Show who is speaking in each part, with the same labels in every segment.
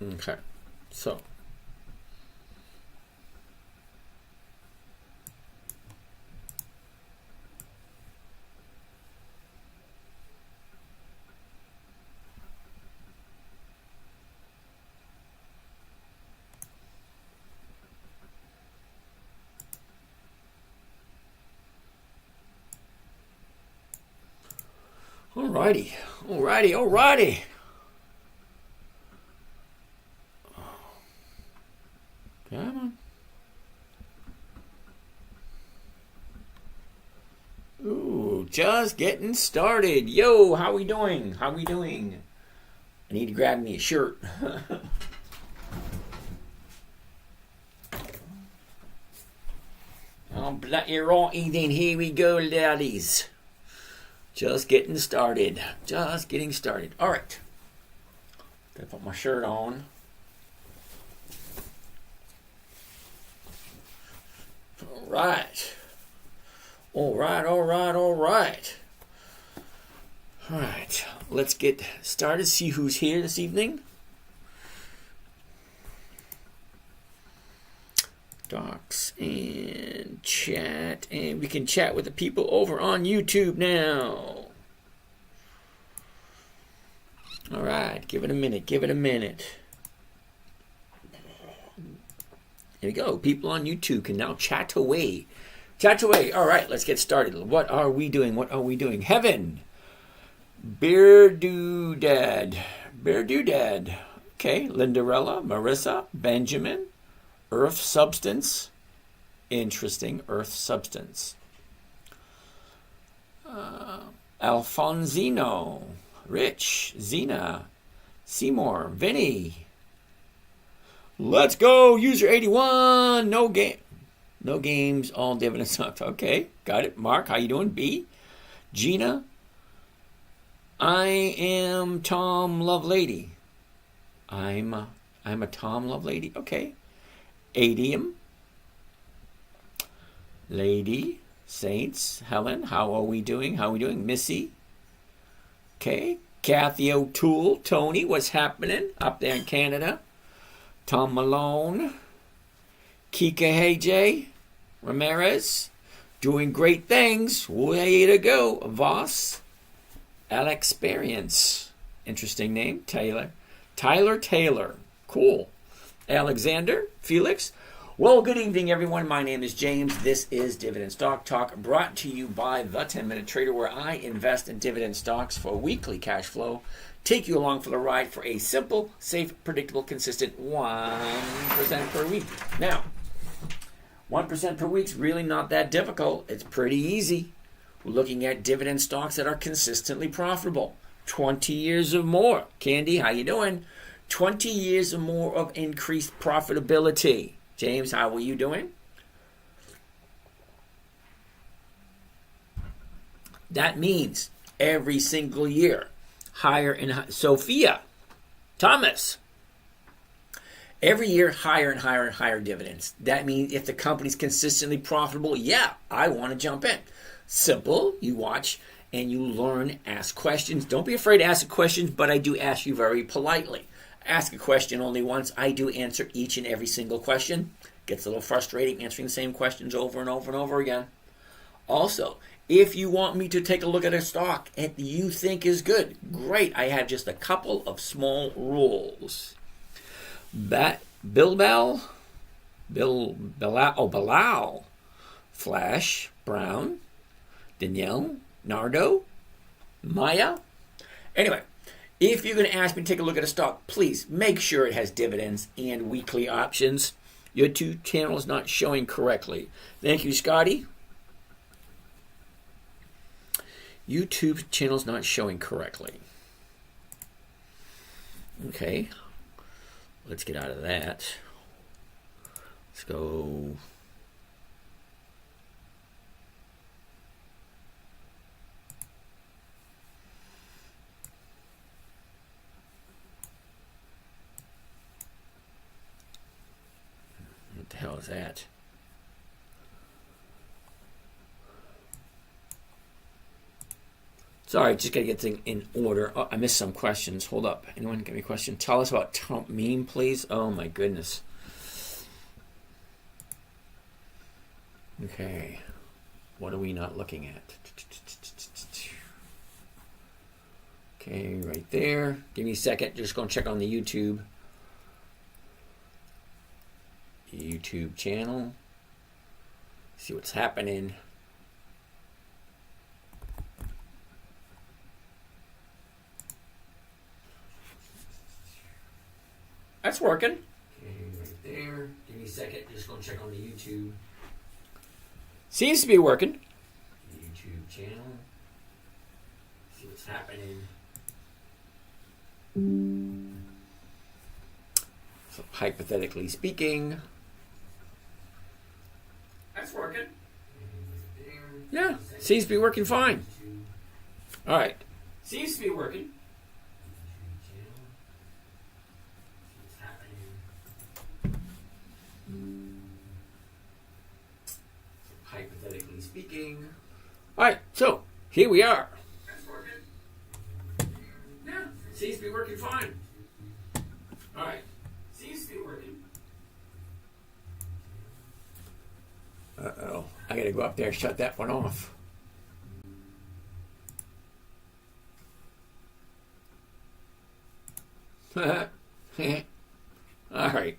Speaker 1: Okay, so alrighty, alrighty, alrighty. Come on. Ooh, just getting started. Yo, how we doing? How we doing? I need to grab me a shirt. Oh, bloody right then. Here we go, laddies. Just getting started. Just getting started. All right. Gotta put my shirt on. All right. All right, all right, all right. All right. Let's get started. See who's here this evening. Docs and chat. And we can chat with the people over on YouTube now. All right. Give it a minute. Give it a minute. There we go. People on YouTube can now chat away. Chat away. All right. Let's get started. What are we doing? What are we doing? Heaven. Bear Doodad. Bear Doodad. Okay. Lindarella. Marissa. Benjamin. Earth substance. Interesting. Earth substance. Alfonsino. Rich. Zena. Seymour. Vinny. Let's go. User 81. No game. No games. All dividend stocks. Okay. Got it. Mark. How you doing? B. Gina. I am Tom Lovelady. I'm a Tom Lovelady. Okay. Adium. Lady. Saints. Helen. How are we doing? How are we doing? Missy. Okay. Kathy O'Toole. Tony. What's happening up there in Canada? Tom Malone. Kika Hej. Ramirez. Doing great things. Way to go. Voss. Alexperience. Interesting name. Taylor. Tyler Taylor. Cool. Alexander. Felix. Well, good evening, everyone. My name is James. This is Dividend Stock Talk, brought to you by The 10-Minute Trader, where I invest in dividend stocks for weekly cash flow. Take you along for the ride for a simple, safe, predictable, consistent 1% per week. Now, 1% per week is really not that difficult. It's pretty easy. We're looking at dividend stocks that are consistently profitable. 20 years or more. Candy, how you doing? 20 years or more of increased profitability. James, how are you doing? That means every single year, higher and higher. Sophia, Thomas, every year, higher and higher and higher dividends. That means if the company's consistently profitable, yeah, I want to jump in. Simple. You watch and you learn, ask questions. Don't be afraid to ask questions, but I do ask you very politely. Ask a question only once. I do answer each and every single question. Gets a little frustrating answering the same questions over and over and over again. Also, if you want me to take a look at a stock that you think is good, great. I have just a couple of small rules. Bilal, Flash, Brown, Danielle, Nardo, Maya. Anyway, if you're going to ask me to take a look at a stock, please make sure it has dividends and weekly options. Your two channels not showing correctly. Thank you, Scotty. YouTube channel's not showing correctly. Okay. Let's get out of that. Let's go. What the hell is that? Sorry, just got to get things in order. Oh, I missed some questions. Hold up. Anyone got me a question? Tell us about Trump meme, please. Oh, my goodness. Okay. What are we not looking at? Okay, right there. Give me a second. Just going to check on the YouTube channel. See what's happening. That's working. Okay, right there. Give me a second. Just going to check on the YouTube. Seems to be working. YouTube channel. See what's happening. So hypothetically speaking, that's working. Yeah, seems to be working fine. All right, seems to be working. Hypothetically speaking. All right, so here we are. That's working. Yeah, seems to be working fine. All right, seems to be working. Uh-oh, I gotta go up there and shut that one off. All right.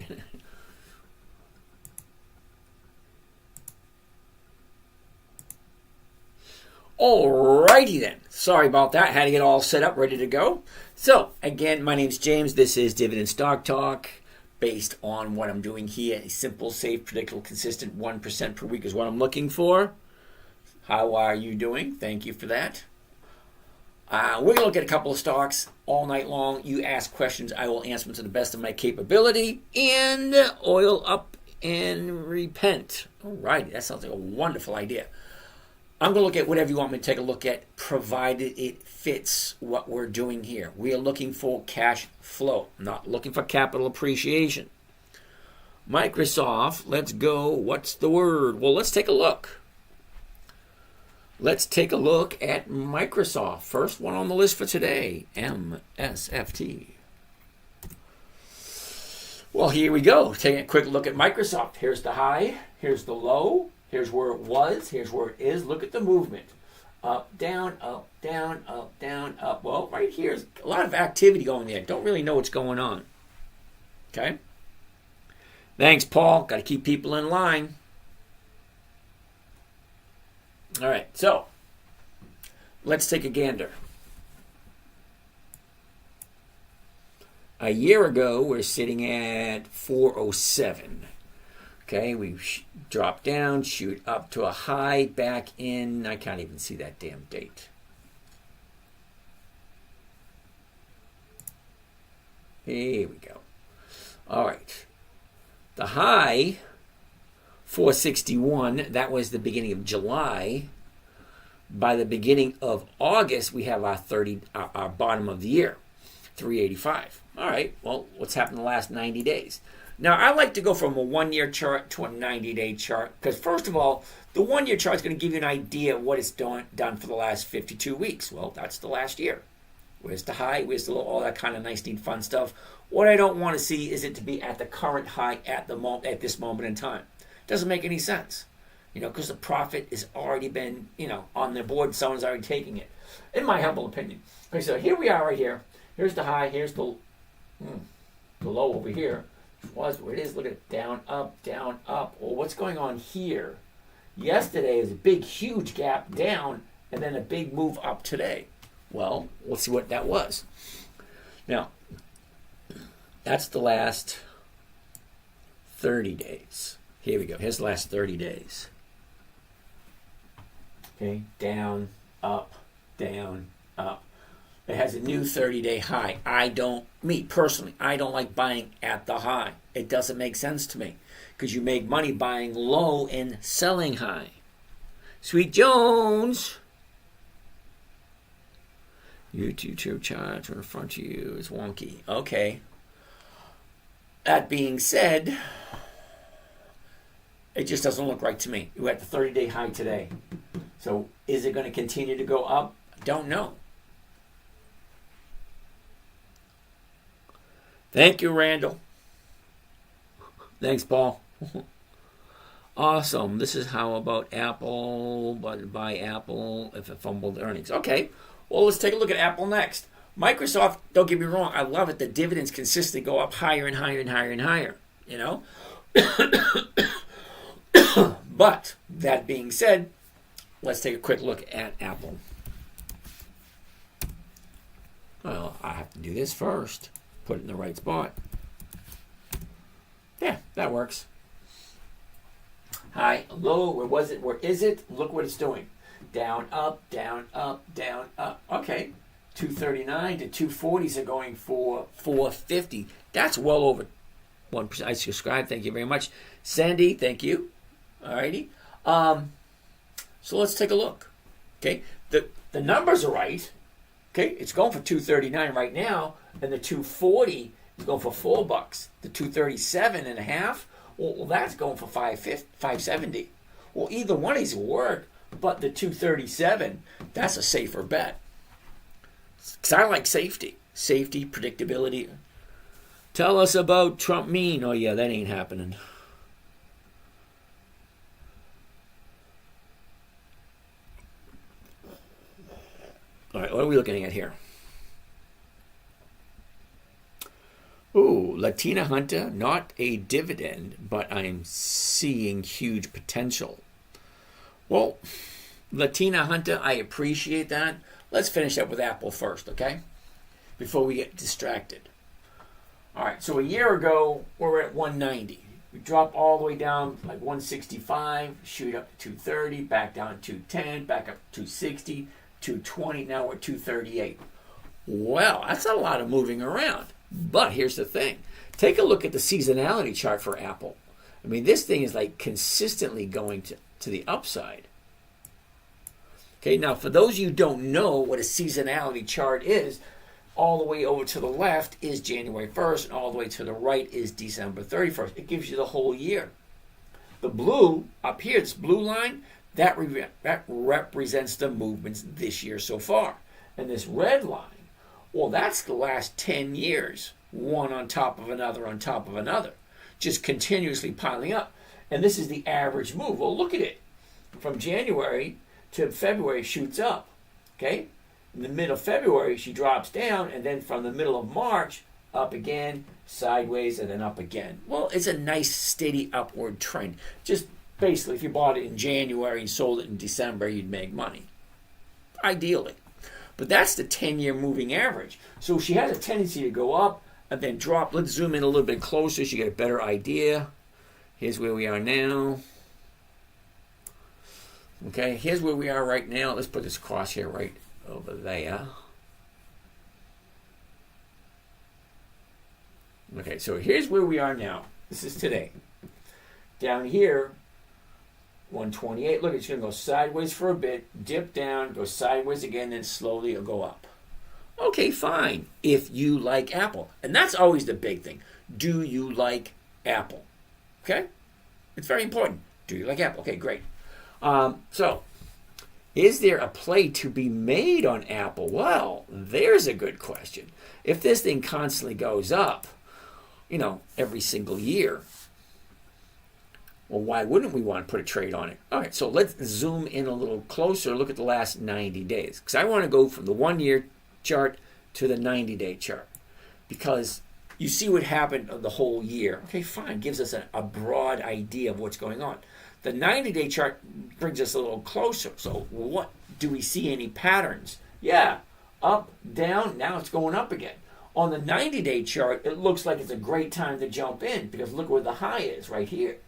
Speaker 1: Alrighty then. Sorry about that. Had to get all set up, ready to go. So, again, my name's James. This is Dividend Stock Talk. Based on what I'm doing here, a simple, safe, predictable, consistent 1% per week is what I'm looking for. How are you doing? Thank you for that. We're going to look at a couple of stocks all night long. You ask questions, I will answer them to the best of my capability. And oil up and repent. Alrighty, that sounds like a wonderful idea. I'm going to look at whatever you want me to take a look at, provided it fits what we're doing here. We are looking for cash flow, not looking for capital appreciation. Microsoft, let's go. What's the word? Well, let's take a look. Let's take a look at Microsoft. First one on the list for today, MSFT. Well, here we go. Taking a quick look at Microsoft. Here's the high. Here's the low. Here's where it was. Here's where it is. Look at the movement. Up, down, up, down, up, down, up. Well, right here is a lot of activity going there. Don't really know what's going on. Okay? Thanks, Paul. Got to keep people in line. All right, so let's take a gander. A year ago, we're sitting at 407. Okay, we drop down, shoot up to a high back in, I can't even see that damn date. Here we go. All right. The high, 461, that was the beginning of July. By the beginning of August, we have our bottom of the year, 385. All right, well, what's happened in the last 90 days? Now, I like to go from a one-year chart to a 90-day chart because, first of all, the one-year chart is going to give you an idea of what it's done for the last 52 weeks. Well, that's the last year. Where's the high? Where's the low? All that kind of nice, neat, fun stuff. What I don't want to see is it to be at the current high at this moment in time. Doesn't make any sense, because the profit has already been, on the board. Someone's already taking it, in my humble opinion. Okay, so here we are right here. Here's the high. Here's the low over here. Was where it is. Look at it. Down, up, down, up. Well, what's going on here? Yesterday is a big, huge gap down, and then a big move up today. Well, let's see what that was. Now, that's the last 30 days. Here we go. Here's the last 30 days. Okay, down, up, down, up. It has a new 30-day high. Me personally, I don't like buying at the high. It doesn't make sense to me because you make money buying low and selling high. Sweet Jones. YouTube chart in front of you is wonky. Okay. That being said, it just doesn't look right to me. We're at the 30-day high today. So is it going to continue to go up? Don't know. Thank you, Randall. Thanks, Paul. Awesome. This is how about Apple, but buy Apple if it fumbled earnings. Okay, well, let's take a look at Apple next. Microsoft, don't get me wrong, I love it. The dividends consistently go up higher and higher and higher and higher, you know. But that being said, let's take a quick look at Apple. Well, I have to do this first. Put it in the right spot. Yeah, that works. High, low, where was it? Where is it? Look what it's doing. Down, up, down, up, down, up. Okay. 239 to 240s are going for 450. That's well over 1%. I subscribe. Thank you very much. Sandy, thank you. Alrighty. So let's take a look. Okay. The numbers are right. Okay. It's going for 239 right now, and the 240 is going for $4. The 237 and a half, well, that's going for 570. Well, either one of these will work, but the 237, that's a safer bet. Because I like safety. Safety, predictability. Tell us about Trump mean. Oh, yeah, that ain't happening. All right, what are we looking at here? Ooh, Latina Hunter, not a dividend, but I'm seeing huge potential. Well, Latina Hunter, I appreciate that. Let's finish up with Apple first, okay? Before we get distracted. All right, so a year ago, we were at 190. We dropped all the way down like 165, shoot up to 230, back down to 210, back up to 260, 220, now we're at 238. Well, that's a lot of moving around. But here's the thing. Take a look at the seasonality chart for Apple. I mean, this thing is like consistently going to the upside. Okay, now for those of you who don't know what a seasonality chart is, all the way over to the left is January 1st, and all the way to the right is December 31st. It gives you the whole year. The blue up here, this blue line, that represents the movements this year so far. And this red line, well, that's the last 10 years, one on top of another on top of another, just continuously piling up. And this is the average move. Well, look at it. From January to February, shoots up. Okay? In the middle of February, she drops down, and then from the middle of March, up again, sideways, and then up again. Well, it's a nice, steady upward trend. Just basically, if you bought it in January and sold it in December, you'd make money. Ideally. But that's the 10-year moving average. So she has a tendency to go up and then drop. Let's zoom in a little bit closer so you get a better idea. Here's where we are now. Okay, here's where we are right now. Let's put this crosshair right over there. Okay, so here's where we are now. This is today. Down here, 128. Look, it's going to go sideways for a bit, dip down, go sideways again, then slowly it'll go up. Okay, fine, if you like Apple. And that's always the big thing. Do you like Apple? Okay? It's very important. Do you like Apple? Okay, great. So, is there a play to be made on Apple? Well, there's a good question. If this thing constantly goes up, every single year, well, why wouldn't we want to put a trade on it? All right, so let's zoom in a little closer. Look at the last 90 days. Because I want to go from the 1-year chart to the 90-day chart. Because you see what happened the whole year. Okay, fine. Gives us a broad idea of what's going on. The 90-day chart brings us a little closer. So what? Do we see any patterns? Yeah. Up, down. Now it's going up again. On the 90-day chart, it looks like it's a great time to jump in. Because look where the high is, right here.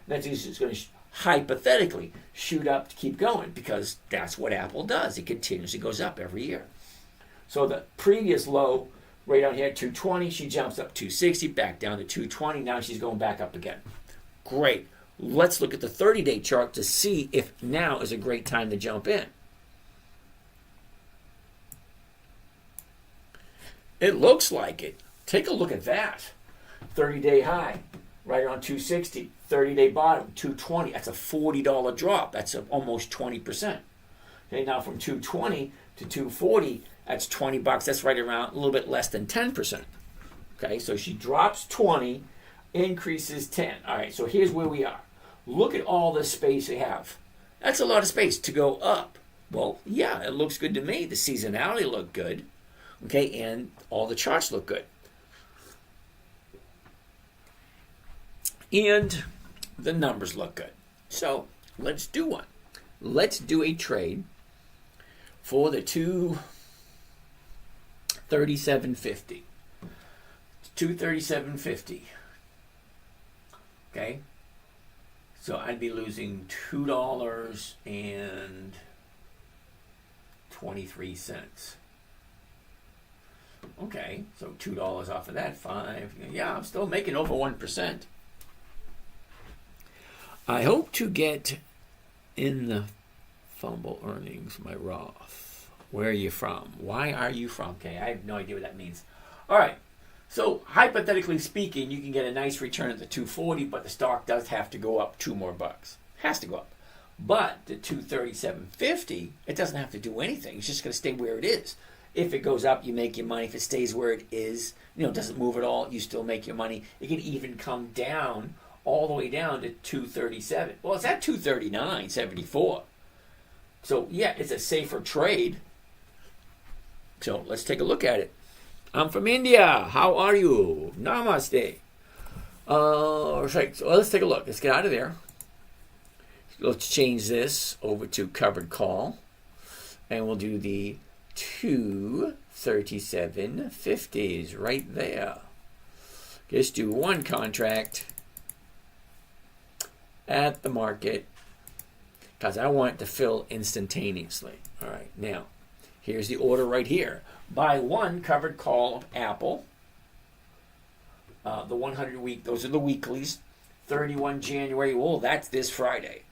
Speaker 1: That's just going to hypothetically shoot up to keep going because that's what Apple does. It continuously goes up every year. So the previous low right down here, 220, she jumps up 260, back down to 220. Now she's going back up again. Great. Let's look at the 30-day chart to see if now is a great time to jump in. It looks like it. Take a look at that. 30-day high. Right around 260, 30-day bottom, 220. That's a $40 drop. That's almost 20%. Okay, now from 220 to 240, that's $20. That's right around a little bit less than 10%. Okay, so she drops 20, increases 10. All right, so here's where we are. Look at all the space we have. That's a lot of space to go up. Well, yeah, it looks good to me. The seasonality looked good. Okay, and all the charts look good. And the numbers look good. So let's do one. Let's do a trade for the 237.50. 237.50. Okay. So I'd be losing $2.23. Okay, so $2 off of that, 5. Yeah, I'm still making over 1%. I hope to get in the fumble earnings, my Roth. Where are you from? Why are you from? Okay, I have no idea what that means. All right, so hypothetically speaking, you can get a nice return at the 240, but the stock does have to go up $2 more. Has to go up. But the 237.50, it doesn't have to do anything. It's just going to stay where it is. If it goes up, you make your money. If it stays where it is, doesn't move at all, you still make your money. It can even come down all the way down to 237. Well, it's at 239.74. So, yeah, it's a safer trade. So, let's take a look at it. I'm from India. How are you? Namaste. So let's take a look. Let's get out of there. Let's change this over to covered call. And we'll do the 237.50s right there. Just do one contract at the market because I want it to fill instantaneously. All right, now here's the order right here. Buy one covered call of Apple. The 100 week, those are the weeklies. 31 January, well, that's this Friday.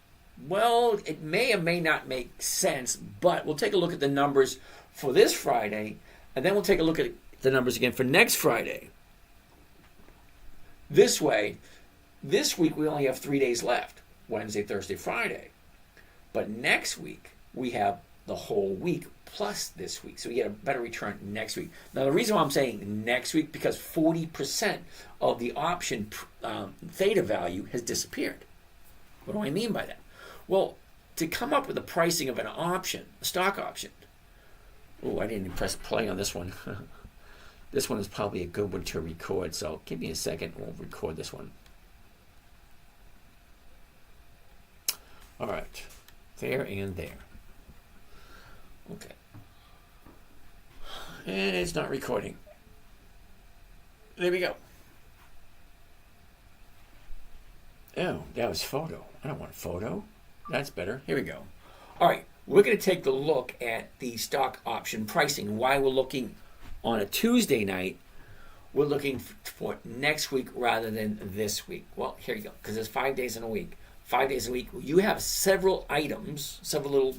Speaker 1: Well, it may or may not make sense, but we'll take a look at the numbers for this Friday, and then we'll take a look at the numbers again for next Friday. This way, this week we only have 3 days left, Wednesday, Thursday, Friday. But next week, we have the whole week plus this week. So we get a better return next week. Now, the reason why I'm saying next week, because 40% of the option theta value has disappeared. What do I mean by that? Well, to come up with the pricing of an option, a stock option. Oh, I didn't press play on this one. This one is probably a good one to record, so give me a second. We'll record this one. All right. There and there. Okay. And it's not recording. There we go. Oh, that was photo. I don't want a photo. That's better. Here we go. All right. We're going to take a look at the stock option pricing. Why we're looking on a Tuesday night, we're looking for next week rather than this week. Well, here you go, because there's 5 days in a week. 5 days a week, you have several items, several little,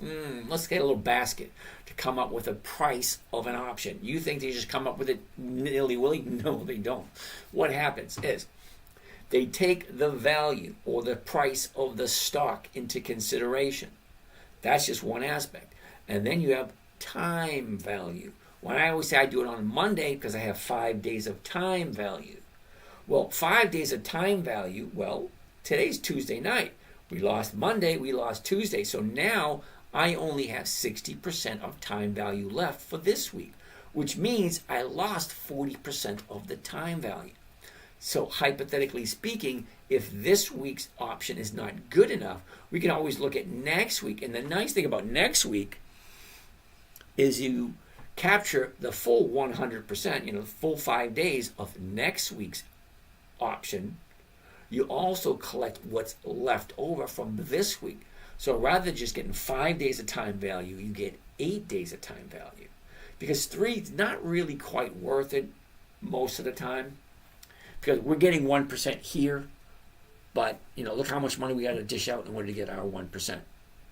Speaker 1: let's get a little basket to come up with a price of an option. You think they just come up with it nilly-willy? No, they don't. What happens is they take the value or the price of the stock into consideration. That's just one aspect. And then you have time value. When I always say I do it on Monday because I have 5 days of time value. Well, 5 days of time value, well, today's Tuesday night. We lost Monday, we lost Tuesday. So now I only have 60% of time value left for this week, which means I lost 40% of the time value. So hypothetically speaking, if this week's option is not good enough, we can always look at next week. And the nice thing about next week is you capture the full 100%, the full 5 days of next week's option. You also collect what's left over from this week. So rather than just getting 5 days of time value, you get 8 days of time value. Because 3 is not really quite worth it most of the time. Because we're getting 1% here, but look how much money we got to dish out in order to get our 1%.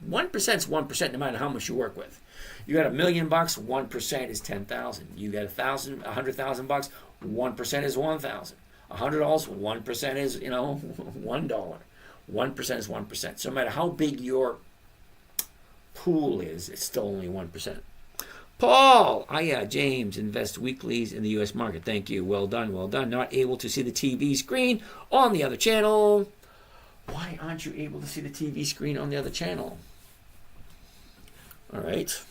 Speaker 1: 1% is 1% no matter how much you work with. You got $1 million, 1% is 10,000. You got $100,000, 1% is 1,000. $100, 1% is $1. 1% is 1%. So no matter how big your pool is, it's still only 1%. Paul, yeah, James, invest weeklies in the U.S. market. Thank you. Well done, well done. Not able to see the TV screen on the other channel. Why aren't you able to see the TV screen on the other channel? All right.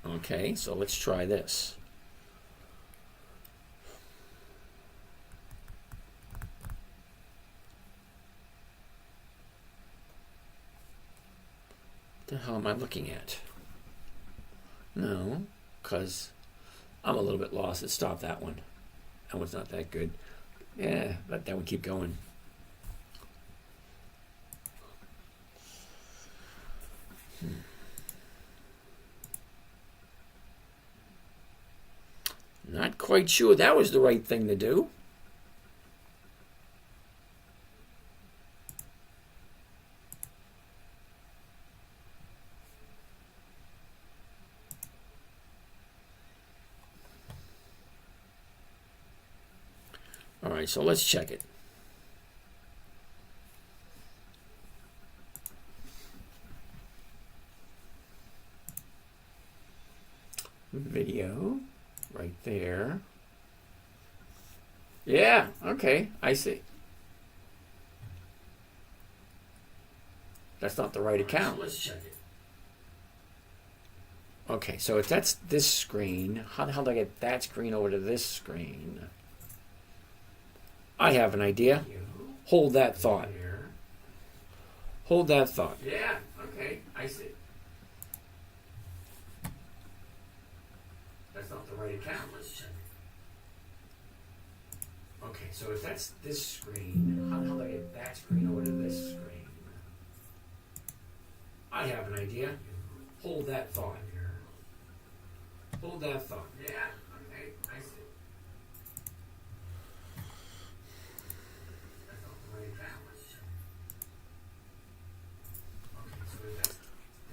Speaker 1: Okay, so let's try this. What the hell am I looking at? No, because I'm a little bit lost. Let's stop that one. That one's not that good. Yeah, let that one keep going. Not quite sure that was the right thing to do. All right, so let's check it. Video, right there. Yeah, okay, I see. That's not the right account. Let's check it. Okay, so if that's this screen, how the hell do I get that screen over to this screen? I have an idea. Hold that thought. Hold that thought. Yeah, okay, I see. That's not the right account. Let's check it. Okay, so if that's this screen, how the hell do I get that screen over to this screen? I have an idea. Hold that thought. Hold that thought. Yeah, okay, I see. That's not the right account. Let's check it. Okay, so if that's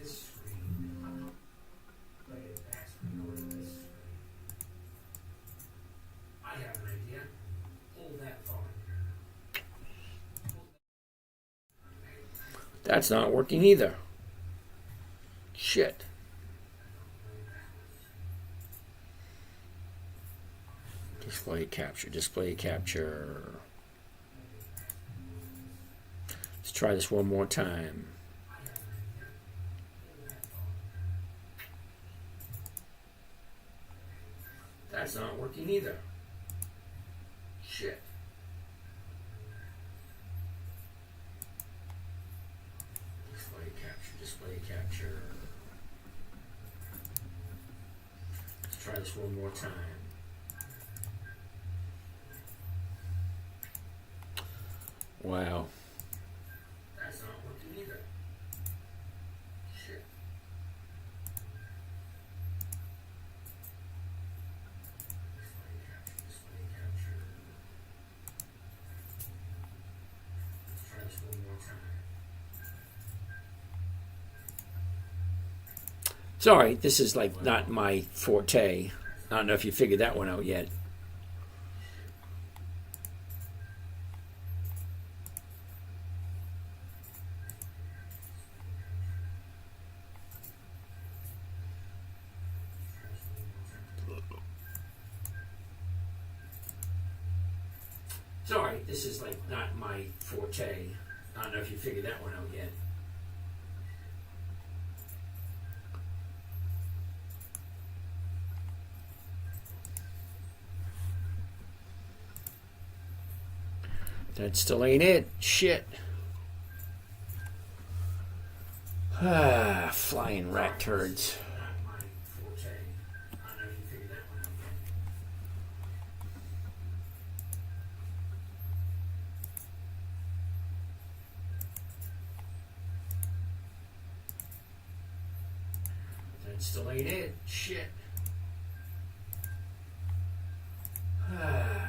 Speaker 1: this screen, how do I get that screen over to this screen? I have an idea. Hold that thought. That's not working either. Shit. Display capture, display capture. Let's try this one more time. That's not working either. Shit. Display capture, display capture. Let's try this one more time. Wow. That's not working either. Shit. Display capture, display capture. Let's try this one more time. Sorry, this is like not my forte. I don't know if you figured that one out yet. Sorry, this is like not my forte. I don't know if you figured that one out yet. That still ain't it. Shit. Flying rat turds. That still ain't it. Shit.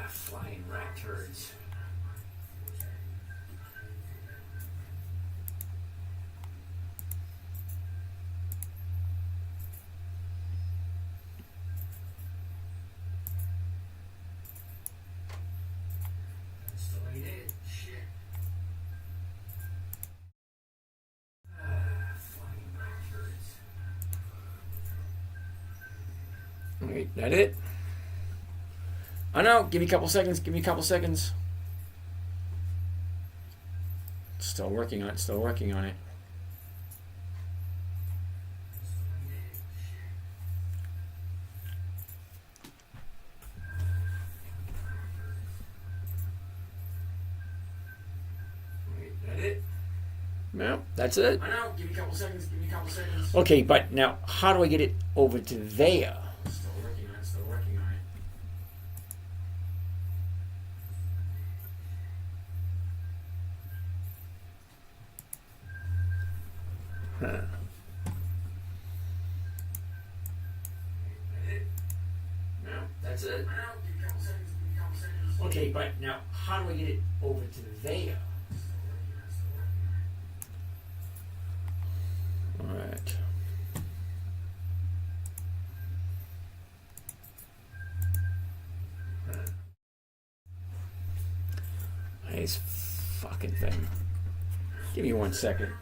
Speaker 1: Flying rat turds. Wait, that it? I know. Give me a couple seconds. Give me a couple seconds. Still working on it. Still working on it. Wait, that it? No, that's it. I know. Give me a couple seconds. Give me a couple seconds. Okay, but now how do I get it over to there? Still working on it. Still working on it. Huh. No, that's it. Okay, but now how do I get it over to there? All right. Nice fucking thing. Give me 1 second.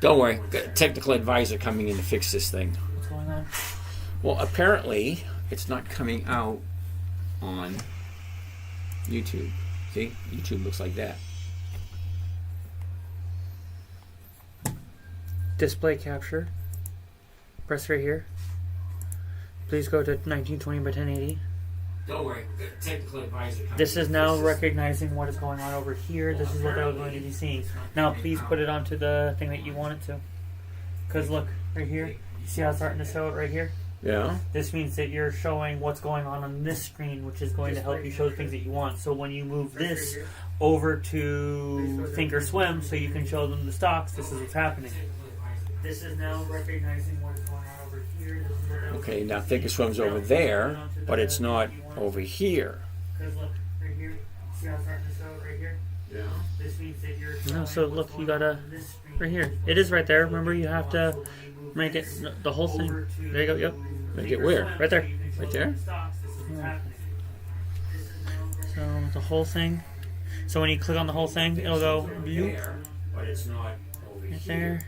Speaker 1: Don't worry, got a technical advisor coming in to fix this thing.
Speaker 2: What's going on?
Speaker 1: Well, apparently it's not coming out on YouTube. See? YouTube looks like that.
Speaker 2: Display capture. Press right here. Please go to 1920 by 1080.
Speaker 1: Don't worry, got a technical advisor coming
Speaker 2: This
Speaker 1: in
Speaker 2: is
Speaker 1: to
Speaker 2: now
Speaker 1: fix this.
Speaker 2: recognizing what is going on over here. This is what I was going to be seeing. Now please put it onto the thing that you want it to. Because look, right here. You see how it's starting to show it right here?
Speaker 1: Yeah.
Speaker 2: This means that you're showing what's going on this screen, which is going to help you show the things that you want. So when you move this over to Thinkorswim so you can show them the stocks, this is what's happening. This is now recognizing what is going on over here. This is what I was
Speaker 1: Okay, now Thinkorswim's over there, but it's not over here.
Speaker 2: Because look, right here. See how it's starting to show it right here?
Speaker 1: Yeah.
Speaker 2: This means that you're no, so look, you gotta right here. It is right there. Remember, you have to make it the whole thing. There you go. Yep.
Speaker 1: Make it where?
Speaker 2: Right there.
Speaker 1: Right there?
Speaker 2: Yeah. So the whole thing. So when you click on the whole thing, it'll go loop
Speaker 1: But it's not over
Speaker 2: right
Speaker 1: here.
Speaker 2: there.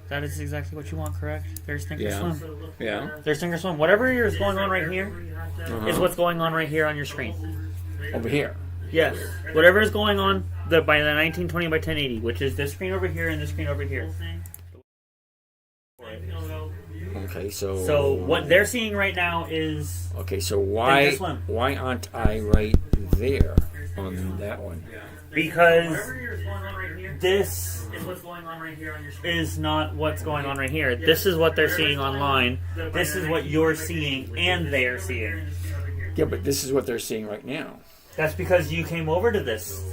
Speaker 2: That is exactly what you want, correct? There's Thinkorswim.
Speaker 1: Yeah.
Speaker 2: There's Thinkorswim. Whatever is going on right here is what's going on right here on your screen.
Speaker 1: Over here.
Speaker 2: Yes. Whatever is going on by the 1920 by 1080, which is this screen over here and this screen over here.
Speaker 1: Okay, so.
Speaker 2: So what they're seeing right now is.
Speaker 1: Okay, so why
Speaker 2: Thinkorswim.
Speaker 1: aren't I right there on that one?
Speaker 2: Because this is not what's going on right here. This is what they're seeing online. This is what you're seeing and they're seeing.
Speaker 1: Yeah, but this is what they're seeing right now.
Speaker 2: That's because you came over to this.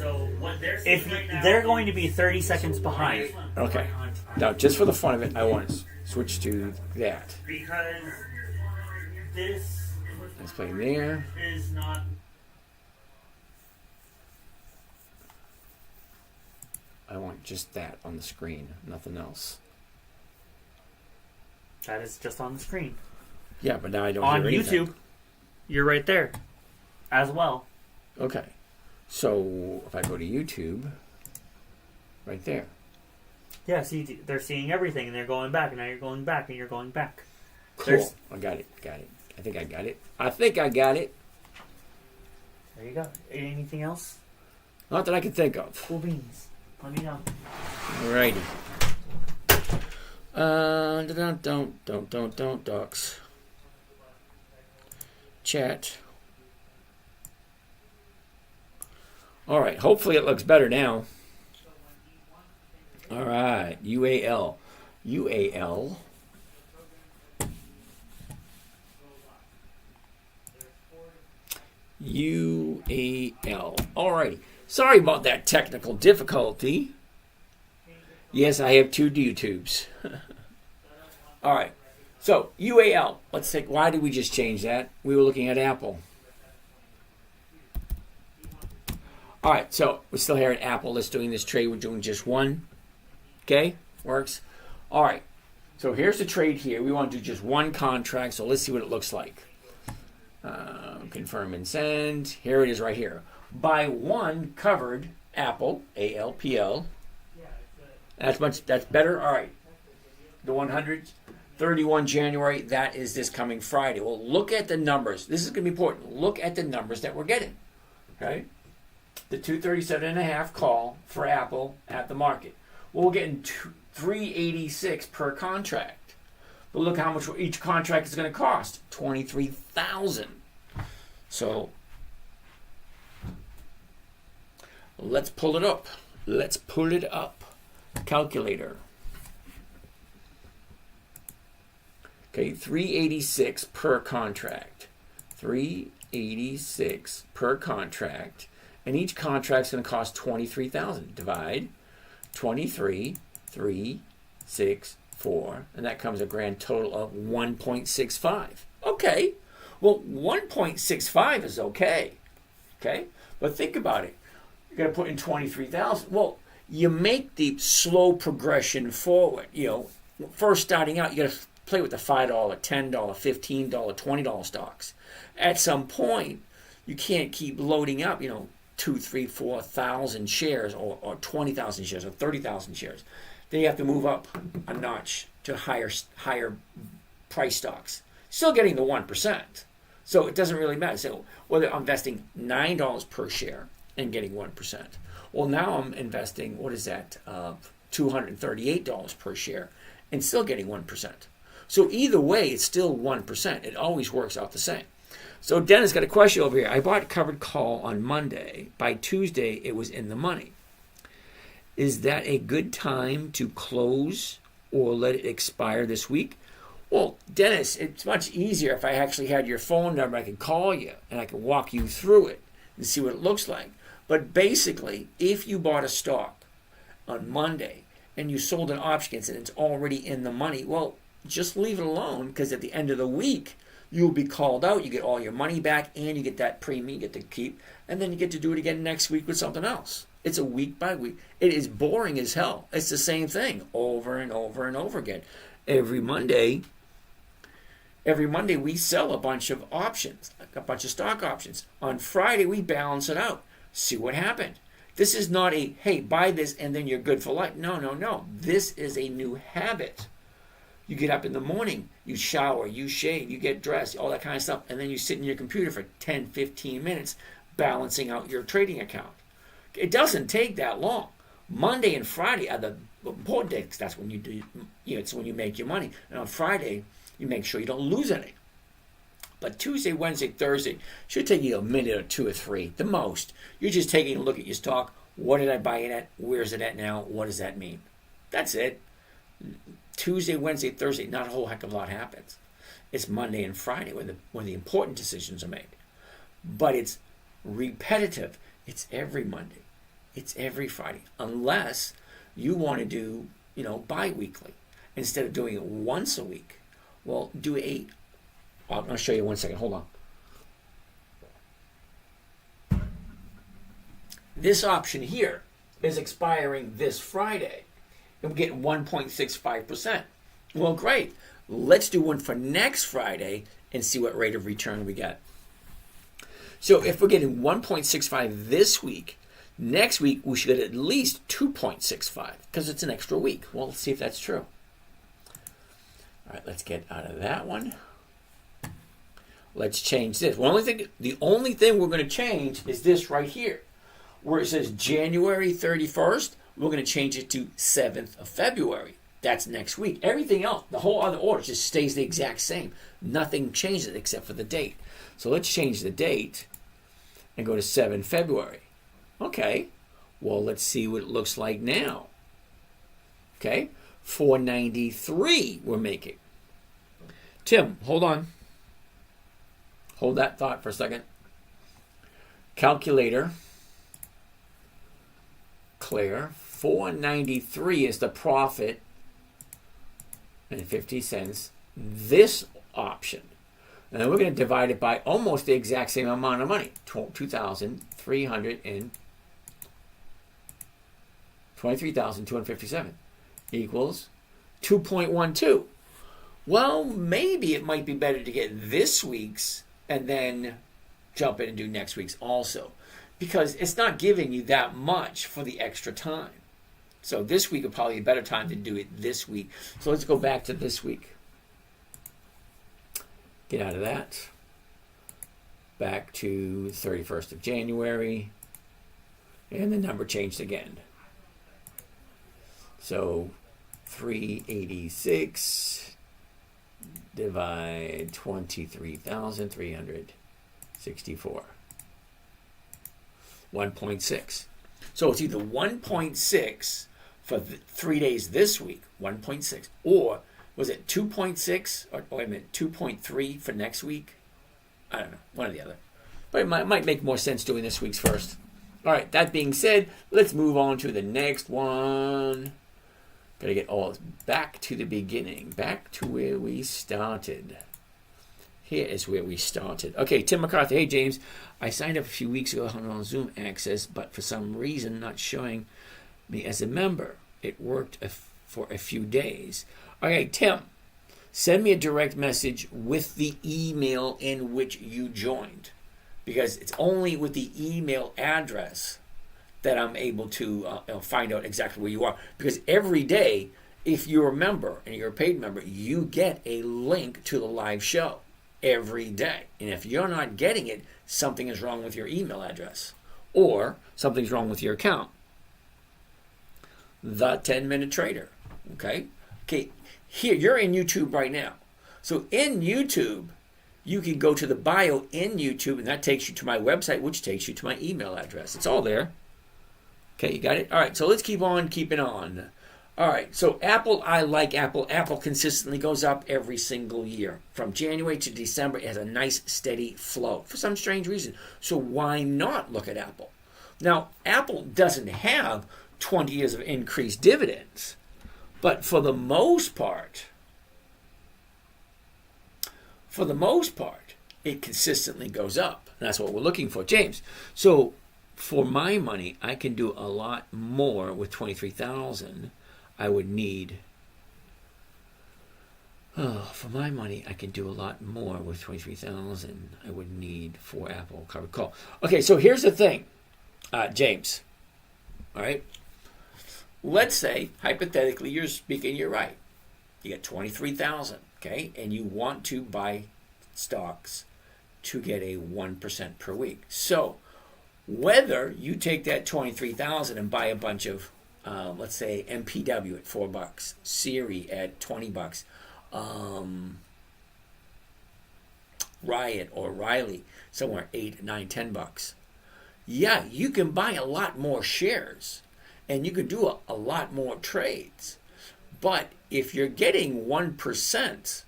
Speaker 2: If they're going to be 30 seconds behind.
Speaker 1: Okay. Now, just for the fun of it, I want to switch to that.
Speaker 2: Because this
Speaker 1: Let's play there.
Speaker 2: is not.
Speaker 1: I want just that on the screen, nothing else.
Speaker 2: That is just on the screen.
Speaker 1: Yeah, but now I don't
Speaker 2: On
Speaker 1: hear anything.
Speaker 2: YouTube, you're right there as well.
Speaker 1: Okay. So, if I go to YouTube, right there.
Speaker 2: Yeah, see, they're seeing everything and they're going back, and now you're going back and you're going back.
Speaker 1: Cool. I got it. I think I got it.
Speaker 2: There you go. Anything else?
Speaker 1: Not that I can think of.
Speaker 2: Cool beans. Let me know.
Speaker 1: Alrighty. Don't docs. Chat. Alright, hopefully it looks better now. Alright, UAL. UAL. Alrighty. Sorry about that technical difficulty. Yes, I have 2 YouTubes. Alright. So, UAL. Let's take, why did we just change that? We were looking at Apple. All right, so we're still here at Apple. Let's doing this trade. We're doing just one. Okay, works. All right, so here's the trade here. We want to do just one contract, so let's see what it looks like. Confirm and send. Here it is right here. Buy one covered Apple, ALPL. That's better. All right, the 100s. 31 January, that is this coming Friday. Well, look at the numbers. This is going to be important. Look at the numbers that we're getting. Okay? The 237.5 call for Apple at the market. Well, we're getting 386 per contract. But look how much each contract is going to cost. $23,000. So let's pull it up. Let's pull it up. Calculator. Okay, 386 per contract. 386 per contract. And each contract's going to cost $23,000. Divide 23, 3, 6, 4. And that comes a grand total of 1.65. Okay. Well, 1.65 is okay. Okay? But think about it. You're going to put in 23,000. Well, you make the slow progression forward. You know, first starting out, you got to play with the $5, $10, $15, $20 stocks. At some point, you can't keep loading up, 2, 3, 4,000 shares or 20,000 shares or 30,000 shares. Then you have to move up a notch to higher price stocks. Still getting the 1%. So it doesn't really matter. So whether I'm investing $9 per share and getting 1%. Well, now I'm investing, $238 per share and still getting 1%. So either way, it's still 1%. It always works out the same. So Dennis got a question over here. I bought covered call on Monday. By Tuesday, it was in the money. Is that a good time to close or let it expire this week? Well, Dennis, it's much easier if I actually had your phone number. I could call you and I could walk you through it and see what it looks like. But basically, if you bought a stock on Monday and you sold an option against it and it's already in the money, well, just leave it alone, because at the end of the week, you'll be called out. You get all your money back, and you get that premium you get to keep, and then you get to do it again next week with something else. It's a week by week. It is boring as hell. It's the same thing over and over and over again. Every Monday we sell a bunch of options, a bunch of stock options. On Friday, we balance it out. See what happened. This is not a, hey, buy this and then you're good for life. No. This is a new habit. You get up in the morning, you shower, you shave, you get dressed, all that kind of stuff, and then you sit in your computer for 10, 15 minutes balancing out your trading account. It doesn't take that long. Monday and Friday are the important days. That's when you do, it's when you make your money. And on Friday, you make sure you don't lose any. But Tuesday, Wednesday, Thursday should take you a minute or 2 or 3, the most. You're just taking a look at your stock. What did I buy it at? Where's it at now? What does that mean? That's it. Tuesday, Wednesday, Thursday, not a whole heck of a lot happens. It's Monday and Friday when the important decisions are made. But it's repetitive. It's every Monday. It's every Friday. Unless you want to do, bi-weekly. Instead of doing it once a week, well, I'll show you 1 second. Hold on. This option here is expiring this Friday. And we get 1.65%. Well, great. Let's do one for next Friday and see what rate of return we get. So if we're getting 1.65 this week, next week we should get at least 2.65 because it's an extra week. Well, let's see if that's true. All right, let's get out of that one. Let's change this. The only thing we're going to change is this right here, where it says January 31st. We're going to change it to 7th of February. That's next week. Everything else, the whole other order just stays the exact same. Nothing changes except for the date. So let's change the date and go to 7 February. Okay. Well, let's see what it looks like now. Okay. 493 we're making. Tim, hold on. Hold that thought for a second. Calculator. Clear. 493 is the profit and 50 cents. This option. And then we're going to divide it by almost the exact same amount of money. 2,300 and 23,257 equals 2.12. Well, maybe it might be better to get this week's and then jump in and do next week's also, because it's not giving you that much for the extra time. So this week would probably be a better time to do it this week. So let's go back to this week. Get out of that. Back to 31st of January. And the number changed again. So 386 divide 23,364. 1.6. So it's either 1.6 for 3 days this week, 1.6, or was it 2.6, or wait a minute, 2.3 for next week? I don't know, one or the other. But it might make more sense doing this week's first. All right, that being said, let's move on to the next one. Got to get all back to the beginning, back to where we started. Here is where we started. Okay, Tim McCarthy. Hey, James. I signed up a few weeks ago on Zoom access, but for some reason not showing me as a member. It worked for a few days. Okay, Tim, send me a direct message with the email in which you joined, because it's only with the email address that I'm able to find out exactly where you are. Because every day, if you're a member and you're a paid member, you get a link to the live show every day. And if you're not getting it, something is wrong with your email address or something's wrong with your account. The 10-minute trader. Okay. Here, you're in YouTube right now. So in YouTube, you can go to the bio in YouTube, and that takes you to my website, which takes you to my email address. It's all there. Okay, you got it? All right, so let's keep on keeping on. All right, so Apple, I like Apple. Apple consistently goes up every single year. From January to December, it has a nice, steady flow for some strange reason. So why not look at Apple? Now, Apple doesn't have 20 years of increased dividends, but for the most part, it consistently goes up. And that's what we're looking for, James. So for my money, I can do a lot more with 23,000. I would need. For my money, I can do a lot more with 23,000. I would need for Apple covered call. Okay, so here's the thing, James. All right. Let's say, hypothetically, you're right. You got 23,000, okay, and you want to buy stocks to get a 1% per week. So whether you take that 23,000 and buy a bunch of, let's say, MPW at $4, Siri at $20, Riot or Riley somewhere $8, $9, $10. Yeah, you can buy a lot more shares and you can do a lot more trades. But if you're getting 1%,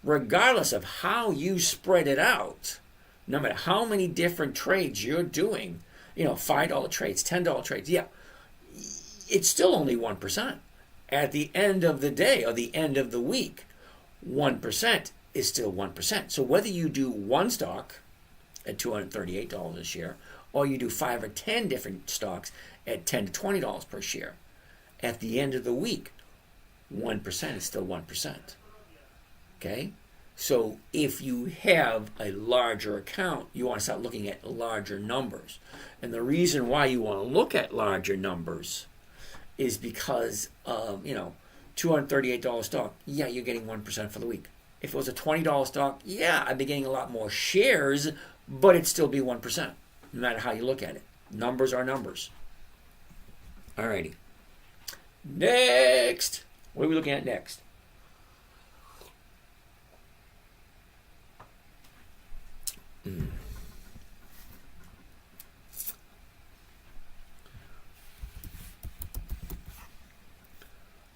Speaker 1: regardless of how you spread it out, no matter how many different trades you're doing, $5 trades, $10 trades, yeah, it's still only 1%. At the end of the day or the end of the week, 1% is still 1%. So whether you do one stock at $238 a share, or you do 5 or 10 different stocks at $10 to $20 per share, at the end of the week, 1% is still 1%. Okay? So if you have a larger account, you want to start looking at larger numbers. And the reason why you want to look at larger numbers is because, $238 stock, yeah, you're getting 1% for the week. If it was a $20 stock, yeah, I'd be getting a lot more shares, but it'd still be 1%, no matter how you look at it. Numbers are numbers. Alrighty. Next. What are we looking at next?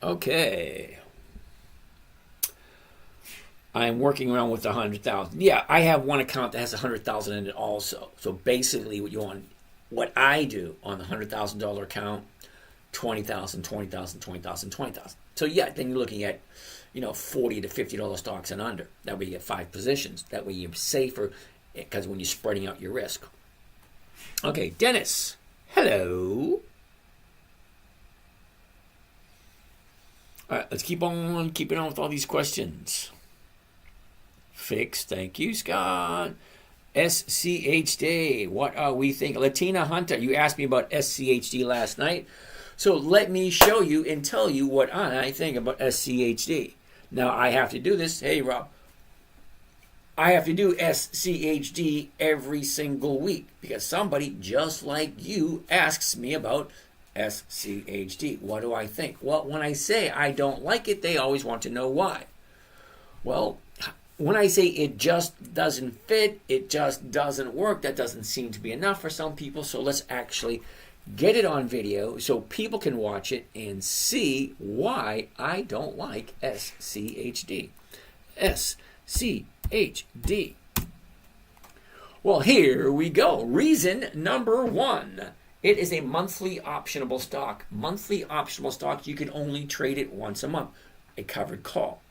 Speaker 1: Okay. I'm working around with 100,000. Yeah, I have one account that has 100,000 in it also. So basically what I do on the $100,000 account, 20,000, 20,000, 20,000, 20,000. So yeah, then you're looking at, $40 to $50 stocks and under. That way you get 5 positions. That way you're safer because when you're spreading out your risk. Okay, Dennis. Hello. let's keep on keeping on with all these questions. Fix, thank you, Scott. SCHD, what are we thinking? Latina Hunter, you asked me about SCHD last night. So let me show you and tell you what I think about SCHD. Now I have to do this. Hey, Rob. I have to do SCHD every single week because somebody just like you asks me about SCHD. What do I think? Well, when I say I don't like it, they always want to know why. Well, when I say it just doesn't fit, it just doesn't work, that doesn't seem to be enough for some people. So let's actually get it on video so people can watch it and see why I don't like SCHD. SCHD. Well, here we go. Reason number one. It is a monthly optionable stock. Monthly optionable stock, you can only trade it once a month. A covered call.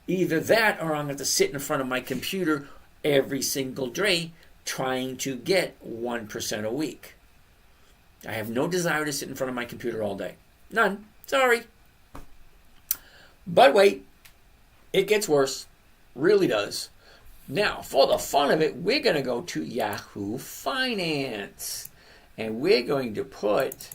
Speaker 1: Either that or I'm going to have to sit in front of my computer every single day trying to get 1% a week. I have no desire to sit in front of my computer all day. None. Sorry. But wait, it gets worse. Really does. Now, for the fun of it, we're going to go to Yahoo Finance. And we're going to put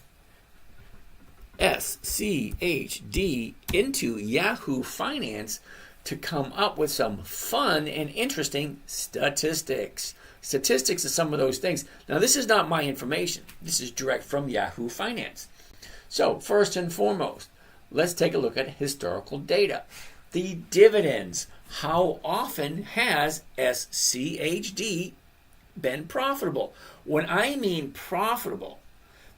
Speaker 1: SCHD into Yahoo Finance to come up with some fun and interesting statistics. Statistics are some of those things. Now, this is not my information. This is direct from Yahoo Finance. So, first and foremost, let's take a look at historical data. The dividends. How often has SCHD been profitable? When I mean profitable,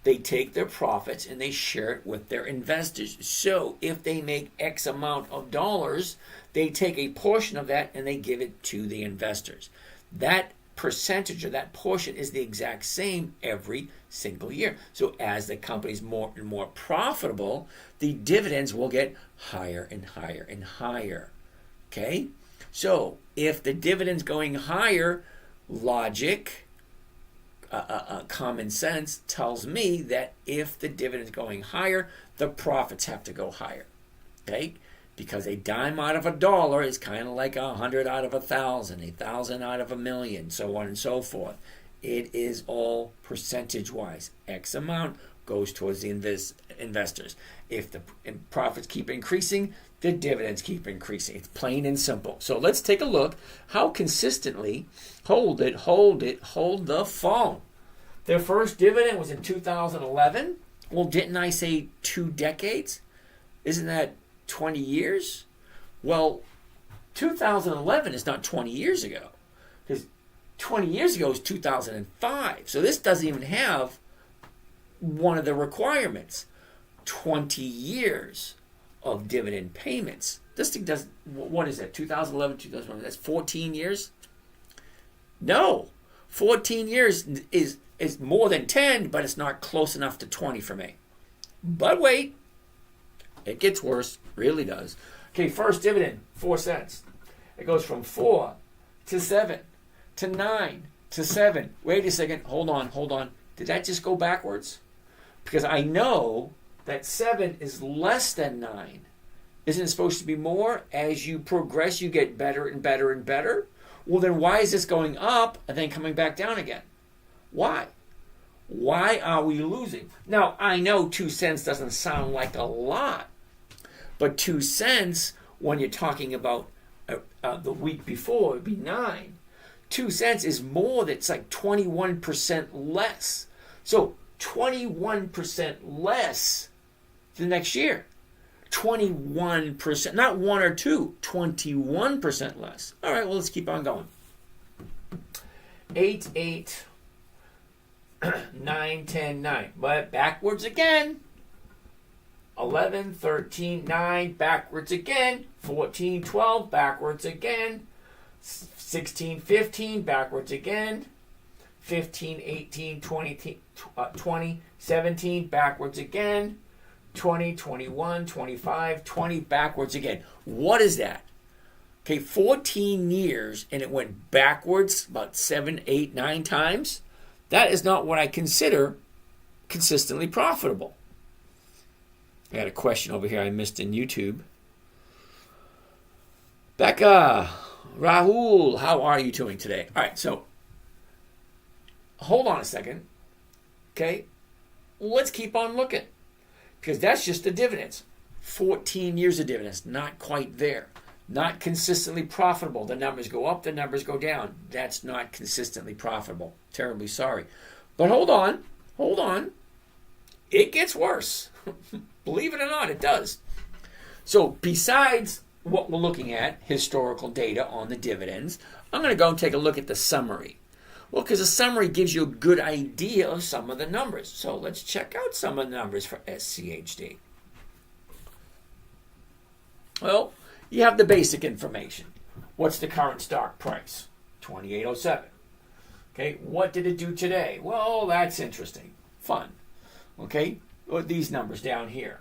Speaker 1: they take their profits and they share it with their investors. So if they make X amount of dollars, they take a portion of that and they give it to the investors. That percentage or that portion is the exact same every single year. So as the company's more and more profitable, the dividends will get higher and higher and higher. Okay? So if the dividend's going higher, logic, common sense tells me that if the dividend is going higher, the profits have to go higher. Okay? Because a dime out of a dollar is kind of like 100 out of 1,000, 1,000 out of 1,000,000, so on and so forth. It is all percentage-wise. X amount goes towards the investors. If the profits keep increasing, the dividends keep increasing. It's plain and simple. So let's take a look how consistently, hold the phone. Their first dividend was in 2011. Well, didn't I say 2 decades? Isn't that 20 years? Well, 2011 is not 20 years ago. Because 20 years ago was 2005. So this doesn't even have one of the requirements. 20 years of dividend payments. This thing does, what is that? 2011, 2011, that's 14 years? No. 14 years is more than 10, but it's not close enough to 20 for me. But wait, it gets worse. Really does. Okay, first dividend, 4 cents. It goes from 4 to 7 to 9 to 7. Wait a second. Hold on. Did that just go backwards? Because I know that 7 is less than 9. Isn't it supposed to be more? As you progress, you get better and better and better. Well, then why is this going up and then coming back down again? Why? Why are we losing? Now, I know 2 cents doesn't sound like a lot, but 2 cents, when you're talking about the week before, it would be 9. 2 cents is more. That's like 21% less. So 21% less the next year. 21%, not 1 or 2, 21% less. All right, well, let's keep on going. 8, 8, 9, 10, 9. But backwards again. 11, 13, 9, backwards again. 14, 12, backwards again. 16, 15, backwards again. 15, 18, 20, 17, backwards again. 20, 21, 25, 20, backwards again. What is that? Okay, 14 years and it went backwards about 7, 8, 9 times. That is not what I consider consistently profitable. I got a question over here I missed in YouTube. Becca, Rahul, how are you doing today? All right, so hold on a second. Okay, let's keep on looking, because that's just the dividends. 14 years of dividends, not quite there. Not consistently profitable. The numbers go up, the numbers go down. That's not consistently profitable. Terribly sorry. But hold on. It gets worse. Believe it or not, it does. So besides what we're looking at, historical data on the dividends, I'm going to go and take a look at the summary. Well, because the summary gives you a good idea of some of the numbers. So let's check out some of the numbers for SCHD. Well, you have the basic information. What's the current stock price? 28.07. Okay, what did it do today? Well, that's interesting. Fun. Okay, well, these numbers down here.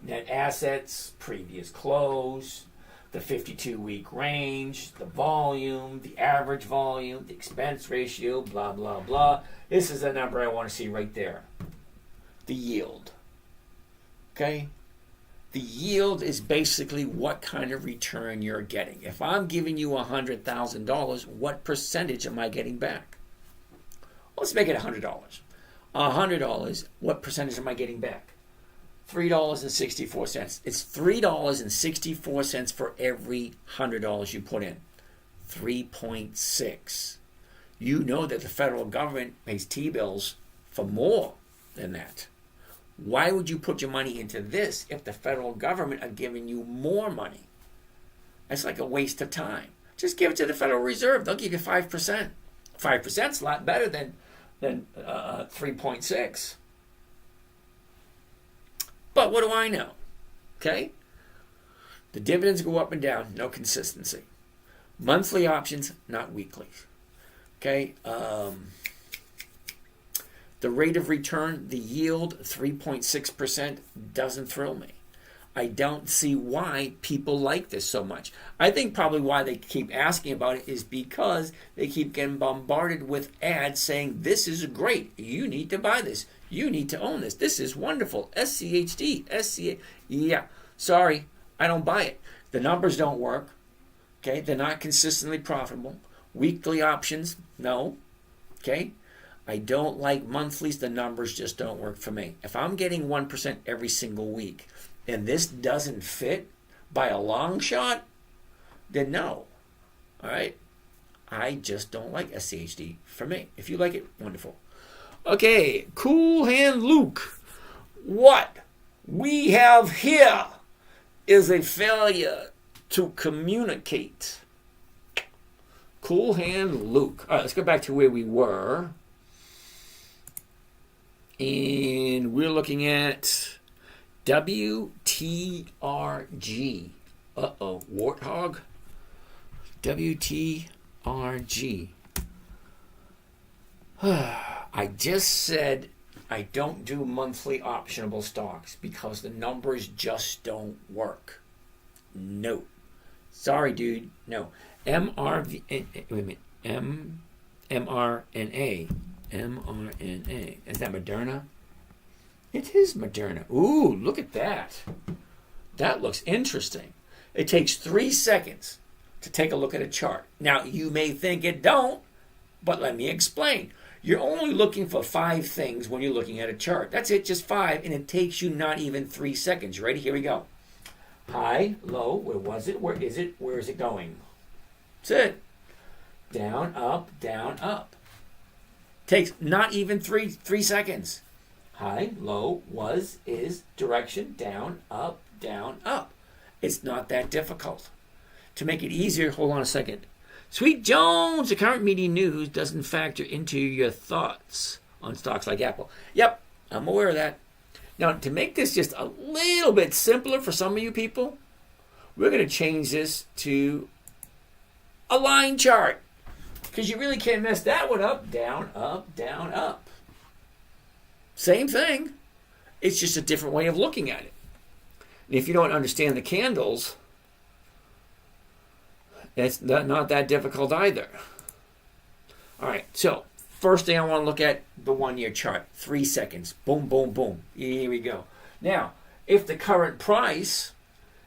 Speaker 1: Net assets, previous close, the 52-week range, the volume, the average volume, the expense ratio, blah, blah, blah. This is the number I want to see right there. The yield. Okay? The yield is basically what kind of return you're getting. If I'm giving you $100,000, what percentage am I getting back? Let's make it $100. $100, what percentage am I getting back? $3.64. It's $3.64 for every $100 you put in. 3.6. You know that the federal government pays T-bills for more than that. Why would you put your money into this if the federal government are giving you more money? That's like a waste of time. Just give it to the Federal Reserve. They'll give you 5%. 5% is a lot better than 3.6. But what do I know? Okay? The dividends go up and down, no consistency. Monthly options, not weekly. Okay? The rate of return, the yield, 3.6%, doesn't thrill me. I don't see why people like this so much. I think probably why they keep asking about it is because they keep getting bombarded with ads saying, this is great, you need to buy this, you need to own this, this is wonderful, SCHD, SCA. Yeah, sorry, I don't buy it. The numbers don't work. Okay, they're not consistently profitable. Weekly options, no. Okay, I don't like monthlies. The numbers just don't work for me. If I'm getting 1% every single week and this doesn't fit by a long shot, then no. All right? I just don't like SCHD for me. If you like it, wonderful. Okay, Cool Hand Luke. What we have here is a failure to communicate. Cool Hand Luke. All right, let's go back to where we were. And we're looking at WTRG. Warthog. WTRG. I just said I don't do monthly optionable stocks because the numbers just don't work. No. Sorry, dude. No. MRV. Wait a minute. mRNA. mRNA. Is that Moderna? It is Moderna. Ooh, look at that. That looks interesting. It takes 3 seconds to take a look at a chart. Now, you may think it don't, but let me explain. You're only looking for 5 things when you're looking at a chart. That's it, just 5, and it takes you not even 3 seconds. Ready? Here we go. High, low, where was it? Where is it? Where is it going? That's it. Down, up, down, up. Takes not even three seconds. High, low, was, is, direction, down, up, down, up. It's not that difficult. To make it easier, hold on a second. Sweet Jones, the current media news doesn't factor into your thoughts on stocks like Apple. Yep, I'm aware of that. Now, to make this just a little bit simpler for some of you people, we're going to change this to a line chart. Because you really can't mess that one up. Down, up, down, up. Same thing. It's just a different way of looking at it. And if you don't understand the candles, it's not that difficult either. All right, so first thing I want to look at, the 1 year chart. 3 seconds. Boom, boom, boom. Here we go. Now, if the current price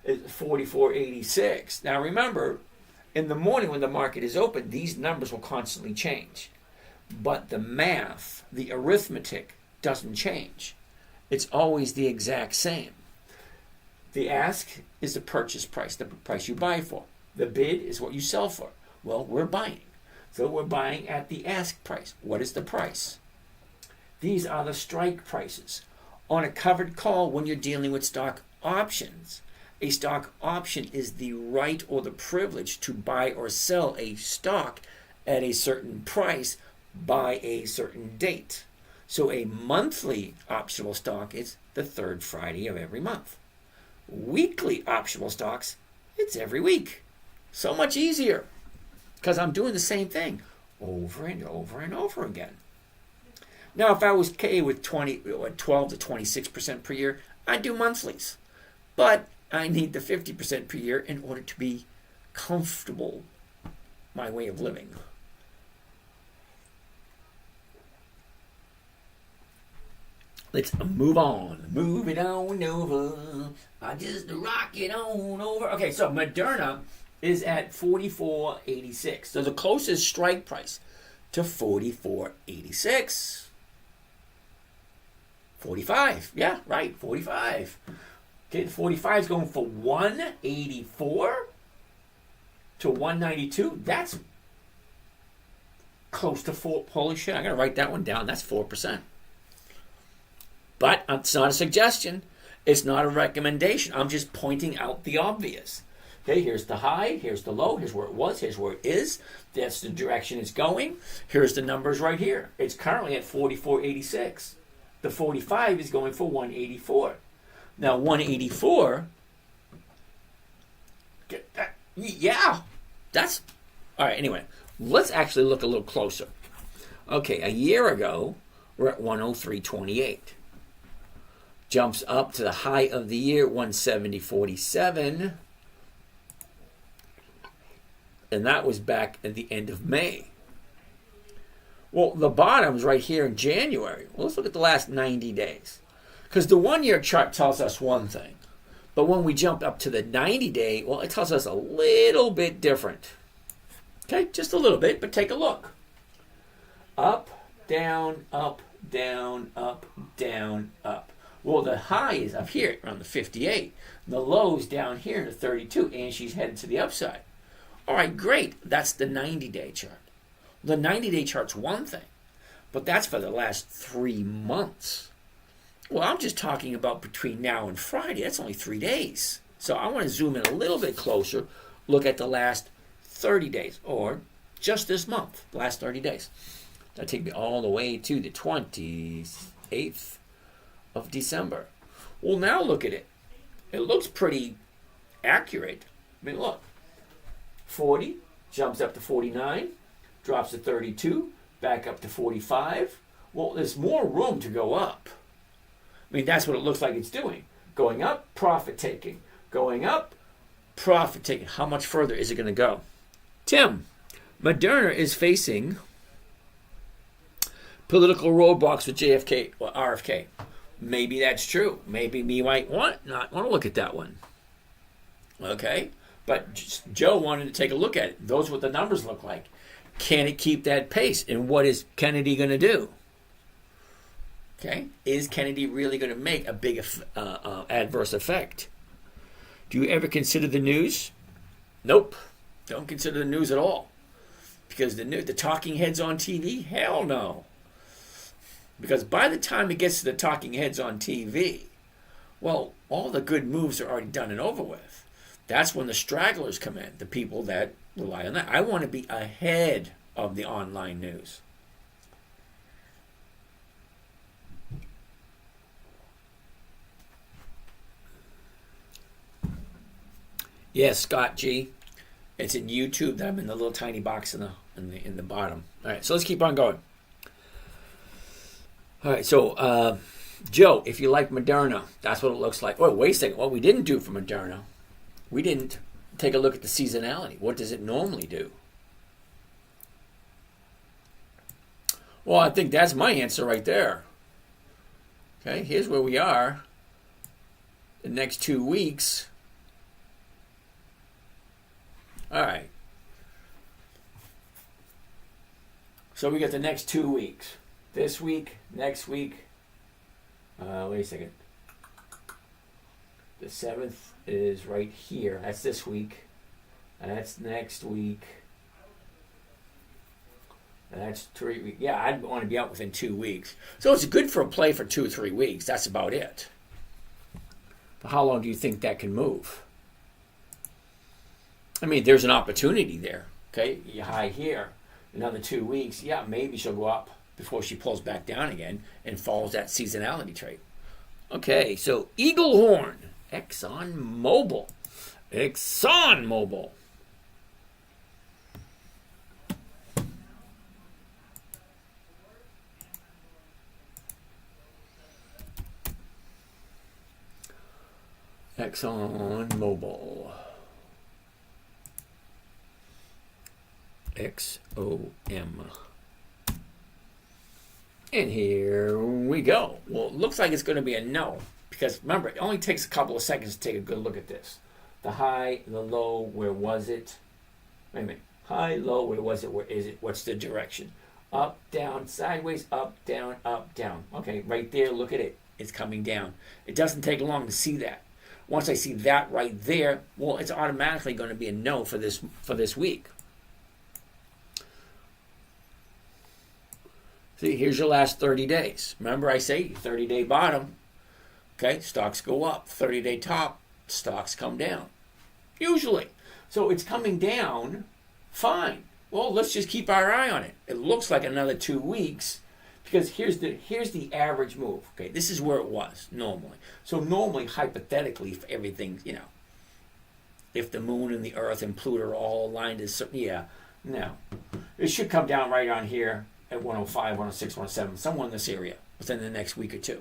Speaker 1: is 44.86. Now remember, in the morning when the market is open, these numbers will constantly change. But the math, the arithmetic, doesn't change. It's always the exact same. The ask is the purchase price, the price you buy for. The bid is what you sell for. Well, we're buying. So we're buying at the ask price. What is the price? These are the strike prices. On a covered call, when you're dealing with stock options, a stock option is the right or the privilege to buy or sell a stock at a certain price by a certain date. So a monthly optional stock is the third Friday of every month. Weekly optional stocks, it's every week. So much easier because I'm doing the same thing over and over and over again. Now, if I was okay with 12 to 26% per year, I'd do monthlies. But I need the 50% per year in order to be comfortable, my way of living. Let's move on. Move it on over. I just rock it on over. Okay, so Moderna is at 44.86. So the closest strike price to 44.86. 45. Yeah, right. 45. Okay, the 45 is going for 184 to 192. That's close to 4. Holy shit, I got to write that one down. That's 4%. But it's not a suggestion. It's not a recommendation. I'm just pointing out the obvious. Okay, here's the high, here's the low, here's where it was, here's where it is. That's the direction it's going. Here's the numbers right here. It's currently at 44.86. The 45 is going for 184. Now 184, yeah, that's, all right, anyway, let's actually look a little closer. Okay, a year ago, we're at 103.28. Jumps up to the high of the year, 170.47. And that was back at the end of May. Well, the bottom's right here in January. Well, let's look at the last 90 days. Because the one-year chart tells us one thing. But when we jump up to the 90-day, well, it tells us a little bit different. Okay, just a little bit, but take a look. Up, down, up, down, up, down, up. Well, the high is up here around the 58. The low's down here in the 32, and she's headed to the upside. All right, great. That's the 90-day chart. The 90-day chart's one thing, but that's for the last 3 months. Well, I'm just talking about between now and Friday. That's only 3 days. So I want to zoom in a little bit closer, look at the last 30 days, or just this month, the last 30 days. That'll take me all the way to the 28th of December. Well, now look at it. It looks pretty accurate. I mean, look. 40, jumps up to 49, drops to 32, back up to 45. Well, there's more room to go up. I mean, that's what it looks like it's doing. Going up, profit taking. Going up, profit taking. How much further is it going to go? Tim, Moderna is facing political roadblocks with JFK or RFK. Maybe that's true. Maybe we might not want to look at that one. Okay? But Joe wanted to take a look at it. Those are what the numbers look like. Can it keep that pace? And what is Kennedy going to do? Okay? Is Kennedy really going to make a big adverse effect? Do you ever consider the news? Nope. Don't consider the news at all. Because the talking heads on TV? Hell no. Because by the time it gets to the talking heads on TV, well, all the good moves are already done and over with. That's when the stragglers come in, the people that rely on that. I want to be ahead of the online news. Yes, Scott G. It's in YouTube. I'm in the little tiny box in the bottom. All right, so let's keep on going. All right, so Joe, if you like Moderna, that's what it looks like. Oh, wait a second. What we didn't do for Moderna, we didn't take a look at the seasonality. What does it normally do? Well, I think that's my answer right there. Okay, here's where we are. the next 2 weeks. All right. So we got the next 2 weeks. This week, next week. Wait a second. The 7th is right here. That's this week. That's next week. That's 3 weeks. Yeah, I'd want to be out within 2 weeks. So it's good for a play for 2 or 3 weeks. That's about it. But how long do you think that can move? I mean, there's an opportunity there. Okay, you high here. Another 2 weeks. Yeah, maybe she'll go up before she pulls back down again and follows that seasonality trade. Okay, so Eagle Horn, ExxonMobil. ExxonMobil. ExxonMobil. XOM. And here we go. Well, it looks like it's going to be a no. Because remember, it only takes a couple of seconds to take a good look at this. The high, the low, where was it? Wait a minute. High, low, where was it? Where is it? What's the direction? Up, down, sideways, up, down, up, down. Okay, right there, look at it. It's coming down. It doesn't take long to see that. Once I see that right there, well, it's automatically going to be a no for this week. See, here's your last 30 days. Remember I say 30-day bottom. Okay, stocks go up. 30-day top, stocks come down. Usually. So it's coming down, fine. Well, let's just keep our eye on it. It looks like another 2 weeks because here's the average move. Okay, this is where it was normally. So normally, hypothetically, if everything, if the moon and the earth and Pluto are all aligned, no. It should come down right on here at 105, 106, 107, somewhere in this area within the next week or two.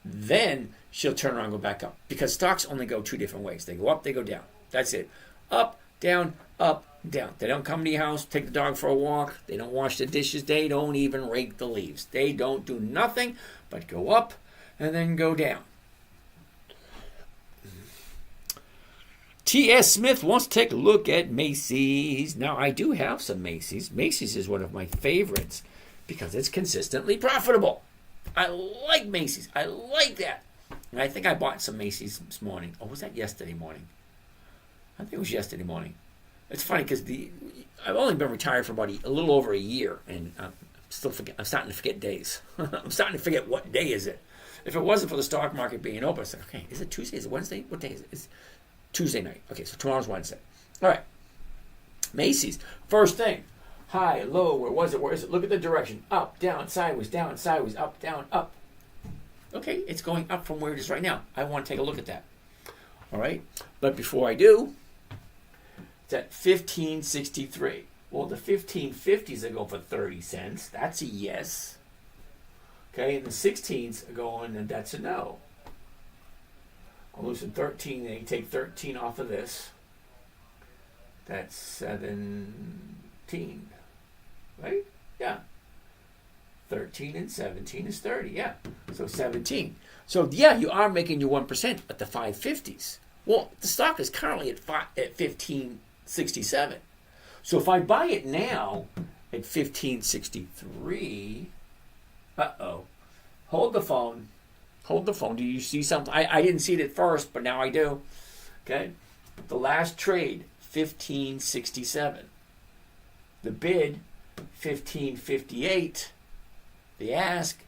Speaker 1: Then she'll turn around and go back up because stocks only go 2 different ways. They go up, they go down. That's it. Up, down, up, down. They don't come to your house, take the dog for a walk. They don't wash the dishes. They don't even rake the leaves. They don't do nothing but go up and then go down. T.S. Smith wants to take a look at Macy's. Now, I do have some Macy's. Macy's is one of my favorites because it's consistently profitable. I like Macy's. I like that. And I think I bought some Macy's this morning. Oh, was that yesterday morning? I think it was yesterday morning. It's funny because I've only been retired for about a little over a year, and I'm starting to forget days. I'm starting to forget what day is it. If it wasn't for the stock market being open, I said, okay, is it Tuesday? Is it Wednesday? What day is it? It's Tuesday night. Okay, so tomorrow's Wednesday. All right. Macy's. First thing. High, low, where was it? Where is it? Look at the direction. Up, down, sideways, up, down, up. Okay, it's going up from where it is right now. I want to take a look at that. All right? But before I do, it's at 1563. Well, the 1550s are going for 30 cents. That's a yes. Okay, and the 16s are going, and that's a no. I'm losing 13, and you take 13 off of this. That's 17. Right? Yeah. 13 and 17 is 30. Yeah. So 17. So, yeah, you are making your 1% at the 550s. Well, the stock is currently at 1567. So if I buy it now at 1563, hold the phone. Hold the phone. Do you see something? I didn't see it at first, but now I do. Okay. The last trade, 1567. The bid, 1558. The ask,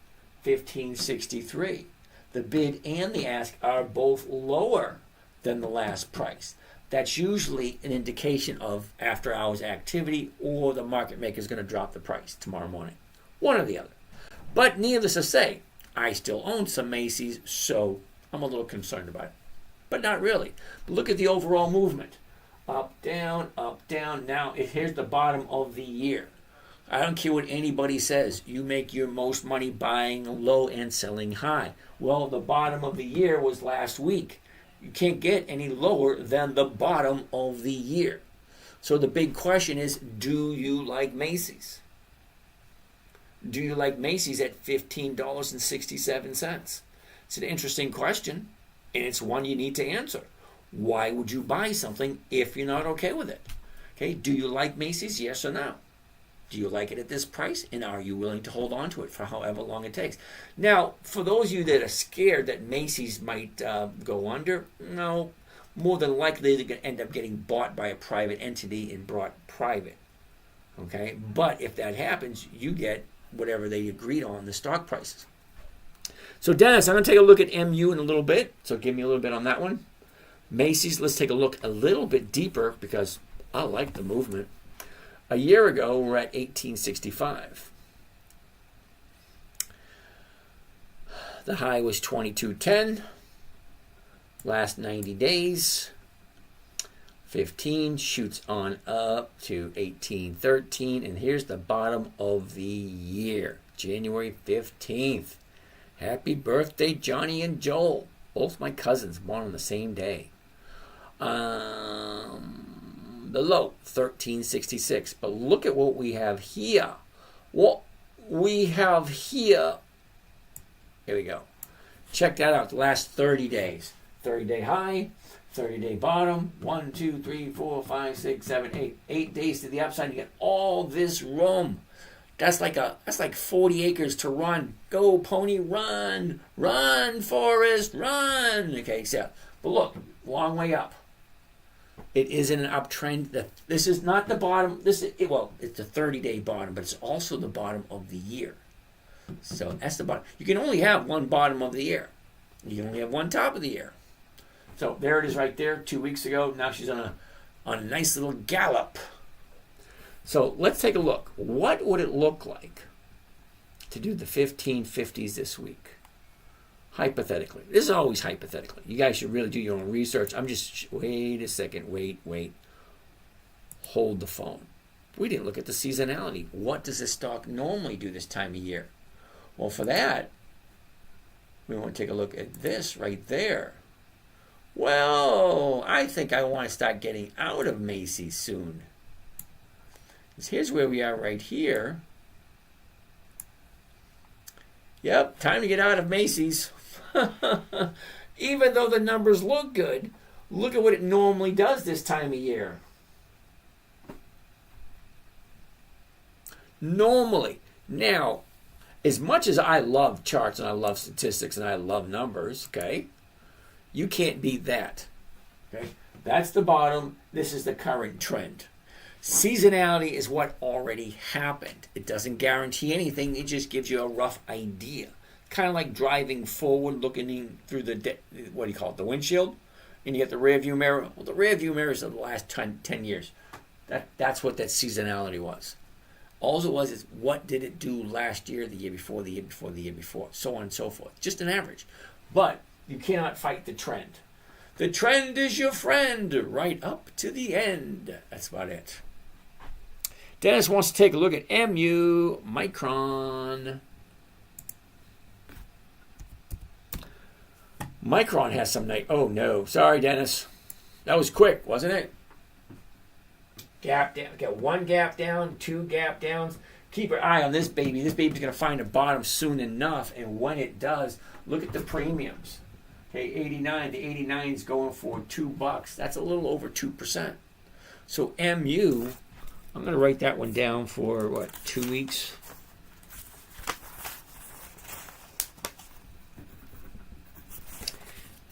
Speaker 1: 1563. The bid and the ask are both lower than the last price. That's usually an indication of after hours activity or the market maker is going to drop the price tomorrow morning. One or the other. But needless to say, I still own some Macy's, so I'm a little concerned about it. But not really. But look at the overall movement. Up, down, up, down. Now, here's the bottom of the year. I don't care what anybody says. You make your most money buying low and selling high. Well, the bottom of the year was last week. You can't get any lower than the bottom of the year. So the big question is, do you like Macy's? Do you like Macy's at $15.67? It's an interesting question. And it's one you need to answer. Why would you buy something if you're not okay with it? Okay, do you like Macy's? Yes or no? Do you like it at this price? And are you willing to hold on to it for however long it takes? Now, for those of you that are scared that Macy's might go under, no. More than likely, they're going to end up getting bought by a private entity and brought private. Okay? But if that happens, you get whatever they agreed on the stock prices. So, Dennis, I'm going to take a look at MU in a little bit. So, give me a little bit on that one. Macy's, let's take a look a little bit deeper because I like the movement. A year ago, we're at 1865. The high was 2210. Last 90 days, 15 shoots on up to 1813. And here's the bottom of the year, January 15th. Happy birthday, Johnny and Joel. Both my cousins born on the same day. The low, 1366. But look at what we have here. What we have here. Here we go. Check that out. The last 30 days. 30-day high, 30-day bottom. 1, 2, 3, 4, 5, 6, 7, 8. 8 days to the upside. You get all this room. That's like 40 acres to run. Go, pony, run. Run, Forrest, run. Okay, so, but look, long way up. It is in an uptrend. This is not the bottom. It's the 30-day bottom, but it's also the bottom of the year. So that's the bottom. You can only have one bottom of the year. You can only have one top of the year. So there it is right there. 2 weeks ago. Now she's on a nice little gallop. So let's take a look. What would it look like to do the 1550s this week? Hypothetically. This is always hypothetically. You guys should really do your own research. Wait a second. Wait. Hold the phone. We didn't look at the seasonality. What does this stock normally do this time of year? Well, for that, we want to take a look at this right there. Well, I think I want to start getting out of Macy's soon. Here's where we are right here. Yep, time to get out of Macy's. Even though the numbers look good, look at what it normally does this time of year. Normally. Now, as much as I love charts and I love statistics and I love numbers, okay, you can't beat that. Okay, that's the bottom. This is the current trend. Seasonality is what already happened. It doesn't guarantee anything. It just gives you a rough idea. Kind of like driving forward, looking through the windshield, and you get the rear view mirror. Well, the rear view mirrors of the last 10 years. That's what that seasonality was. All it was is what did it do last year, the year before, the year before, the year before, so on and so forth. Just an average. But you cannot fight the trend. The trend is your friend right up to the end. That's about it. Dennis wants to take a look at MU Micron. Micron has some night. Oh no, sorry, Dennis. That was quick, wasn't it? Gap down. Got one gap down, two gap downs. Keep your eye on this baby. This baby's going to find a bottom soon enough, and when it does, look at the premiums. Okay, 89. The 89 is going for $2. That's a little over 2%. So MU, I'm going to write that one down for 2 weeks.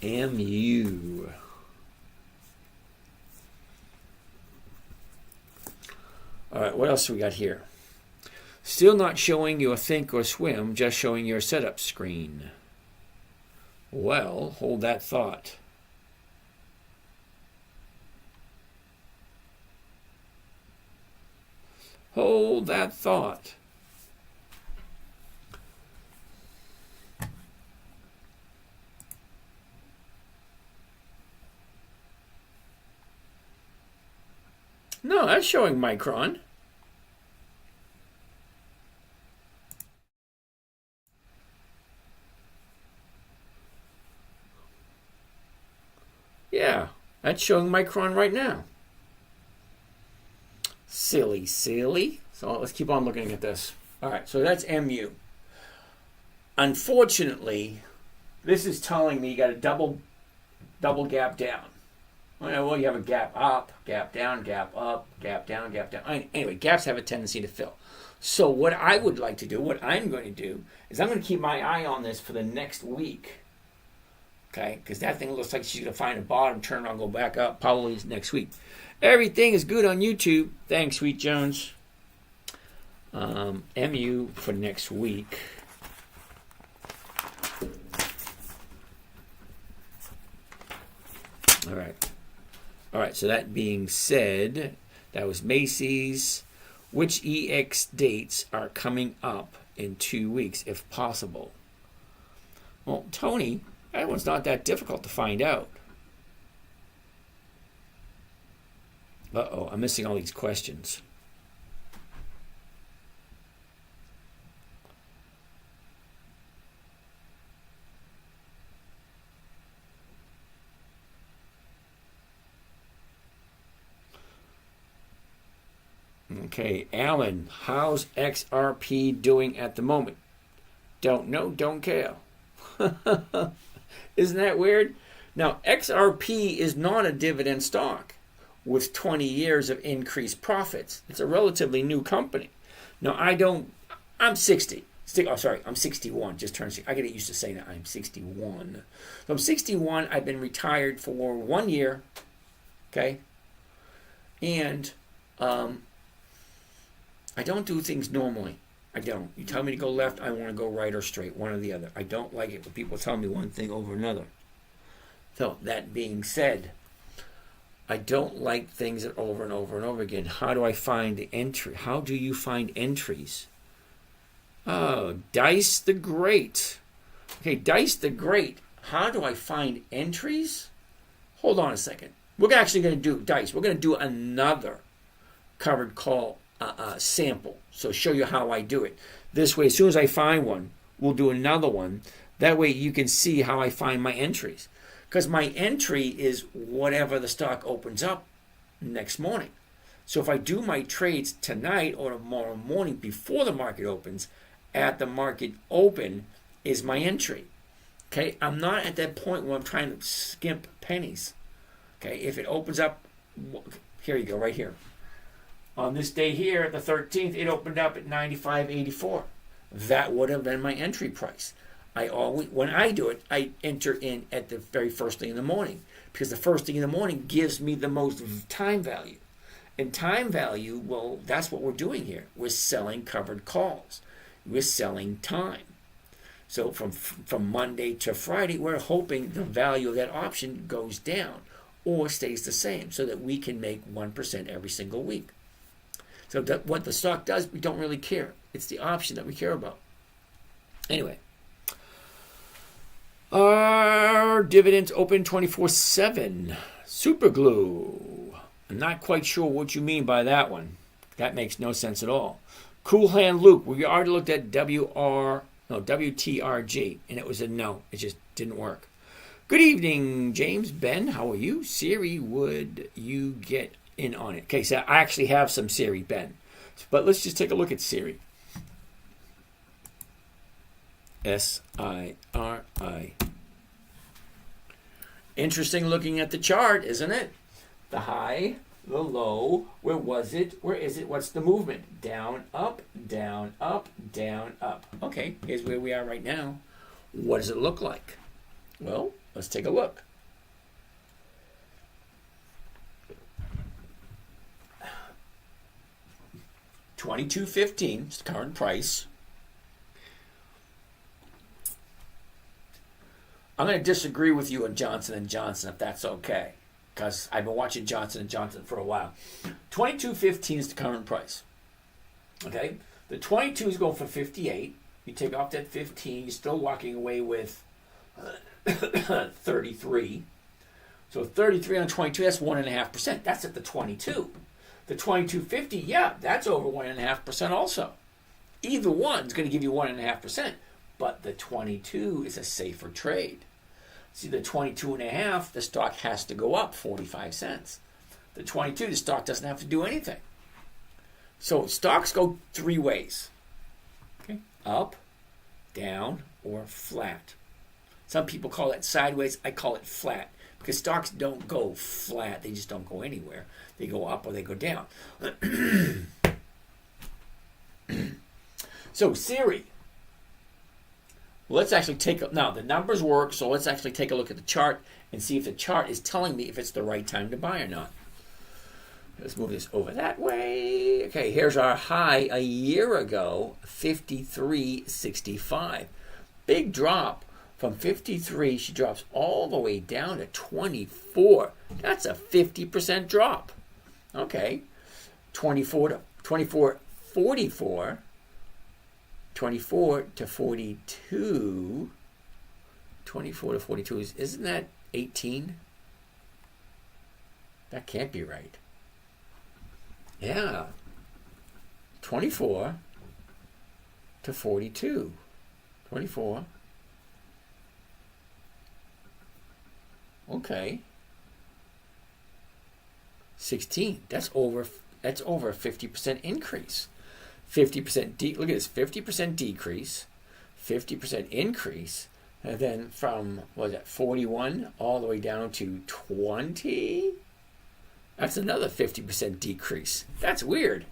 Speaker 1: MU. All right, what else do we got here? Still not showing your think or swim, just showing your setup screen. Well, hold that thought. Hold that thought. No, that's showing Micron. Yeah, that's showing Micron right now. Silly. So let's keep on looking at this. All right, so that's MU. Unfortunately, this is telling me you got a double double gap down. Well, you have a gap up, gap down, gap up, gap down, gap down. Anyway, gaps have a tendency to fill. So what I would like to do, what I'm going to do, is I'm going to keep my eye on this for the next week. Okay? Because that thing looks like she's going to find a bottom, turn around, go back up, probably next week. Everything is good on YouTube. Thanks, Sweet Jones. MU for next week. All right, so that being said, that was Macy's. Which EX dates are coming up in 2 weeks, if possible? Well, Tony, that one's not that difficult to find out. Uh-oh, I'm missing all these questions. Okay, Alan, how's XRP doing at the moment? Don't know, don't care. Isn't that weird? Now, XRP is not a dividend stock with 20 years of increased profits. It's a relatively new company. Now, I'm 60. I'm 61. Just turned 60. I get used to saying that I'm 61. So I'm 61. I've been retired for 1 year. Okay? And, I don't do things normally. I don't. You tell me to go left, I want to go right or straight, one or the other. I don't like it when people tell me one thing over another. So, that being said, I don't like things that over and over and over again. How do I find the entry? How do you find entries? Oh, Dice the Great. Okay, Dice the Great. How do I find entries? Hold on a second. We're actually going to do, Dice, we're going to do another covered call sample. So show you how I do it. This way, as soon as I find one, we'll do another one. That way you can see how I find my entries. Because my entry is whatever the stock opens up next morning. So if I do my trades tonight or tomorrow morning before the market opens, at the market open is my entry. Okay, I'm not at that point where I'm trying to skimp pennies. Okay, if it opens up, here you go, right here. On this day here, the 13th, it opened up at 95.84. That would have been my entry price. When I do it, I enter in at the very first thing in the morning, because the first thing in the morning gives me the most time value. And time value, well, that's what we're doing here. We're selling covered calls. We're selling time. So from Monday to Friday, we're hoping the value of that option goes down or stays the same so that we can make 1% every single week. So what the stock does, we don't really care. It's the option that we care about. Anyway. Our dividends open 24/7. Super glue. I'm not quite sure what you mean by that one. That makes no sense at all. Cool Hand Luke. We already looked at WTRG, and it was a no. It just didn't work. Good evening, James. Ben, how are you? Siri, would you get in on it? Okay, so I actually have some Siri, Ben. But let's just take a look at Siri. SIRI. Interesting looking at the chart, isn't it? The high, the low, where was it? Where is it? What's the movement? Down, up, down, up, down, up. Okay, here's where we are right now. What does it look like? Well, let's take a look. $22.15 is the current price. I'm going to disagree with you on Johnson & Johnson, if that's okay, because I've been watching Johnson & Johnson for a while. $22.15 is the current price. Okay? The 22 is going for 58. You take off that 15, you're still walking away with 33. So 33 on 22, that's 1.5%. That's at the 22. The 22.50, yeah, that's over 1.5% also. Either one's going to give you 1.5%, but the 22 is a safer trade. See, the 22.5, the stock has to go up 45 cents. The 22, the stock doesn't have to do anything. So stocks go three ways. Okay? Up, down, or flat. Some people call it sideways. I call it flat, because stocks don't go flat. They just don't go anywhere. They go up or they go down. So Siri, let's actually now the numbers work, so let's actually take a look at the chart and see if the chart is telling me if it's the right time to buy or not. Let's move this over that way. Okay, here's our high a year ago, 53.65. Big drop from 53. She drops all the way down to 24. That's a 50% drop. Okay, 24 to 44. 24 to 42. 24 to 42 isn't that 18? That can't be right. Yeah. 24 to 42. 24. Okay. 16. That's over a 50% increase. 50% look at this, 50% decrease, 50% increase, and then from, what was that, 41 all the way down to 20? That's another 50% decrease. That's weird.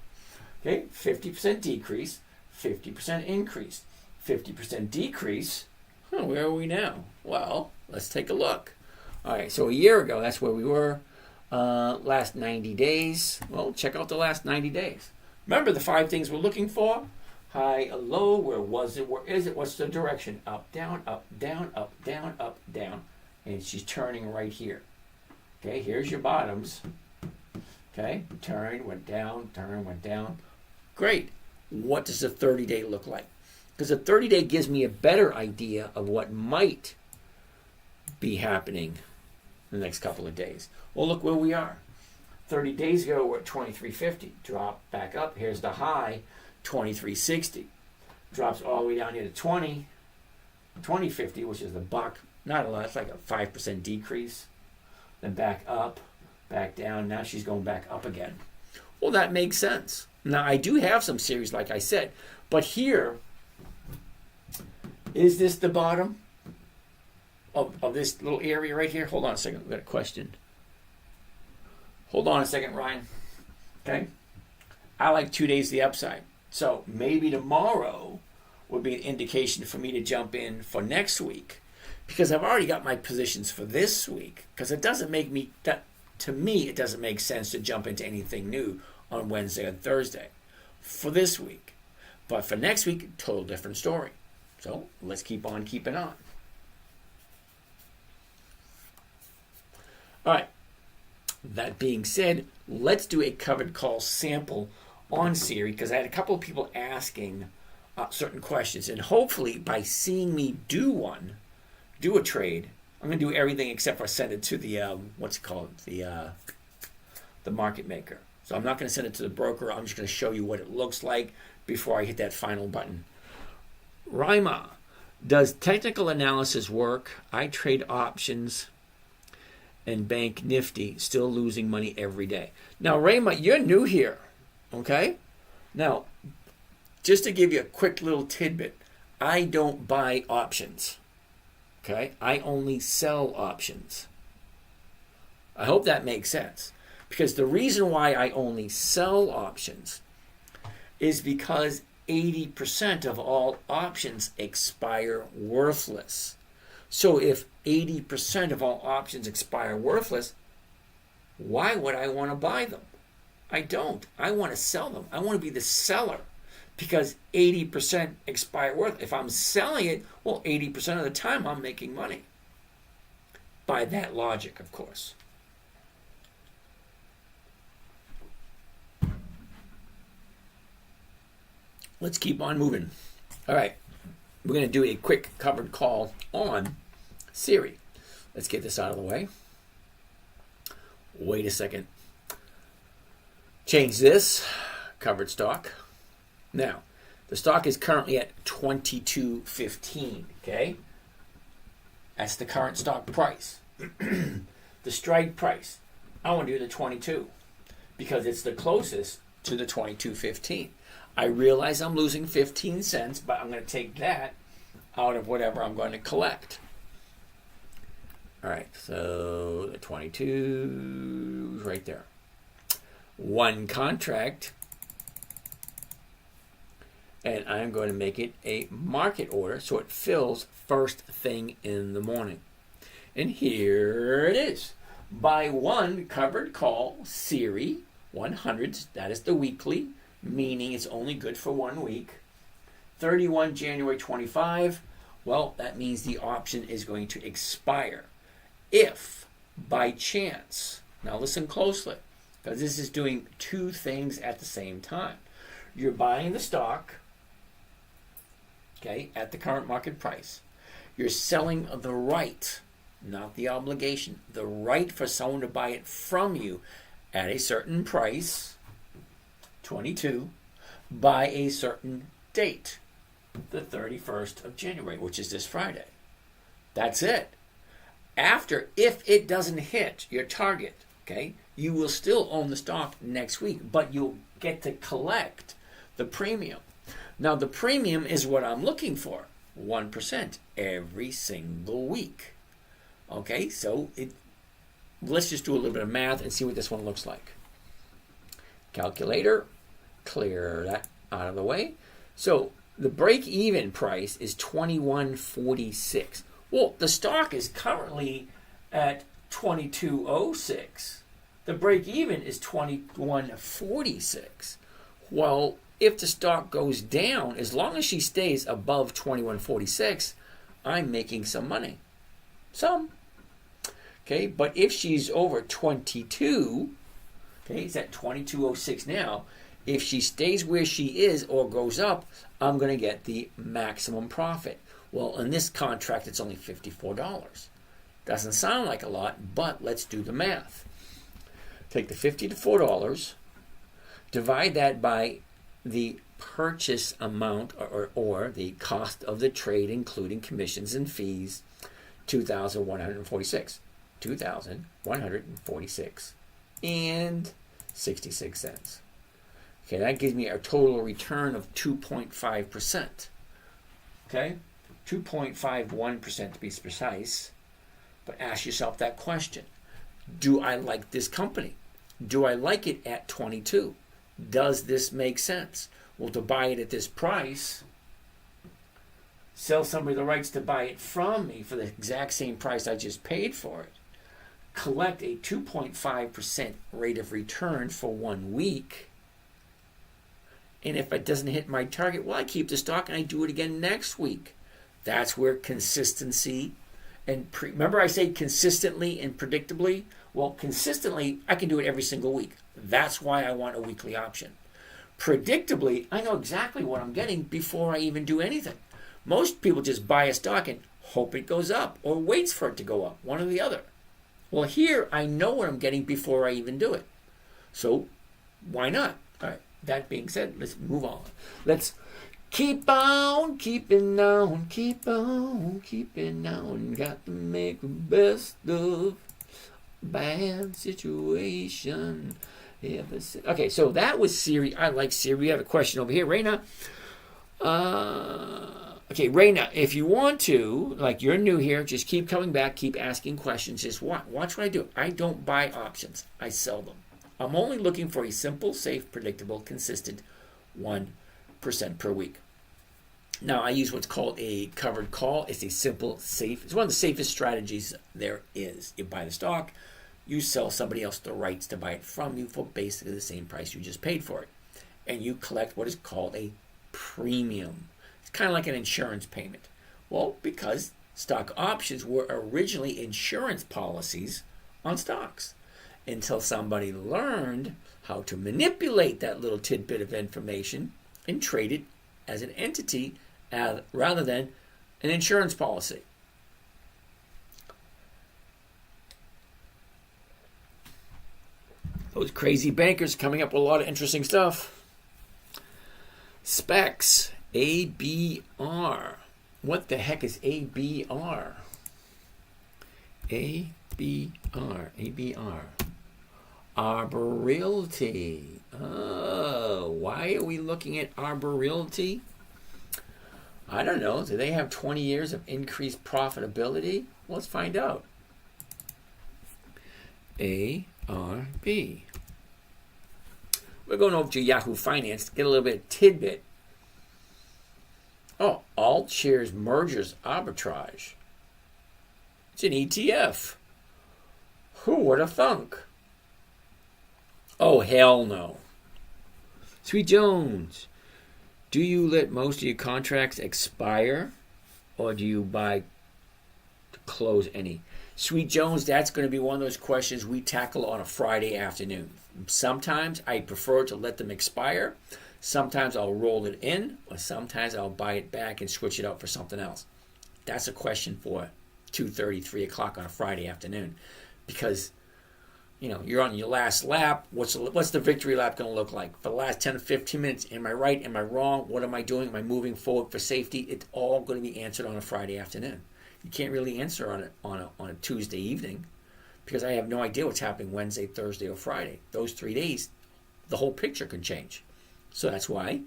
Speaker 1: Okay, 50% decrease, 50% increase, 50% decrease. Where are we now? Well, let's take a look. All right, so a year ago, that's where we were. Last 90 days. Well, check out the last 90 days. Remember the 5 things we're looking for? High, a low, where was it, where is it, what's the direction? Up, down, up, down, up, down, up, down. And she's turning right here. Okay, here's your bottoms. Okay, turn, went down, turn, went down. Great. What does a 30-day look like? Because a 30-day gives me a better idea of what might be happening in the next couple of days. Well, look where we are. 30 days ago, we're at 23.50. Drop back up. Here's the high, 23.60. Drops all the way down here to 20.50, which is the buck. Not a lot. It's like a 5% decrease. Then back up, back down. Now she's going back up again. Well, that makes sense. Now, I do have some series, like I said. But here, is this the bottom of this little area right here? Hold on a second. We've got a question. Hold on a second, Ryan. Okay? I like 2 days to the upside. So maybe tomorrow would be an indication for me to jump in for next week, because I've already got my positions for this week. Because it doesn't make me, to me, it doesn't make sense to jump into anything new on Wednesday or Thursday for this week. But for next week, total different story. So let's keep on keeping on. All right. That being said, let's do a covered call sample on Siri, because I had a couple of people asking certain questions, and hopefully by seeing me do a trade, I'm going to do everything except for send it to the the market maker. So I'm not going to send it to the broker. I'm just going to show you what it looks like before I hit that final button. Rima, does technical analysis work? I trade options and Bank Nifty, still losing money every day. Now, Rayma, you're new here, okay? Now, just to give you a quick little tidbit, I don't buy options, okay? I only sell options. I hope that makes sense, because the reason why I only sell options is because 80% of all options expire worthless. So if 80% of all options expire worthless, why would I want to buy them? I don't. I want to sell them. I want to be the seller, because 80% expire worthless. If I'm selling it, well, 80% of the time I'm making money. By that logic, of course. Let's keep on moving. All right. We're going to do a quick covered call on Siri. Let's get this out of the way. Wait a second. Change this. Covered stock. Now, the stock is currently at $22.15. Okay? That's the current stock price. The strike price, I want to do the 22 because it's the closest to the 22.15. I realize I'm losing 15 cents, but I'm going to take that out of whatever I'm going to collect. All right, so the 22 is right there. One contract, and I'm going to make it a market order so it fills first thing in the morning. And here it is. Buy one covered call, Siri 100s, that is the weekly, meaning it's only good for 1 week. 31 January 25, well, that means the option is going to expire. If, by chance, now listen closely, because this is doing two things at the same time. You're buying the stock, okay, at the current market price. You're selling the right, not the obligation, the right for someone to buy it from you at a certain price, 22, by a certain date, the 31st of January, which is this Friday. That's it. After, if it doesn't hit your target, okay, you will still own the stock next week, but you'll get to collect the premium. Now, the premium is what I'm looking for, 1% every single week. Okay, so let's just do a little bit of math and see what this one looks like. Calculator, clear that out of the way. So the break-even price is $21.46. Well, the stock is currently at $22.06. The break-even is $21.46. Well, if the stock goes down, as long as she stays above $21.46, I'm making some money. Some. Okay, but if she's over 22, okay, it's at 22.06 now. If she stays where she is or goes up, I'm going to get the maximum profit. Well, in this contract, it's only $54. Doesn't sound like a lot, but let's do the math. Take the $54, divide that by the purchase amount or the cost of the trade, including commissions and fees, $2,146. $2,146 and 66 cents. Okay, that gives me a total return of 2.5%. Okay, 2.51% to be precise. But ask yourself that question. Do I like this company? Do I like it at 22? Does this make sense? Well, to buy it at this price, sell somebody the rights to buy it from me for the exact same price I just paid for it, collect a 2.5% rate of return for 1 week, and if it doesn't hit my target, well, I keep the stock and I do it again next week. That's where consistency and remember I say consistently and predictably? Well, consistently, I can do it every single week. That's why I want a weekly option. Predictably, I know exactly what I'm getting before I even do anything. Most people just buy a stock and hope it goes up or waits for it to go up, one or the other. Well, here, I know what I'm getting before I even do it. So, why not? All right, that being said, let's move on. Let's keep on keeping on, keep on keeping on. Got to make the best of bad situation. Okay, so that was Siri. I like Siri. We have a question over here, Raina. Okay, Raina, if you want to, like you're new here, just keep coming back, keep asking questions. Just watch what I do. I don't buy options. I sell them. I'm only looking for a simple, safe, predictable, consistent 1% per week. Now, I use what's called a covered call. It's a simple, safe, it's one of the safest strategies there is. You buy the stock, you sell somebody else the rights to buy it from you for basically the same price you just paid for it. And you collect what is called a premium. It's kind of like an insurance payment. Well, because stock options were originally insurance policies on stocks until somebody learned how to manipulate that little tidbit of information and trade it as an entity rather than an insurance policy. Those crazy bankers coming up with a lot of interesting stuff. Specs, ABR. What the heck is ABR? ABR. Arbor Realty. Oh, why are we looking at Arbor Realty? I don't know. Do they have 20 years of increased profitability? Let's find out. ARB. We're going over to Yahoo Finance to get a little bit of tidbit. Oh, alt shares mergers arbitrage. It's an ETF. Who would have thunk? Oh, hell no. Sweet Jones, do you let most of your contracts expire, or do you buy to close any? Sweet Jones, that's going to be one of those questions we tackle on a Friday afternoon. Sometimes I prefer to let them expire. Sometimes I'll roll it in, or sometimes I'll buy it back and switch it out for something else. That's a question for 2:30, 3 o'clock on a Friday afternoon, because you're on your last lap. What's the victory lap going to look like? For the last 10 or 15 minutes, am I right? Am I wrong? What am I doing? Am I moving forward for safety? It's all going to be answered on a Friday afternoon. You can't really answer on a Tuesday evening, because I have no idea what's happening Wednesday, Thursday, or Friday. Those 3 days, the whole picture can change. So that's why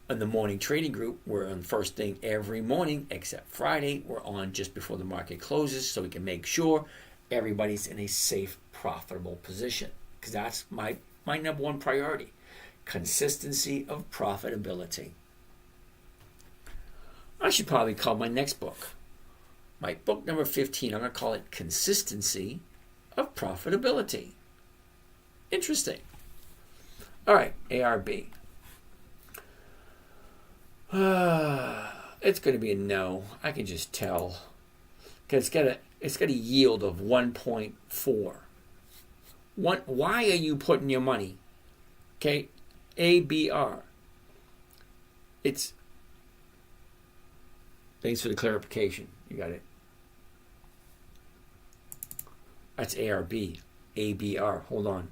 Speaker 1: in the morning trading group, we're on first thing every morning, except Friday. We're on just before the market closes, so we can make sure everybody's in a safe, profitable position, because that's my number one priority: consistency of profitability. I should probably call my next book, my book number 15, I'm going to call it Consistency of Profitability. Interesting. All right, ARB. It's going to be a no. I can just tell, because it's got a yield of 1.4. Why are you putting your money? Okay, ABR. Thanks for the clarification. You got it. That's ARB. ABR. Hold on.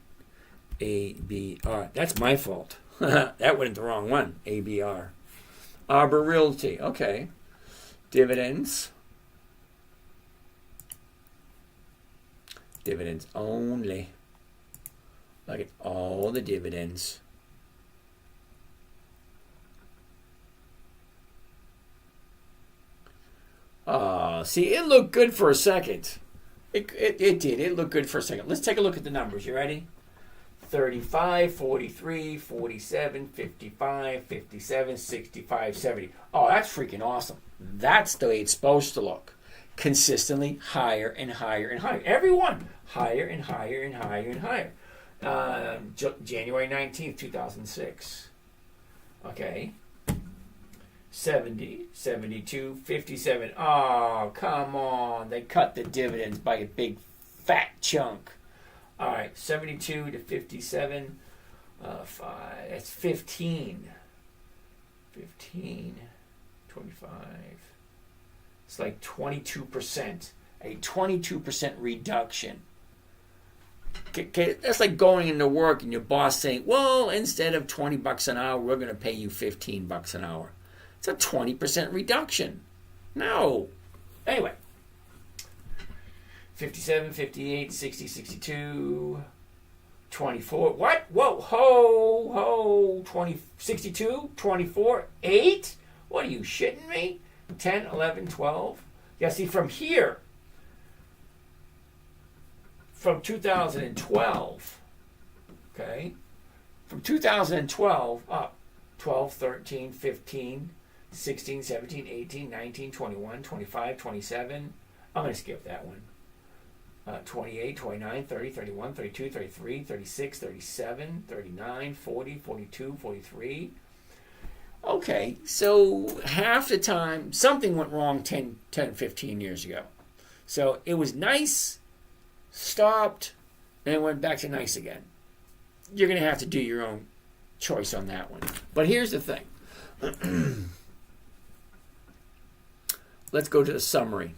Speaker 1: ABR. That's my fault. That went the wrong one. ABR. Arbor Realty. Okay. Dividends. Dividends only. Look at all the dividends. See, it looked good for a second. It did. It looked good for a second. Let's take a look at the numbers. You ready? 35, 43, 47, 55, 57, 65, 70. Oh, that's freaking awesome. That's the way it's supposed to look. Consistently higher and higher and higher. Everyone higher and higher and higher and higher. January 19th, 2006. Okay. 70, 72, 57. Oh, come on. They cut the dividends by a big fat chunk. All right, 72 to 57. that's 15. 15, 25. It's like 22%. A 22% reduction. Okay, that's like going into work and your boss saying, well, instead of $20 an hour, we're going to pay you $15 an hour. It's a 20% reduction. No. Anyway. 57, 58, 60, 62, 24. What? Whoa, ho, 20, 62, 24, 8? What are you shitting me? 10, 11, 12. Yeah, see, from here, from 2012, okay, from 2012 up, 12, 13, 15, 16, 17, 18, 19, 21, 25, 27. I'm going to skip that one. 28, 29, 30, 31, 32, 33, 36, 37, 39, 40, 42, 43. Okay, so half the time, something went wrong 10, 15 years ago. So it was nice, stopped, and went back to nice again. You're going to have to do your own choice on that one. But here's the thing. Let's go to the summary.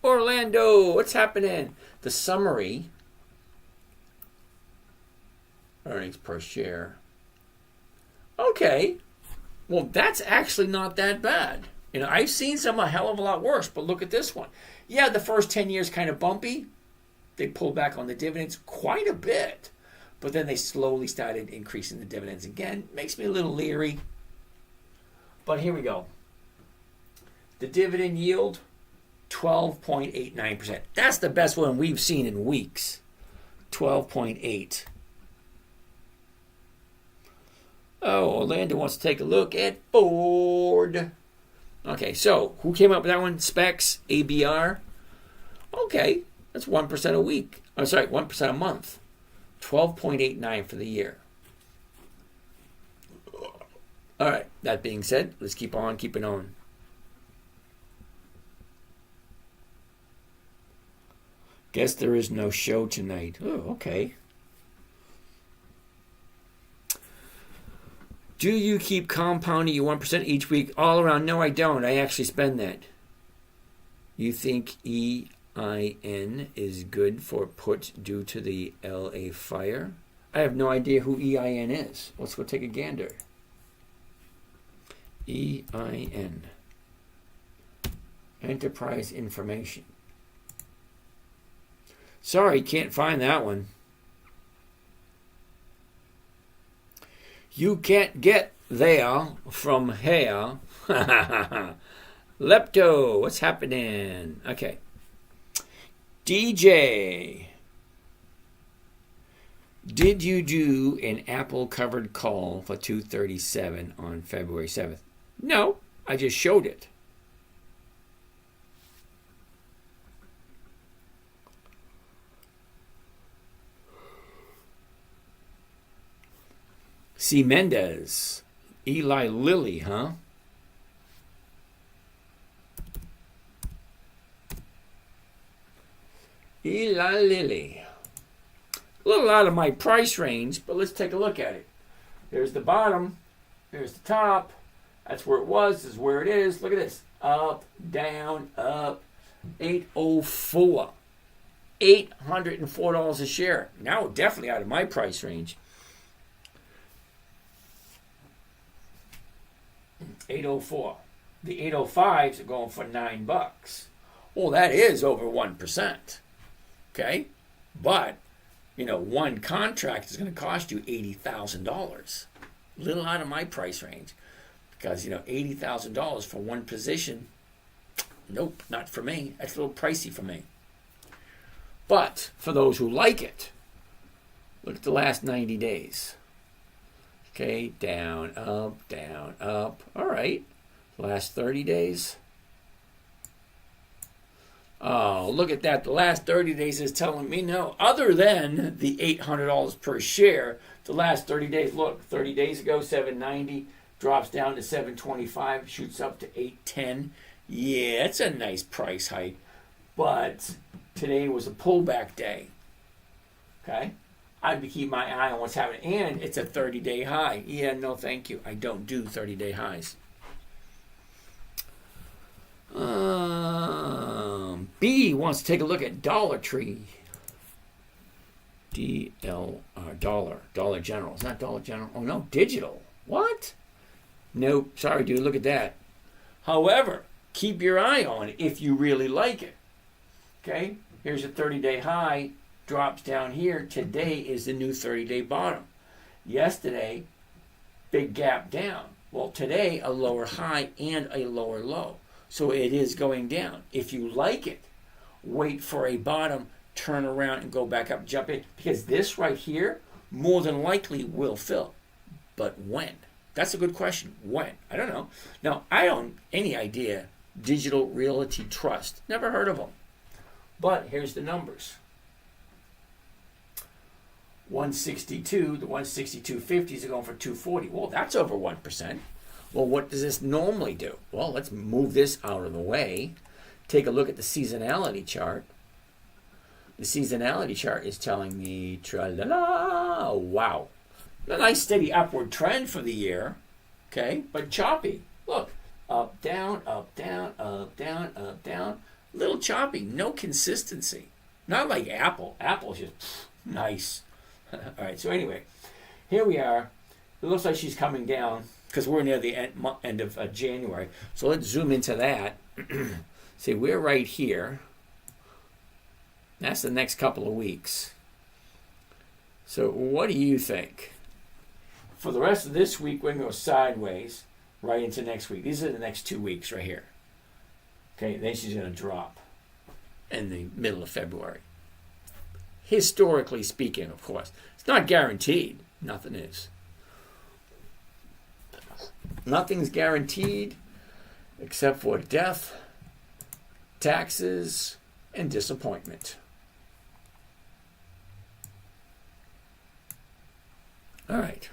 Speaker 1: Orlando, what's happening? The summary, earnings per share. Okay, well, that's actually not that bad. You know, I've seen some a hell of a lot worse, but look at this one. Yeah, the first 10 years kind of bumpy. They pulled back on the dividends quite a bit, but then they slowly started increasing the dividends again. Makes me a little leery. But here we go. The dividend yield, 12.89%. That's the best one we've seen in weeks. 12.8. Oh, Orlando wants to take a look at Ford. Okay, so who came up with that one? Specs, ABR. Okay, that's 1% a week. I'm sorry, 1% a month. 12.89 for the year. All right, that being said, let's keep on keeping on. Guess there is no show tonight. Oh, okay. Do you keep compounding your 1% each week all around? No, I don't. I actually spend that. You think EIN is good for put due to the LA fire? I have no idea who EIN is. Let's go take a gander. EIN. Enterprise information. Sorry, can't find that one. You can't get there from here. Lepto, what's happening? Okay. DJ. Did you do an Apple covered call for 237 on February 7th? No, I just showed it. C. Mendez. Eli Lilly, huh? Eli Lilly. A little out of my price range, but let's take a look at it. There's the bottom. There's the top. That's where it was. This is where it is. Look at this. Up, down, up. 804. $804 a share. Now definitely out of my price range. 804. The 805s are going for $9. Well, that is over 1%. Okay? But, one contract is going to cost you $80,000. A little out of my price range. Because, $80,000 for one position, nope, not for me. That's a little pricey for me. But for those who like it, look at the last 90 days. Okay, down, up. All right. Last 30 days. Oh, look at that. The last 30 days is telling me no. Other than the $800 per share, the last 30 days, look, 30 days ago, $790, drops down to $725, shoots up to $810. Yeah, it's a nice price hike. But today was a pullback day. Okay? I'd be keeping my eye on what's happening. And it's a 30-day high. Yeah, no thank you. I don't do 30-day highs. B wants to take a look at Dollar Tree. Dollar General. It's not Dollar General. Oh, no, Digital. What? Nope. Sorry, dude. Look at that. However, keep your eye on it if you really like it. Okay? Here's a 30-day high. Drops down here. Today is the new 30-day bottom. Yesterday, big gap down. Well, today, a lower high and a lower low. So it is going down. If you like it, wait for a bottom, turn around and go back up, jump in. Because this right here, more than likely will fill. But when? That's a good question. When? I don't know. Now, I don't any idea. Digital Realty Trust. Never heard of them. But here's the numbers. 162, the 162.50s are going for 240. Well, that's over 1%. Well, what does this normally do? Well, let's move this out of the way. Take a look at the seasonality chart. The seasonality chart is telling me, tra-la-la, wow. A nice steady upward trend for the year, okay, but choppy. Look, up, down, up, down, up, down, up, down. A little choppy, no consistency. Not like Apple. Apple's just nice. All right, so anyway, here we are. It looks like she's coming down because we're near the end of January. So let's zoom into that. See, we're right here. That's the next couple of weeks. So what do you think? For the rest of this week, we're going to go sideways right into next week. These are the next 2 weeks right here. Okay, then she's going to drop in the middle of February. Historically speaking, of course. It's not guaranteed. Nothing is. Nothing's guaranteed except for death, taxes, and disappointment. All right.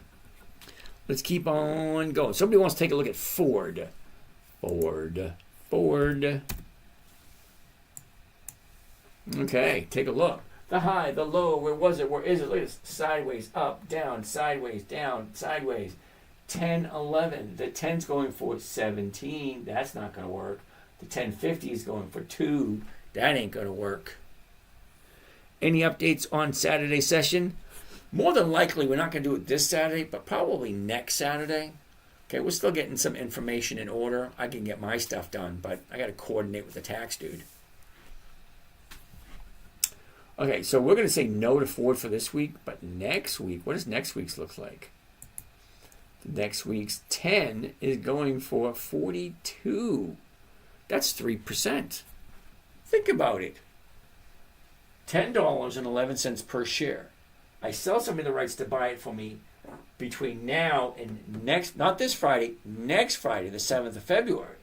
Speaker 1: Let's keep on going. Somebody wants to take a look at Ford. Ford. Okay, take a look. The high, the low, where was it? Where is it? Look at this. Sideways, up, down, sideways, down, sideways. 10, 11. The 10's going for 17. That's not going to work. The 1050 is going for 2. That ain't going to work. Any updates on Saturday session? More than likely, we're not going to do it this Saturday, but probably next Saturday. Okay, we're still getting some information in order. I can get my stuff done, but I got to coordinate with the tax dude. Okay, so we're going to say no to Ford for this week, but next week, what does next week's look like? Next week's 10 is going for 42. That's 3%. Think about it. $10.11 per share. I sell somebody the rights to buy it for me between now and next, not this Friday, next Friday, the 7th of February.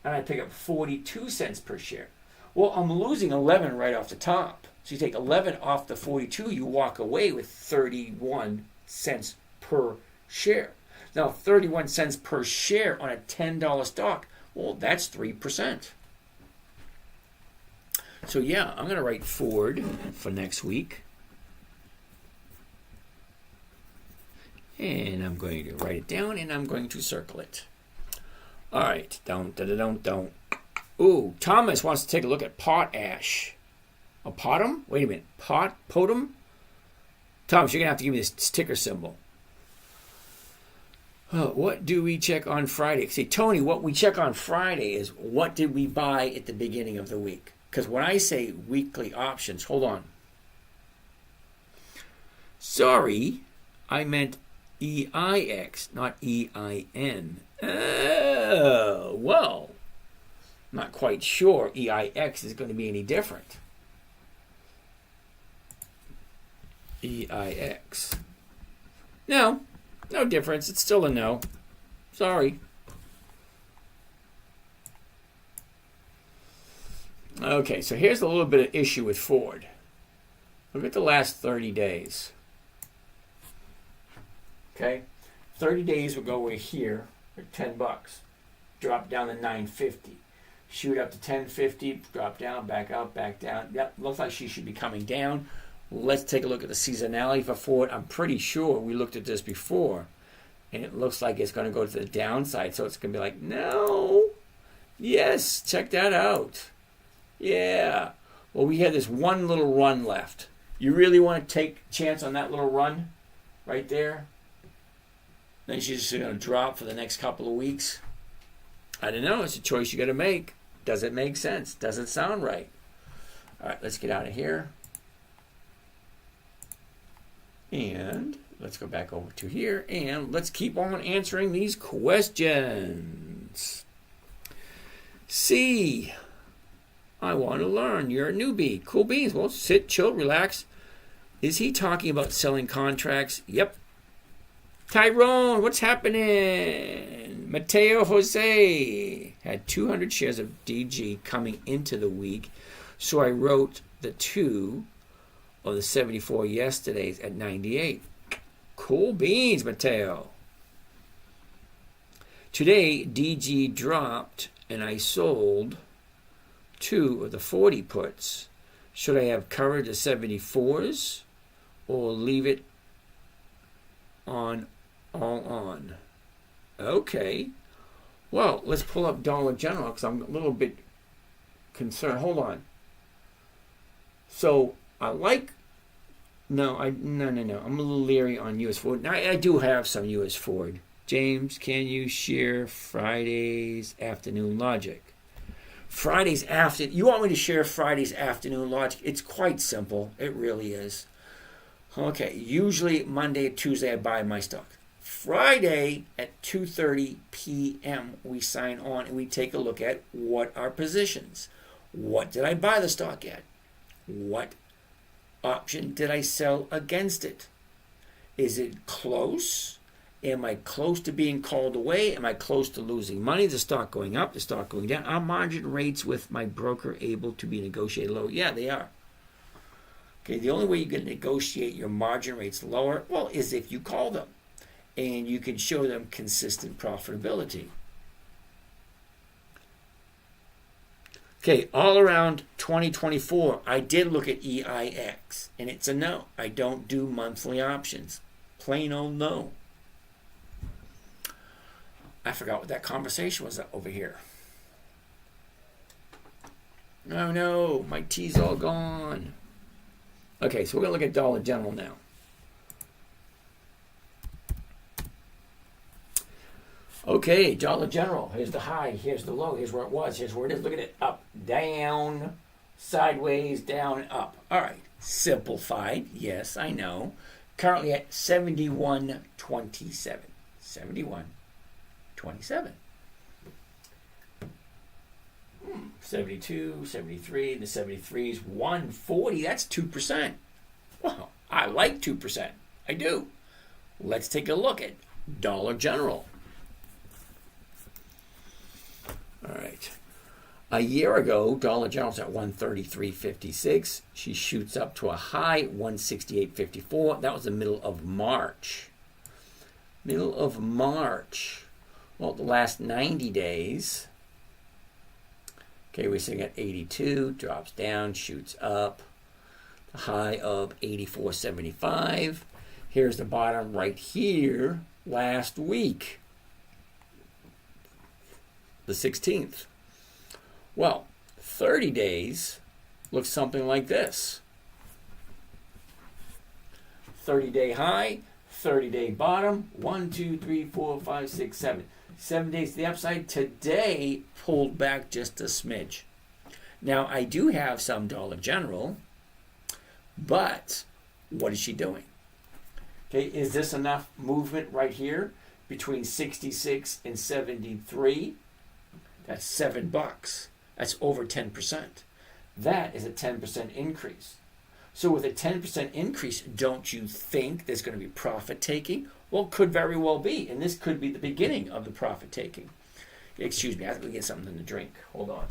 Speaker 1: And I pick up 42 cents per share. Well, I'm losing 11 right off the top. So you take 11 off the 42, you walk away with 31 cents per share. Now, 31 cents per share on a $10 stock, well, that's 3%. So yeah, I'm going to write Ford for next week. And I'm going to write it down, and I'm going to circle it. All right. Don't. Ooh, Thomas wants to take a look at potash. A potom? Wait a minute. Potom? Thomas, you're going to have to give me this ticker symbol. What do we check on Friday? See, Tony, what we check on Friday is what did we buy at the beginning of the week? Because when I say weekly options, hold on. Sorry, I meant EIX, not EIN. Oh, well, not quite sure EIX is going to be any different. EIX. No difference. It's still a no. Sorry. Okay, so here's a little bit of issue with Ford. Look at the last 30 days. Okay, 30 days will go over here at $10. Drop down to $9.50. Shoot up to $10.50. Drop down, back up, back down. Yep, looks like she should be coming down. Let's take a look at the seasonality for Ford. I'm pretty sure we looked at this before, and it looks like it's going to go to the downside. So it's going to be like, no, yes, check that out. Yeah. Well, we had this one little run left. You really want to take a chance on that little run right there? Then she's just going to drop for the next couple of weeks. I don't know. It's a choice you got to make. Does it make sense? Does it sound right? All right, let's get out of here. And let's go back over to here, and let's keep on answering these questions. C, I want to learn. You're a newbie. Cool beans. Well, sit, chill, relax. Is he talking about selling contracts? Yep. Tyrone, what's happening? Mateo Jose had 200 shares of DG coming into the week, so I wrote the 2 of the 74 yesterdays at 98. Cool beans, Mateo. Today, DG dropped, and I sold 2 of the 40 puts. Should I have covered the 74s or leave it on all on? Okay. Well, let's pull up Dollar General because I'm a little bit concerned. Hold on. So I like. No. I'm a little leery on U.S. Ford. Now, I do have some U.S. Ford. James, can you share Friday's afternoon logic? Friday's after. You want me to share Friday's afternoon logic? It's quite simple. It really is. Okay. Usually Monday, Tuesday, I buy my stock. Friday at 2:30 p.m. we sign on and we take a look at what are positions. What did I buy the stock at? What option did I sell against it? Is it close? Am I close to being called away? Am I close to losing money? Is the stock going up? The stock going down? Are margin rates with my broker able to be negotiated low? Yeah, they are. Okay, the only way you can negotiate your margin rates lower, well, is if you call them and you can show them consistent profitability. Okay, all around 2024, I did look at EIX, and it's a no. I don't do monthly options. Plain old no. I forgot what that conversation was over here. Oh no, my tea's all gone. Okay, so we're going to look at Dollar General now. Okay, Dollar General. Here's the high, here's the low, here's where it was, here's where it is. Look at it. Up, down, sideways, down, up. All right, simplified. Yes, I know. Currently at 71.27. 71.27. 72, 73, the 73 is 140. That's 2%. Well, I like 2%. I do. Let's take a look at Dollar General. All right. A year ago, Dollar General's at 133.56. She shoots up to a high 168.54. That was the middle of March. Middle of March. Well, the last 90 days. Okay, we're sitting at 82, drops down, shoots up. The high of 84.75. Here's the bottom right here last week. The 16th. Well, 30 days looks something like this. 30-day high, 30-day bottom, 1, 2, 3, 4, 5, 6, 7. 7 days to the upside. Today pulled back just a smidge. Now, I do have some Dollar General, but what is she doing? Okay, is this enough movement right here between 66 and 73? That's $7. That's over 10%. That is a 10% increase. So with a 10% increase, don't you think there's going to be profit taking? Well, it could very well be, and this could be the beginning of the profit taking. Excuse me, I have to get something to drink. Hold on.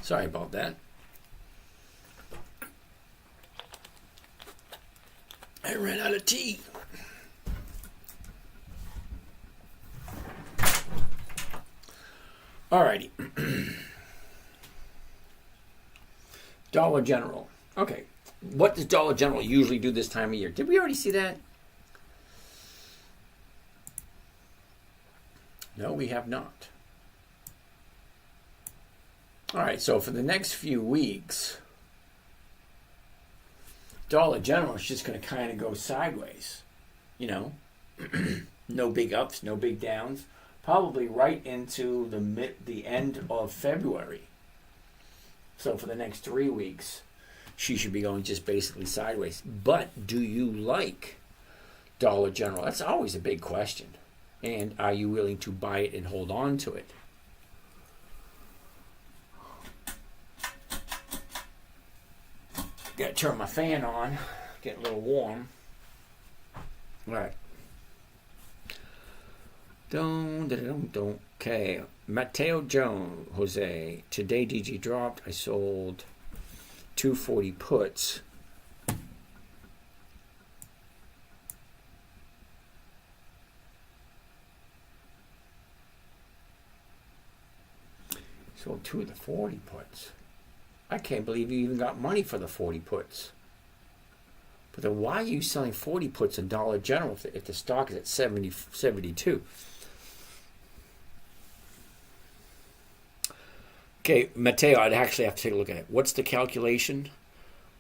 Speaker 1: Sorry about that. I ran out of tea. Alrighty. Dollar General. Okay. What does Dollar General usually do this time of year? Did we already see that? No, we have not. All right, so for the next few weeks, Dollar General is just going to kind of go sideways. You know, no big ups, no big downs. Probably right into the end of February. So for the next 3 weeks, she should be going just basically sideways. But do you like Dollar General? That's always a big question. And are you willing to buy it and hold on to it? Got to turn my fan on. Getting a little warm. All right. Don't. Okay. Mateo Jones, Jose. Today DG dropped. I sold 240 puts. Sold 2 of the 40 puts. I can't believe you even got money for the 40 puts. But then why are you selling 40 puts in Dollar General if the stock is at 72? Okay, Mateo, I'd actually have to take a look at it. What's the calculation?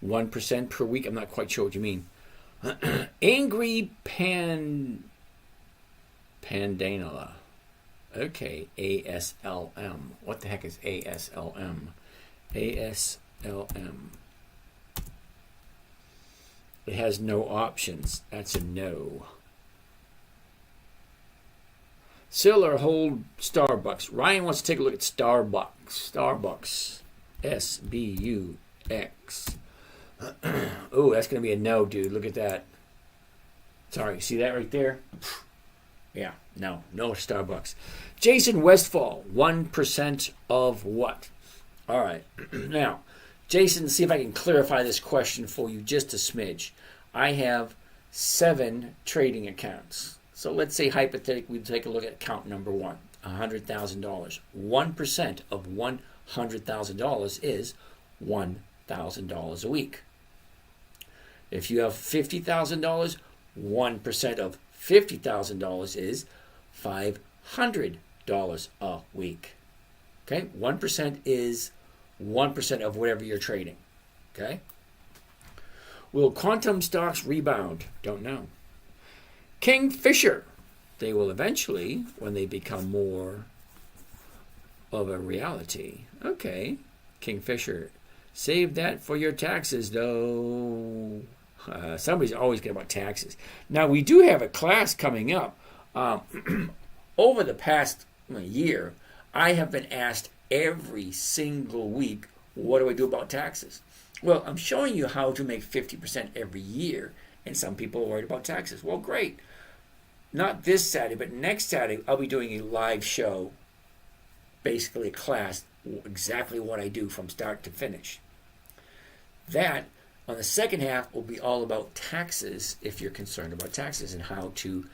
Speaker 1: 1% per week? I'm not quite sure what you mean. Angry Pandanala. Okay, ASLM. What the heck is ASLM? ASLM. It has no options. That's a no. Sell or hold Starbucks. Ryan wants to take a look at Starbucks. Starbucks. SBUX. Oh, that's going to be a no, dude. Look at that. Sorry, see that right there? Yeah, no Starbucks. Jason Westfall, 1% of what? All right. Now, Jason, see if I can clarify this question for you just a smidge. I have 7 trading accounts. So let's say hypothetically we take a look at account number 1, $100,000. 1% of $100,000 is $1,000 a week. If you have $50,000, 1% of $50,000 is $500 a week. Okay? 1% is 1% of whatever you're trading. Okay? Will quantum stocks rebound? Don't know. Kingfisher. They will eventually, when they become more of a reality. Okay. Kingfisher. Save that for your taxes, though. Somebody's always getting about taxes. Now, we do have a class coming up. Over the past year, I have been asked every single week, what do I do about taxes? Well, I'm showing you how to make 50% every year, and some people are worried about taxes. Well, great. Not this Saturday, but next Saturday, I'll be doing a live show, basically a class, exactly what I do from start to finish. That, on the second half, will be all about taxes, if you're concerned about taxes, and how to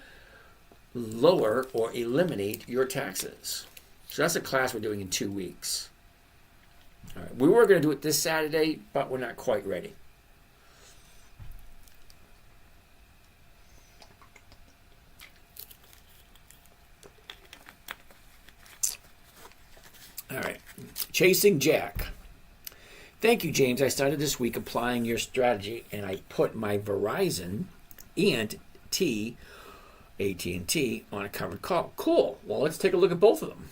Speaker 1: lower or eliminate your taxes. So that's a class we're doing in 2 weeks. All right. We were going to do it this Saturday, but we're not quite ready. All right. Chasing Jack. Thank you, James. I started this week applying your strategy, and I put my Verizon and AT&T on a covered call. Cool. Well, let's take a look at both of them.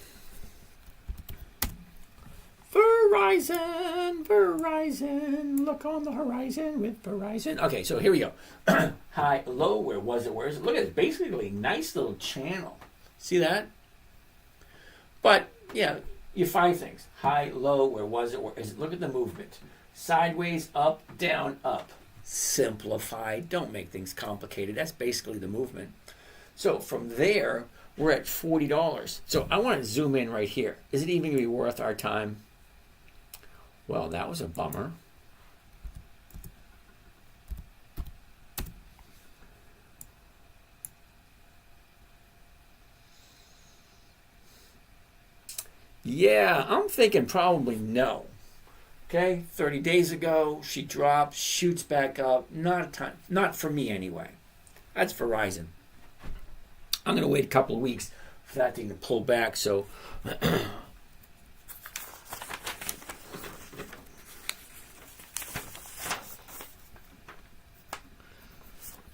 Speaker 1: Verizon, look on the horizon with Verizon. Okay, so here we go. High, low, where was it? Look at it. Basically, a nice little channel. See that? But, yeah, you find things. High, low, where was it? Where is it? Look at the movement. Sideways, up, down, up. Simplified. Don't make things complicated. That's basically the movement. So from there, we're at $40. So I want to zoom in right here. Is it even going to be worth our time? Well, that was a bummer. Yeah, I'm thinking probably no. Okay, 30 days ago, she drops, shoots back up. Not a time, not for me anyway. That's Verizon. I'm going to wait a couple of weeks for that thing to pull back. So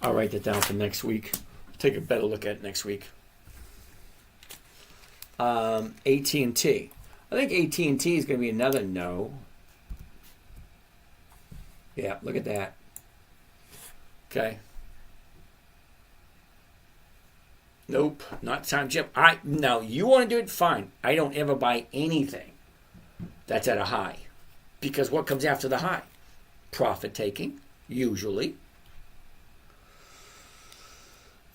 Speaker 1: I'll write that down for next week. Take a better look at it next week. AT&T. I think AT&T is going to be another no. Yeah, look at that. Okay. Nope, not time, Jim. No, you want to do it? Fine. I don't ever buy anything that's at a high. Because what comes after the high? Profit taking, usually.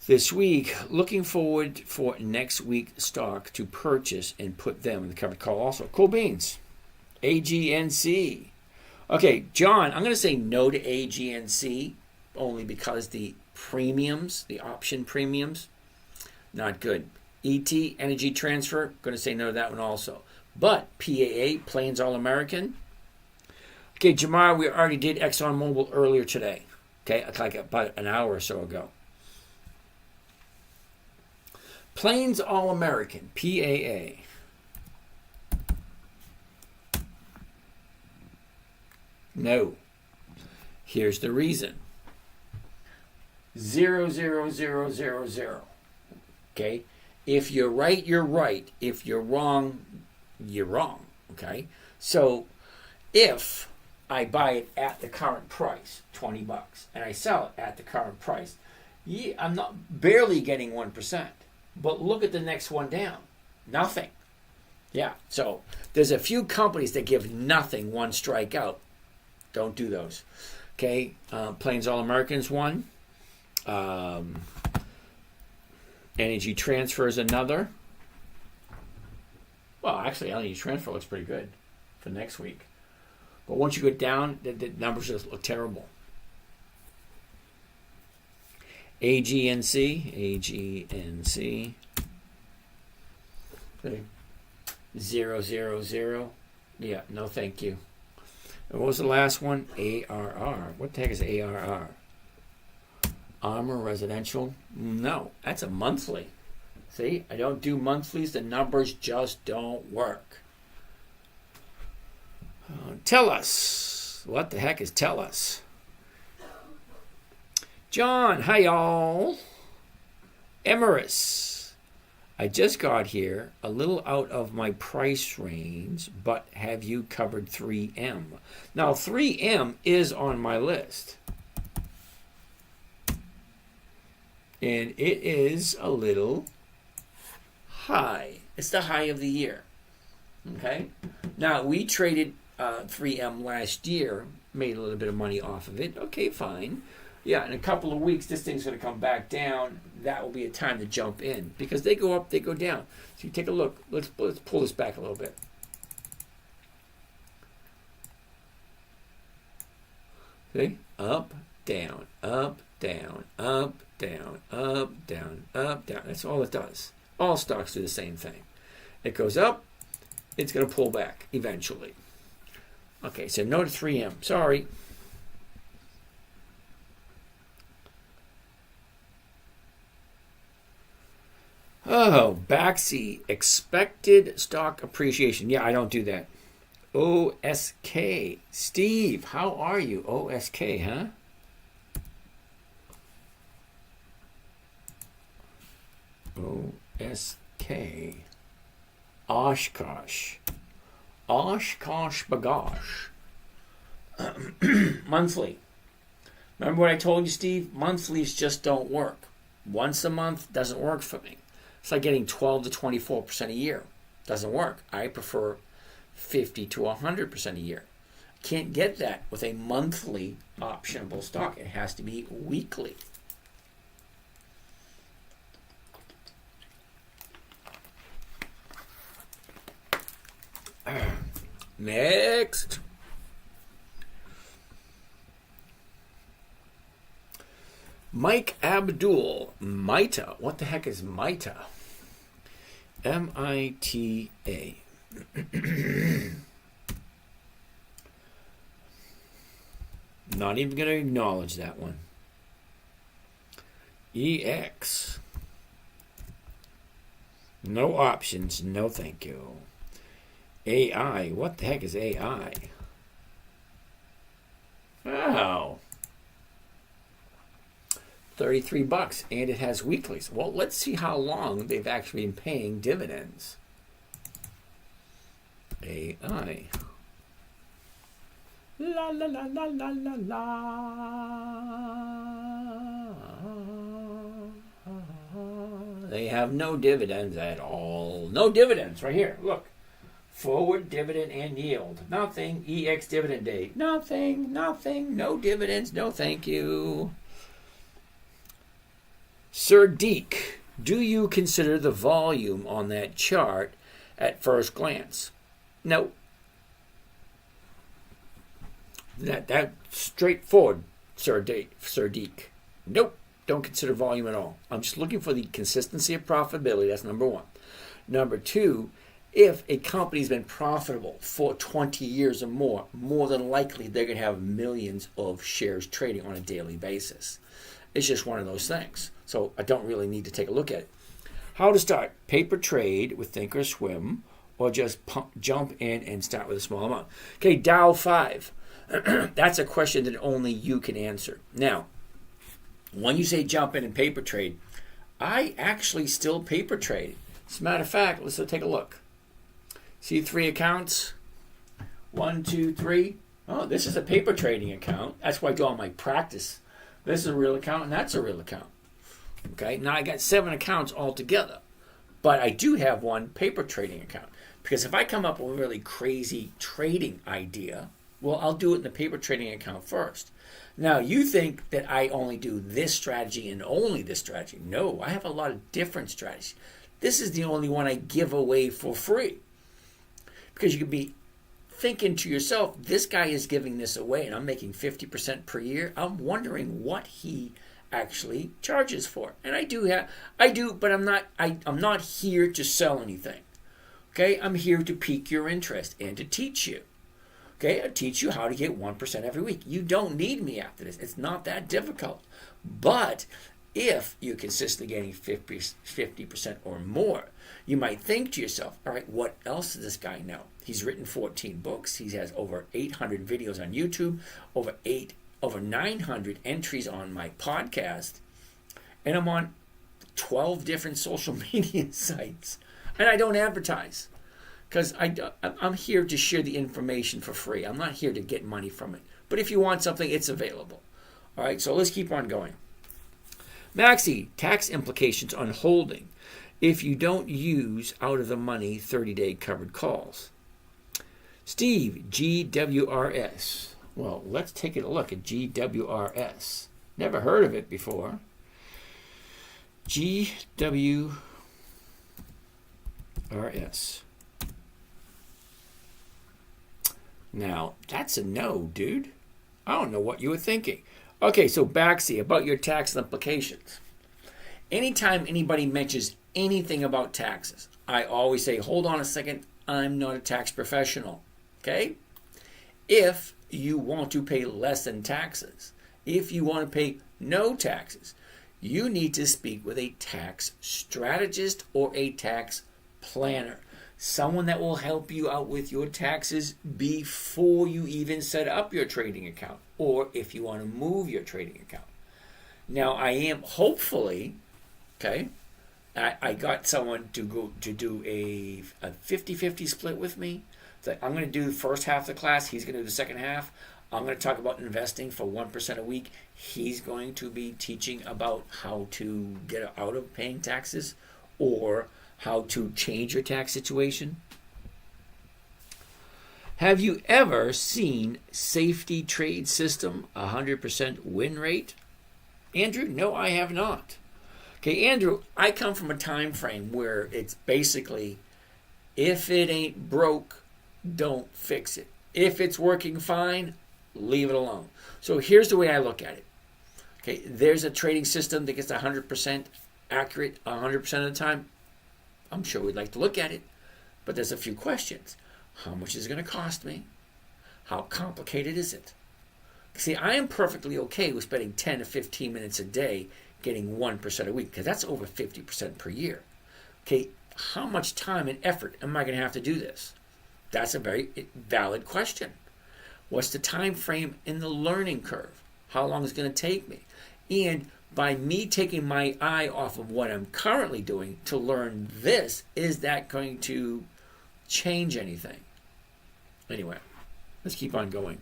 Speaker 1: This week, looking forward for next week's stock to purchase and put them in the covered call also. Cool beans. AGNC. Okay, John, I'm going to say no to AGNC only because the premiums, the option premiums, not good. ET, Energy Transfer, going to say no to that one also. But PAA, Plains All American, Okay, Jamar, we already did ExxonMobil earlier today. Okay, like about an hour or so ago. Plains All American, PAA. No. Here's the reason. 00000. Okay? If you're right, you're right. If you're wrong, you're wrong. Okay? So if I buy it at the current price, $20, and I sell it at the current price, I'm not barely getting 1%. But look at the next one down. Nothing. Yeah. So there's a few companies that give nothing one strikeout. Don't do those. Okay. Plains All Americans one. Energy Transfer is another. Well, actually, Energy Transfer looks pretty good for next week. But once you go down, the numbers just look terrible. AGNC. Okay. 000. Yeah, no thank you. And what was the last one? ARR. What the heck is ARR? Armor Residential? No, that's a monthly. See, I don't do monthlies. The numbers just don't work. Tell us. What the heck is tell us? John, hi y'all. Emirus. I just got here, a little out of my price range, but have you covered 3M? Now, 3M is on my list. And it is a little high. It's the high of the year. Okay? Now, we traded 3M last year, made a little bit of money off of it. Okay, fine. Yeah, in a couple of weeks, this thing's going to come back down. That will be a time to jump in. Because they go up, they go down. So you take a look. Let's pull this back a little bit. See? Up, down, up, down, up, down, up, down, up, down. That's all it does. All stocks do the same thing. It goes up, it's going to pull back eventually. Okay, so no to 3M. Sorry. Oh, Baxi, expected stock appreciation. Yeah, I don't do that. OSK. Steve, how are you? OSK, huh? OSK. Oshkosh. Oshkosh Bagosh. Monthly. Remember what I told you, Steve? Monthlies just don't work. Once a month doesn't work for me. It's like getting 12 to 24% a year. Doesn't work. I prefer 50 to 100% a year. Can't get that with a monthly optionable stock. It has to be weekly. Next. Mike Abdul. MITA. What the heck is MITA? MITA. Not even going to acknowledge that one. EX. No options. No thank you. AI. What the heck is AI? Wow. $33, and it has weeklies. Well, let's see how long they've actually been paying dividends. AI. La la la la la la la. They have no dividends at all. No dividends right here. Look. Forward dividend and yield. Nothing. EX dividend date. Nothing. Nothing. No dividends. No thank you. Sir Deek, do you consider the volume on that chart at first glance? No. That straightforward, Sir Deek. Nope. Don't consider volume at all. I'm just looking for the consistency of profitability. That's number one. Number two If a company's been profitable for 20 years or more than likely they're going to have millions of shares trading on a daily basis. It's just one of those things. So I don't really need to take a look at it. How to start? Paper trade with Thinkorswim, or just jump in and start with a small amount. Okay, Dow 5. That's a question that only you can answer. Now, when you say jump in and paper trade, I actually still paper trade. As a matter of fact, let's take a look. See 3 accounts? 1, 2, 3. Oh, this is a paper trading account. That's why I do all my practice. This is a real account, and that's a real account. Okay, now I got 7 accounts altogether. But I do have one paper trading account. Because if I come up with a really crazy trading idea, well, I'll do it in the paper trading account first. Now, you think that I only do this strategy and only this strategy. No, I have a lot of different strategies. This is the only one I give away for free. Because you could be thinking to yourself, this guy is giving this away and I'm making 50% per year. I'm wondering what he actually charges for. And I do, but I'm not here to sell anything. Okay, I'm here to pique your interest and to teach you. Okay, I teach you how to get 1% every week. You don't need me after this. It's not that difficult. But if you're consistently getting 50% or more, you might think to yourself, all right, what else does this guy know? He's written 14 books. He has over 800 videos on YouTube, over 900 entries on my podcast, and I'm on 12 different social media sites. And I don't advertise. Because I'm here to share the information for free. I'm not here to get money from it. But if you want something, it's available. All right, so let's keep on going. Maxi, tax implications on holding if you don't use out of the money 30-day covered calls. Steve, GWRS. Well, let's take a look at GWRS. Never heard of it before. GWRS. Now, that's a no, dude. I don't know what you were thinking. Okay, so Baxi, about your tax implications. Anytime anybody mentions anything about taxes, I always say, hold on a second, I'm not a tax professional. Okay? If you want to pay less in taxes, if you want to pay no taxes, you need to speak with a tax strategist or a tax planner. Someone that will help you out with your taxes before you even set up your trading account, or if you want to move your trading account. Now, I am hopefully, okay, I got someone to go to do a 50-50 split with me. So I'm going to do the first half of the class. He's going to do the second half. I'm going to talk about investing for 1% a week. He's going to be teaching about how to get out of paying taxes or how to change your tax situation. Have you ever seen safety trade system 100% win rate? Andrew, no, I have not. Okay, Andrew, I come from a time frame where it's basically, if it ain't broke, don't fix it. If it's working fine, leave it alone. So here's the way I look at it. Okay, there's a trading system that gets 100% accurate 100% of the time. I'm sure we'd like to look at it, but there's a few questions. How much is it going to cost me? How complicated is it? See, I am perfectly okay with spending 10 to 15 minutes a day getting 1% a week, because that's over 50% per year. Okay, how much time and effort am I going to have to do this? That's a very valid question. What's the time frame in the learning curve? How long is it going to take me? And by me taking my eye off of what I'm currently doing to learn this, is that going to change anything? Anyway, let's keep on going.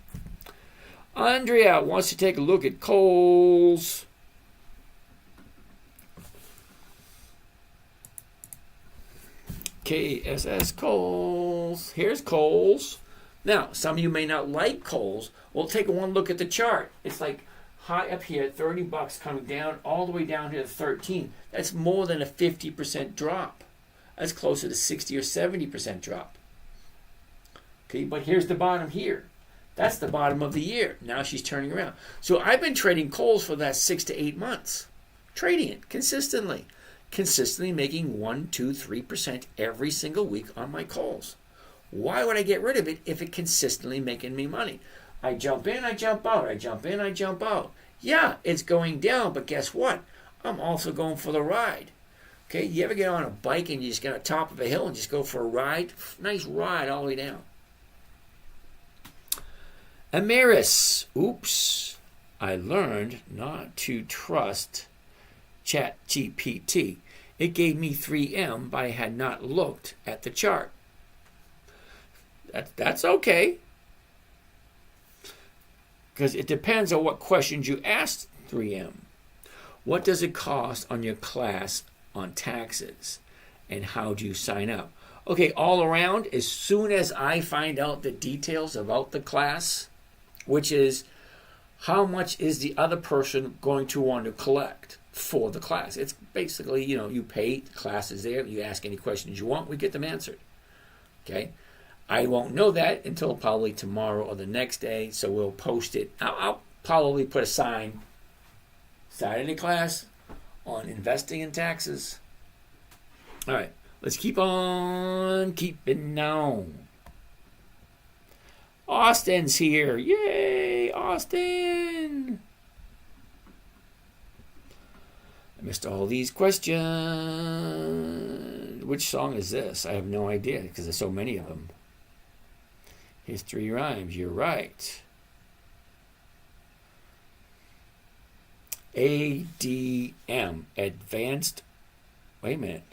Speaker 1: Andrea wants to take a look at Kohl's. KSS Kohl's. Here's Kohl's. Now, some of you may not like Kohl's. Well, take one look at the chart. It's like high up here at $30 coming down all the way down here to 13. That's more than a 50% drop. That's closer to 60 or 70% drop. Okay, but here's the bottom here. That's the bottom of the year. Now she's turning around. So I've been trading Kohl's for the last 6 to 8 months. Trading it consistently. consistently making 1, 2, 3% every single week on my calls. Why would I get rid of it if it's consistently making me money? I jump in, I jump out. I jump in, I jump out. Yeah, it's going down, but guess what? I'm also going for the ride. Okay, you ever get on a bike and you just get on the top of a hill and just go for a ride? Nice ride all the way down. Amaris, oops, I learned not to trust ChatGPT. It gave me 3M, but I had not looked at the chart. That's okay. Because it depends on what questions you ask 3M. What does it cost on your class on taxes? And how do you sign up? Okay, all around, as soon as I find out the details about the class, which is how much is the other person going to want to collect for the class. It's basically, you pay, the class is there, you ask any questions you want, we get them answered. Okay? I won't know that until probably tomorrow or the next day, so we'll post it. I'll probably put a sign, Saturday class on investing in taxes. All right, let's keep on keeping on. Austin's here. Yay, Austin. I missed all these questions. Which song is this? I have no idea because there's so many of them. History rhymes. You're right. ADM. Advanced. Wait a minute.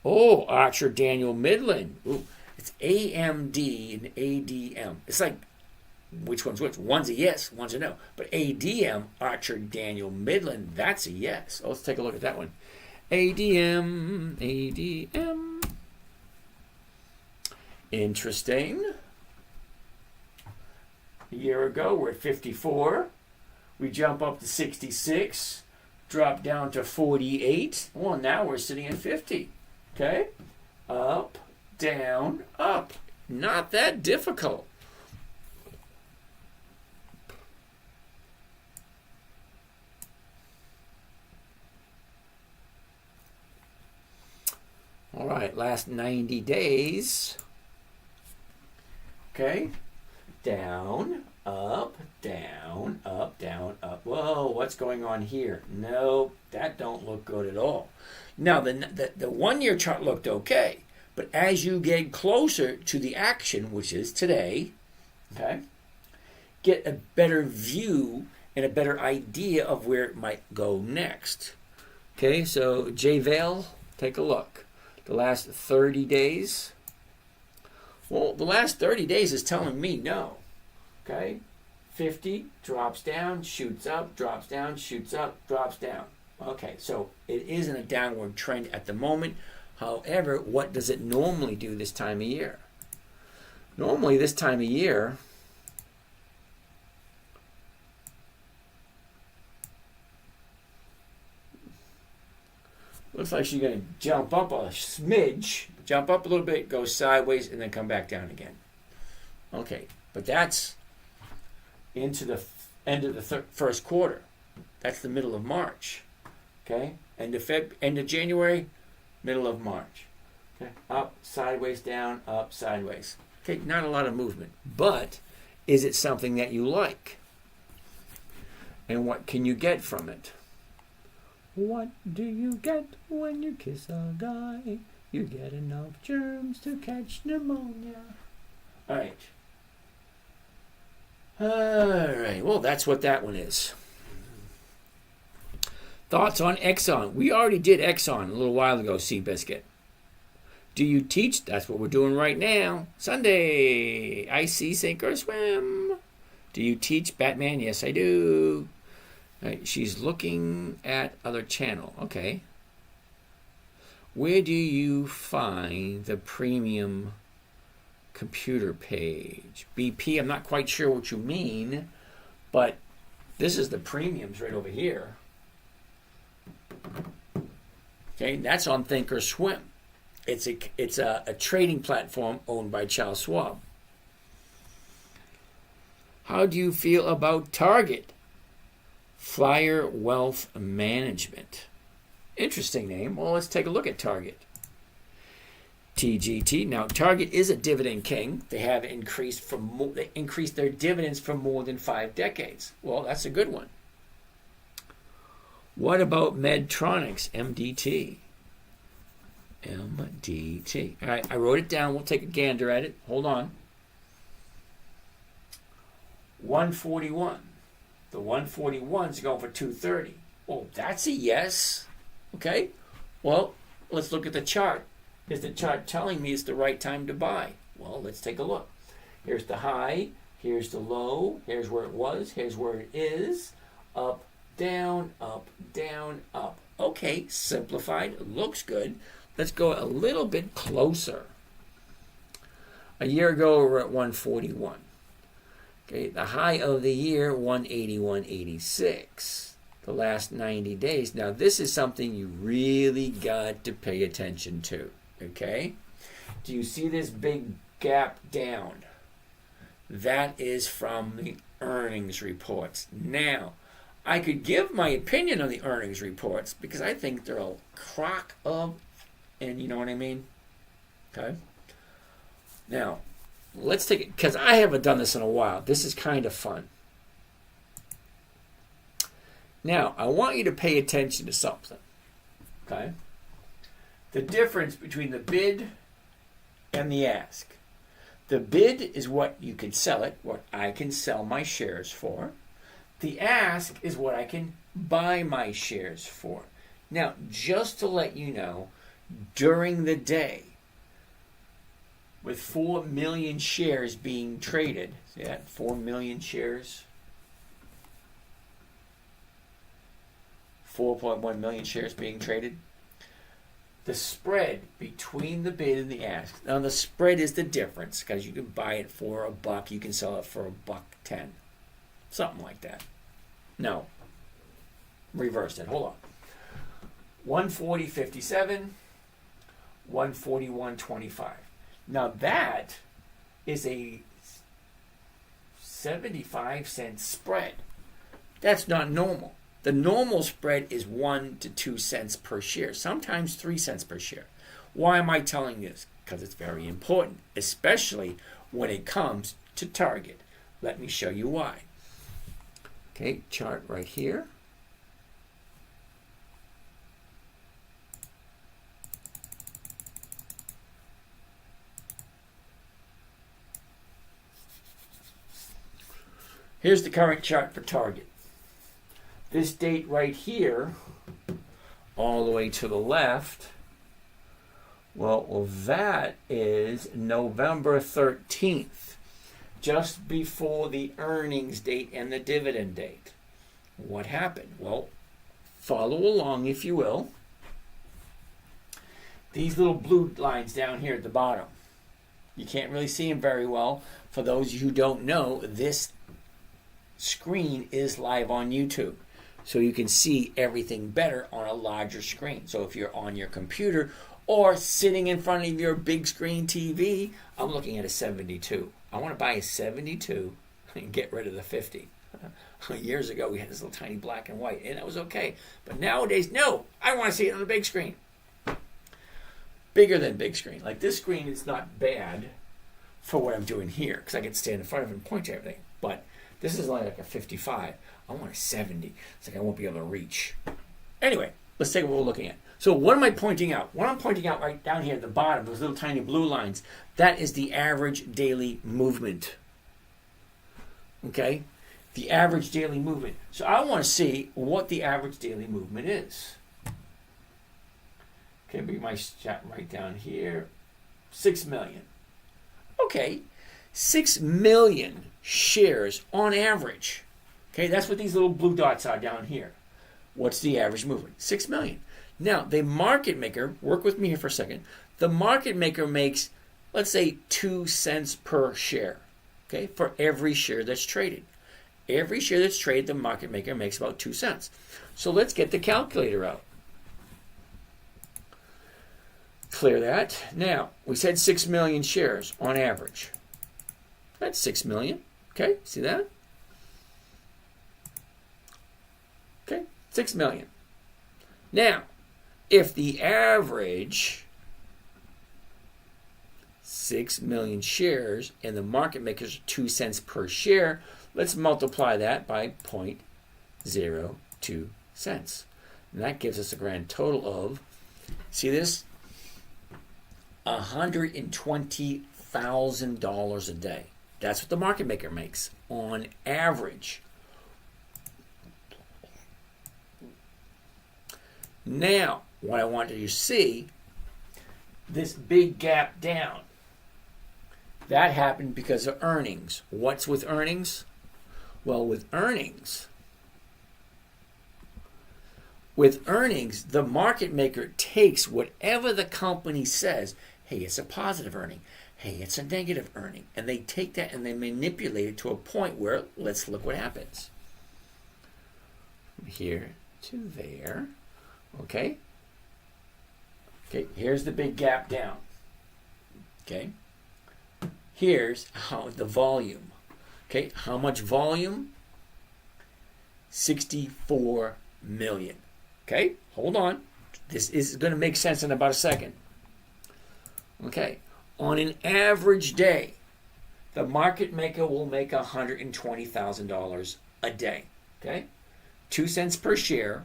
Speaker 1: Oh, Archer Daniel Midland. Ooh, it's AMD and ADM. It's like, which one's which? One's a yes, one's a no. But ADM, Archer Daniel Midland, that's a yes. Oh, let's take a look at that one. ADM, ADM. Interesting. A year ago, we're at 54. We jump up to 66, drop down to 48. Well, now we're sitting at 50. Okay? Up, down, up. Not that difficult. All right, last 90 days. Okay? Down, up, down, up, down, up. Whoa, what's going on here? No, that don't look good at all. Now, the 1 year chart looked okay, but as you get closer to the action, which is today, okay, get a better view and a better idea of where it might go next. Okay, so JVale, take a look. The last 30 days. Well, the last 30 days is telling me no. Okay, 50 drops down, shoots up, drops down, shoots up, drops down. Okay, so it is in a downward trend at the moment. However, what does it normally do this time of year? Normally this time of year, looks like she's going to jump up a smidge, jump up a little bit, go sideways, and then come back down again. Okay, but that's into the end of the first quarter. That's the middle of March. Okay, end of January, middle of March. Okay, up, sideways, down, up, sideways. Okay, not a lot of movement, but is it something that you like? And what can you get from it? What do you get when you kiss a guy? You get enough germs to catch pneumonia. All right. Well, that's what that one is. Thoughts on Exxon? We already did Exxon a little while ago, Seabiscuit. Do you teach? That's what we're doing right now. Sunday. I see sink or swim. Do you teach Batman? Yes, I do. Right, she's looking at other channel. Okay. Where do you find the premium computer page? BP, I'm not quite sure what you mean, but this is the premiums right over here. Okay, that's on Thinkorswim. It's a trading platform owned by Charles Schwab. How do you feel about Target? Flyer Wealth Management. Interesting name. Well, let's take a look at Target. TGT. Now, Target is a dividend king. They have increased their dividends for more than 5 decades. Well, that's a good one. What about Medtronics, MDT? MDT. All right, I wrote it down. We'll take a gander at it. Hold on. 141. The 141's going for 230. Well, that's a yes. Okay. Well, let's look at the chart. Is the chart telling me it's the right time to buy? Well, let's take a look. Here's the high. Here's the low. Here's where it was. Here's where it is. Up, down, up, down, up. Okay, simplified. Looks good. Let's go a little bit closer. A year ago, we were at 141. Okay, the high of the year, 181.86. The last 90 days. Now, this is something you really got to pay attention to. Okay? Do you see this big gap down? That is from the earnings reports. Now, I could give my opinion on the earnings reports because I think they're a crock of, and you know what I mean? Okay? Now, let's take it, because I haven't done this in a while. This is kind of fun. Now, I want you to pay attention to something. Okay? The difference between the bid and the ask. The bid is what you can sell it, what I can sell my shares for. The ask is what I can buy my shares for. Now, just to let you know, during the day, with 4 million shares being traded, see that? 4 million shares. 4.1 million shares being traded. The spread between the bid and the ask. Now, the spread is the difference because you can buy it for $1, you can sell it for $1.10. Something like that. No. Reverse it. Hold on. 140.57, 141.25. Now that is a 75-cent spread. That's not normal. The normal spread is 1 to 2 cents per share, sometimes 3 cents per share. Why am I telling you this? Because it's very important, especially when it comes to Target. Let me show you why. Okay, chart right here. Here's the current chart for Target. This date right here, all the way to the left, well, that is November 13th, just before the earnings date and the dividend date. What happened? Well, follow along if you will. These little blue lines down here at the bottom, you can't really see them very well. For those of you who don't know, this screen is live on YouTube. So you can see everything better on a larger screen. So if you're on your computer or sitting in front of your big screen TV, I'm looking at a 72. I want to buy a 72 and get rid of the 50. Years ago, we had this little tiny black and white, and it was okay. But nowadays, no, I want to see it on the big screen. Bigger than big screen. Like this screen is not bad for what I'm doing here, because I can stand in front of it and point to everything. But this is only like a 55. I want a 70. It's like I won't be able to reach. Anyway, let's take what we're looking at. So what am I pointing out? What I'm pointing out right down here at the bottom, those little tiny blue lines, that is the average daily movement. Okay? The average daily movement. So I want to see what the average daily movement is. Okay, bring my shot right down here. 6 million. Okay. 6 million shares on average. Okay, that's what these little blue dots are down here. What's the average movement? 6 million. Now, the market maker, work with me here for a second. The market maker makes, let's say, 2 cents per share, okay, for every share that's traded. Every share that's traded, the market maker makes about 2 cents. So let's get the calculator out. Clear that. Now, we said 6 million shares on average. That's 6 million. Okay, see that? Okay, 6 million. Now, if the average 6 million shares and the market makers are 2 cents per share, let's multiply that by 0.02 cents. And that gives us a grand total of, see this? $120,000 a day. That's what the market maker makes on average. Now, what I want you to see, this big gap down, that happened because of earnings. What's with earnings? Well, with earnings, the market maker takes whatever the company says, hey, it's a positive earning, hey, it's a negative earning, and they take that and they manipulate it to a point where, let's look what happens. From here to there, okay? Okay, here's the big gap down, okay? Here's the volume, okay? How much volume? 64 million. Okay, hold on. This is going to make sense in about a second. Okay, on an average day, the market maker will make $120,000 a day. Okay, 2 cents per share,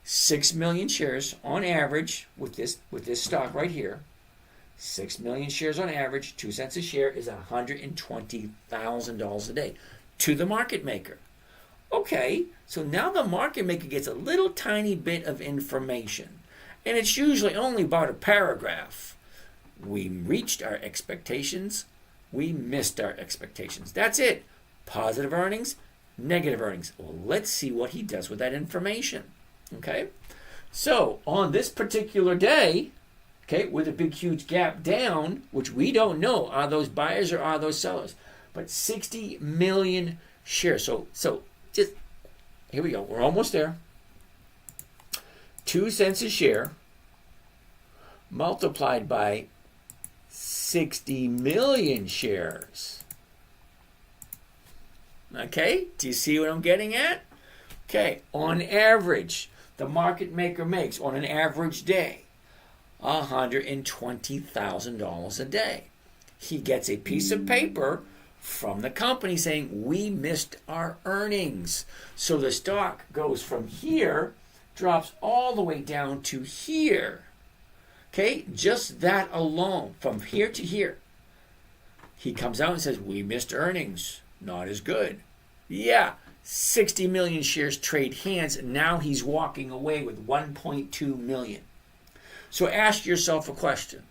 Speaker 1: 6 million shares on average with this stock right here. 6 million shares on average, 2 cents a share is $120,000 a day to the market maker. Okay, so now the market maker gets a little tiny bit of information, and it's usually only about a paragraph. We reached our expectations, we missed our expectations. That's it. Positive earnings, negative earnings. Well, let's see what he does with that information. Okay, so on this particular day, okay, with a big huge gap down, which we don't know, are those buyers or are those sellers? But 60 million shares. So just, here we go. We're almost there. 2 cents a share multiplied by 60 million shares. Okay, do you see what I'm getting at? Okay, on average, the market maker makes, on an average day, $120,000 a day. He gets a piece of paper from the company saying, we missed our earnings. So the stock goes from here, drops all the way down to here. Okay, just that alone, from here to here. He comes out and says, we missed earnings. Not as good. Yeah, 60 million shares trade hands. Now he's walking away with 1.2 million. So ask yourself a question.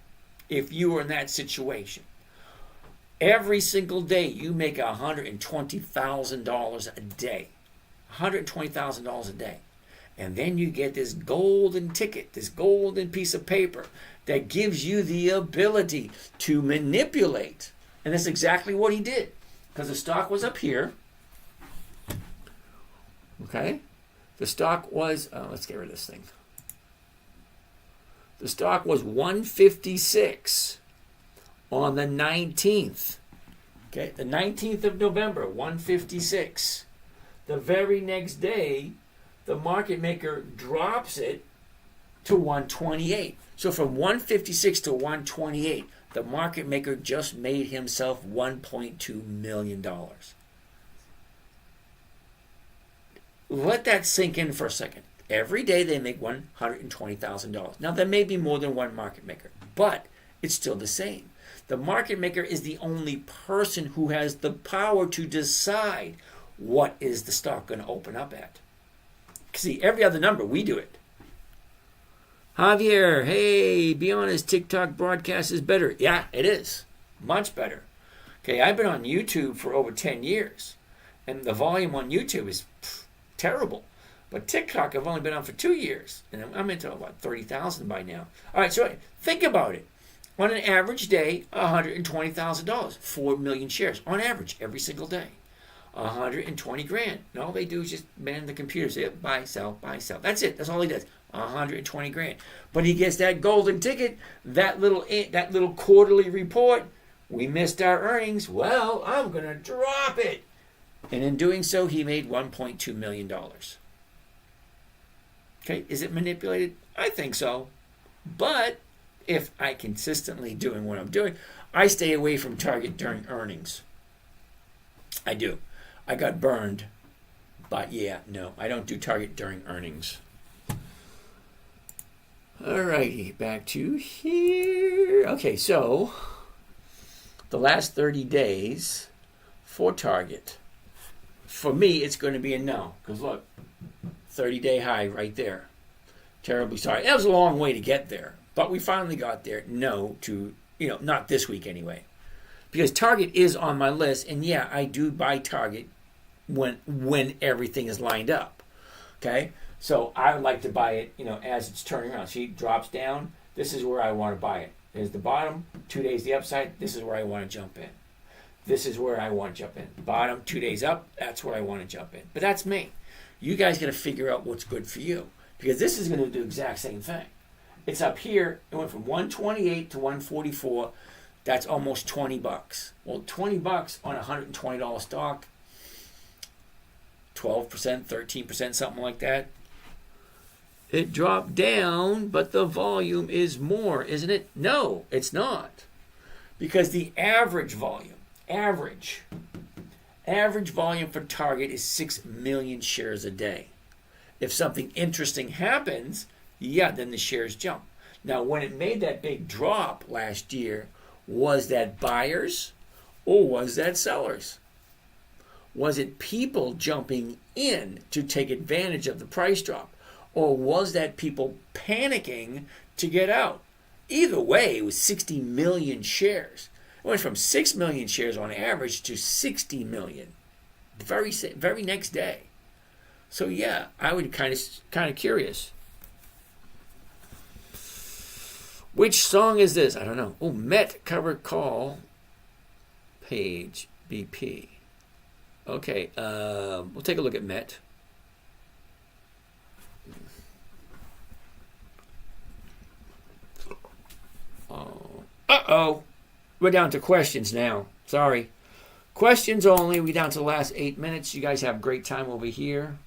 Speaker 1: If you were in that situation, every single day you make $120,000 a day. $120,000 a day. And then you get this golden ticket, this golden piece of paper that gives you the ability to manipulate. And that's exactly what he did. Because the stock was up here. Okay? The stock was, let's get rid of this thing. The stock was 156 on the 19th. Okay, the 19th of November, 156. The very next day, the market maker drops it to 128. So from 156 to 128, the market maker just made himself $1.2 million. Let that sink in for a second. Every day they make $120,000. Now, there may be more than one market maker, but it's still the same. The market maker is the only person who has the power to decide what is the stock going to open up at. See, every other number, we do it. Javier, hey, be honest, TikTok broadcast is better. Yeah, it is. Much better. Okay, I've been on YouTube for over 10 years, and the volume on YouTube is terrible. But TikTok, I've only been on for 2 years, and I'm into about 30,000 by now. All right, so think about it. On an average day, $120,000, 4 million shares on average every single day. 120 grand. And all they do is just man the computer, say buy, sell, buy, sell. That's it. That's all he does. 120 grand. But he gets that golden ticket, that little quarterly report. We missed our earnings. Well, I'm going to drop it. And in doing so, he made $1.2 million. Okay, is it manipulated? I think so. But if I consistently doing what I'm doing, I stay away from target during earnings. I do. I got burned. But yeah, no, I don't do target during earnings. Alrighty, back to here. Okay, so the last 30 days for target. For me, it's going to be a no. Because look, 30-day high right there. Terribly sorry. That was a long way to get there. But we finally got there. No to, not this week anyway. Because target is on my list. And yeah, I do buy target when everything is lined up. Okay? So I would like to buy it, as it's turning around. See, it drops down. This is where I want to buy it. There's the bottom, 2 days the upside. This is where I want to jump in. This is where I want to jump in. Bottom, 2 days up, that's where I want to jump in. But that's me. You guys got to figure out what's good for you. Because this is going to do the exact same thing. It's up here. It went from 128 to 144. That's almost $20. Well, $20 on a $120 stock, 12%, 13%, something like that. It dropped down, but the volume is more, isn't it? No, it's not. Because the average volume for target is 6 million shares a day. If something interesting happens, then the shares jump. Now, when it made that big drop last year, was that buyers or was that sellers? Was it people jumping in to take advantage of the price drop? Or was that people panicking to get out? Either way, it was 60 million shares. It went from 6 million shares on average to 60 million the very next day. So yeah, I would kind of curious. Which song is this? I don't know. Oh, Met cover call page BP. Okay, we'll take a look at Met. Uh-oh. We're down to questions now. Sorry. Questions only. We're down to the last 8 minutes. You guys have a great time over here.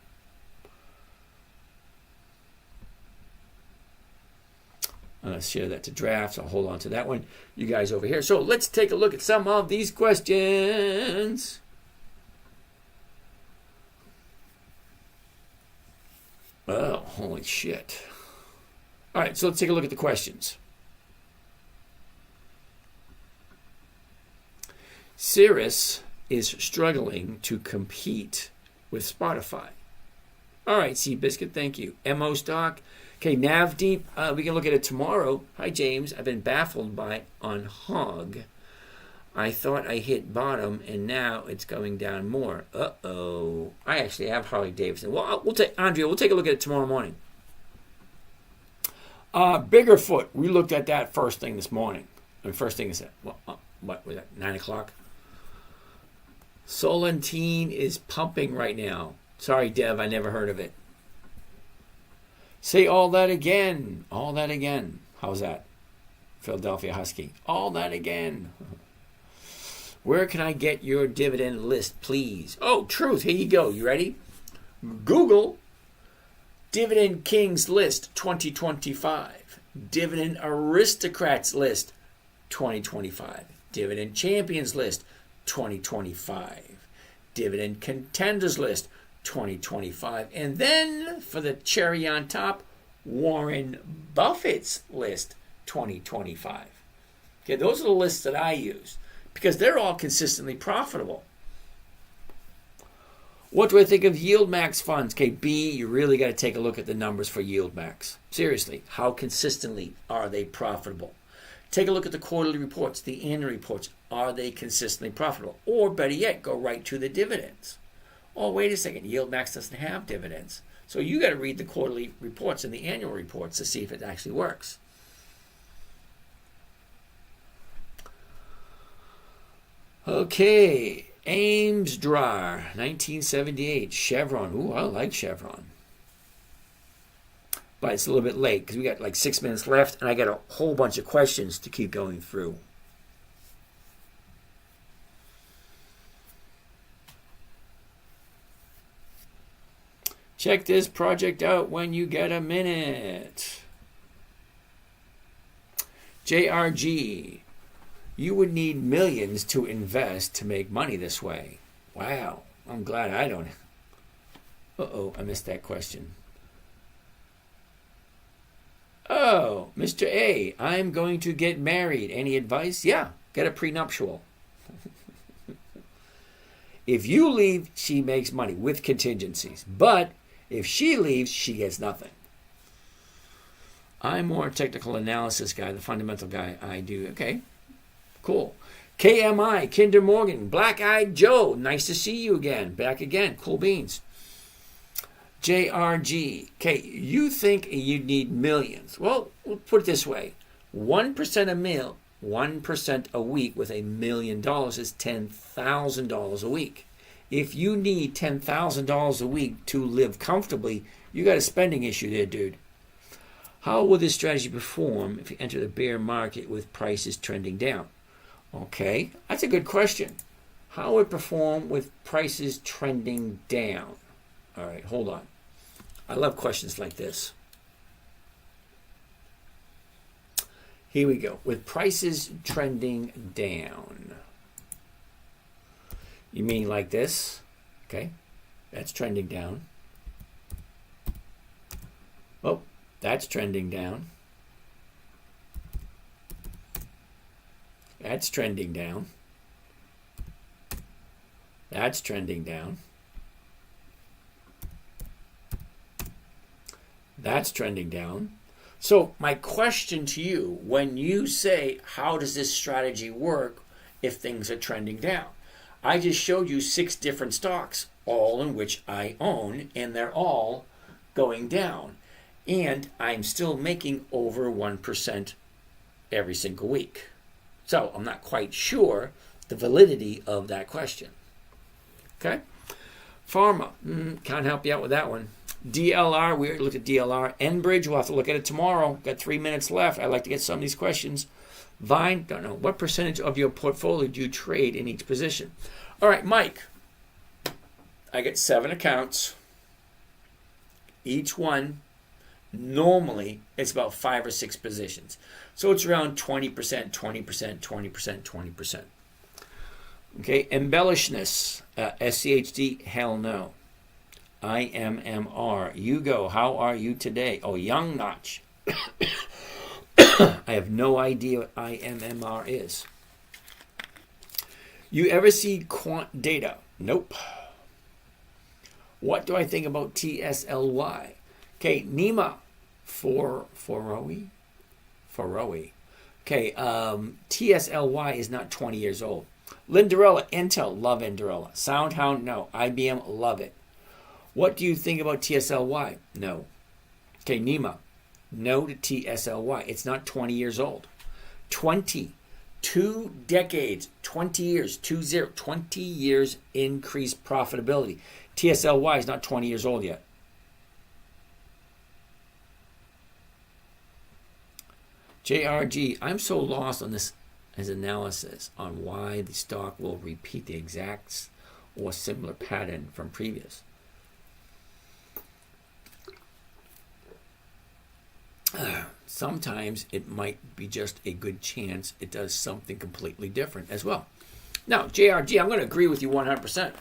Speaker 1: Let's share that to drafts. I'll hold on to that one. You guys over here. So let's take a look at some of these questions. Oh, holy shit. All right, so let's take a look at the questions. Cirrus is struggling to compete with Spotify. All right, Seabiscuit, thank you. MO stock. Okay, Navdeep, we can look at it tomorrow. Hi, James. I've been baffled by on Hog. I thought I hit bottom, and now it's going down more. Uh-oh. I actually have Harley Davidson. Well, Andrea, we'll take a look at it tomorrow morning. Biggerfoot, we looked at that first thing this morning. First thing is that, what was that, 9 o'clock? Solentine is pumping right now. Sorry, Dev, I never heard of it. Say all that again. All that again. How's that? Philadelphia Husky. All that again. Where can I get your dividend list, please? Oh, truth. Here you go. You ready? Google Dividend Kings List 2025. Dividend Aristocrats List 2025. Dividend Champions List 2025. Dividend Contenders List 2025. And then, for the cherry on top, Warren Buffett's List 2025. Okay, those are the lists that I use because they're all consistently profitable. What do I think of Yield Max funds? Okay, B, you really got to take a look at the numbers for Yield Max. Seriously, how consistently are they profitable? Take a look at the quarterly reports, the annual reports. Are they consistently profitable? Or better yet, go right to the dividends. Oh, wait a second, Yield Max doesn't have dividends. So you got to read the quarterly reports and the annual reports to see if it actually works. Okay, Ames Drar, 1978, Chevron. Ooh, I like Chevron. But it's a little bit late because we got like 6 minutes left and I got a whole bunch of questions to keep going through. Check this project out when you get a minute. JRG, you would need millions to invest to make money this way. Wow, I'm glad I don't. Uh-oh, I missed that question. Oh, Mr. A, I'm going to get married. Any advice? Yeah, get a prenuptial. If you leave, she makes money with contingencies. But if she leaves, she gets nothing. I'm more a technical analysis guy, the fundamental guy. I do. Okay, cool. KMI, Kinder Morgan, Black Eyed Joe. Nice to see you again. Back again. Cool beans. JRG. Okay, you think you need millions. Well, we'll put it this way. 1% 1% a week with $1 million is $10,000 a week. If you need $10,000 a week to live comfortably, you got a spending issue there, dude. How will this strategy perform if you enter the bear market with prices trending down? Okay, that's a good question. How would it perform with prices trending down? All right, hold on. I love questions like this. Here we go. With prices trending down. You mean like this? Okay, that's trending down. Oh, that's trending down. That's trending down. That's trending down. That's trending down. So my question to you, when you say, how does this strategy work if things are trending down? I just showed you 6 different stocks, all in which I own, and they're all going down. And I'm still making over 1% every single week. So I'm not quite sure the validity of that question. Okay? Pharma, can't help you out with that one. DLR, we already looked at DLR. Enbridge, we'll have to look at it tomorrow. Got 3 minutes left. I'd like to get some of these questions. Vine, don't know. What percentage of your portfolio do you trade in each position? All right, Mike. I get 7 accounts. Each one, normally, it's about 5 or 6 positions. So it's around 20%, 20%, 20%, 20%. Okay, embellishness, SCHD, hell no. IMMR, you go. How are you today? Oh, Young Notch. I have no idea what IMMR is. You ever see quant data? Nope. What do I think about TSLY? Okay, Nima, Foroe. Okay, TSLY is not 20 years old. Lindarella, Intel, love Lindarella. Soundhound, no. IBM, love it. What do you think about TSLY? No. Okay, Nima, no to TSLY. It's not 20 years old. 20. 2 decades. 20 years. 20 years increased profitability. TSLY is not 20 years old yet. JRG, I'm so lost on this as analysis on why the stock will repeat the exact or similar pattern from previous. Sometimes it might be just a good chance it does something completely different as well. Now, JRG, I'm going to agree with you 100%.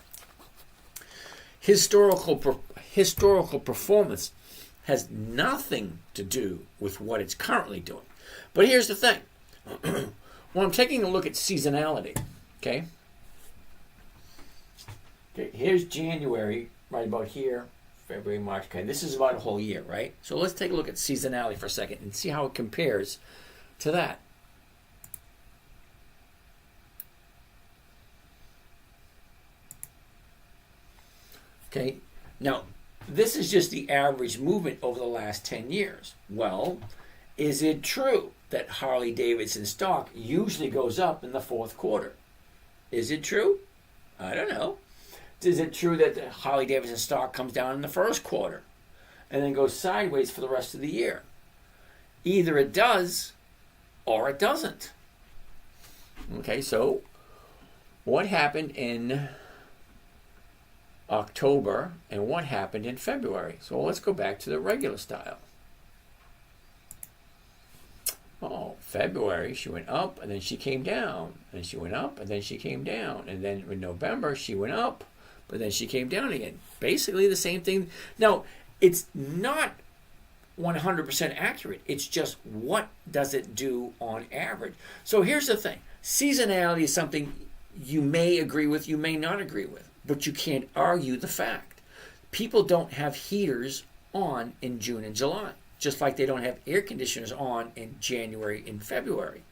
Speaker 1: Historical performance has nothing to do with what it's currently doing. But here's the thing. When I'm taking a look at seasonality, okay, here's January, right about here, February, March. Okay, this is about a whole year, right? So let's take a look at seasonality for a second and see how it compares to that. Okay, now this is just the average movement over the last 10 years. Well, is it true that Harley-Davidson stock usually goes up in the 4th quarter? Is it true? I don't know. Is it true that the Harley-Davidson stock comes down in the 1st quarter and then goes sideways for the rest of the year? Either it does or it doesn't. Okay, so what happened in October and what happened in February? So let's go back to the regular style. Oh, February, she went up, and then she came down. And she went up, and then she came down. And then in November, she went up, but then she came down again. Basically the same thing. Now, it's not 100% accurate. It's just what does it do on average. So here's the thing. Seasonality is something you may agree with, you may not agree with, but you can't argue the fact. People don't have heaters on in June and July, just like they don't have air conditioners on in January and February.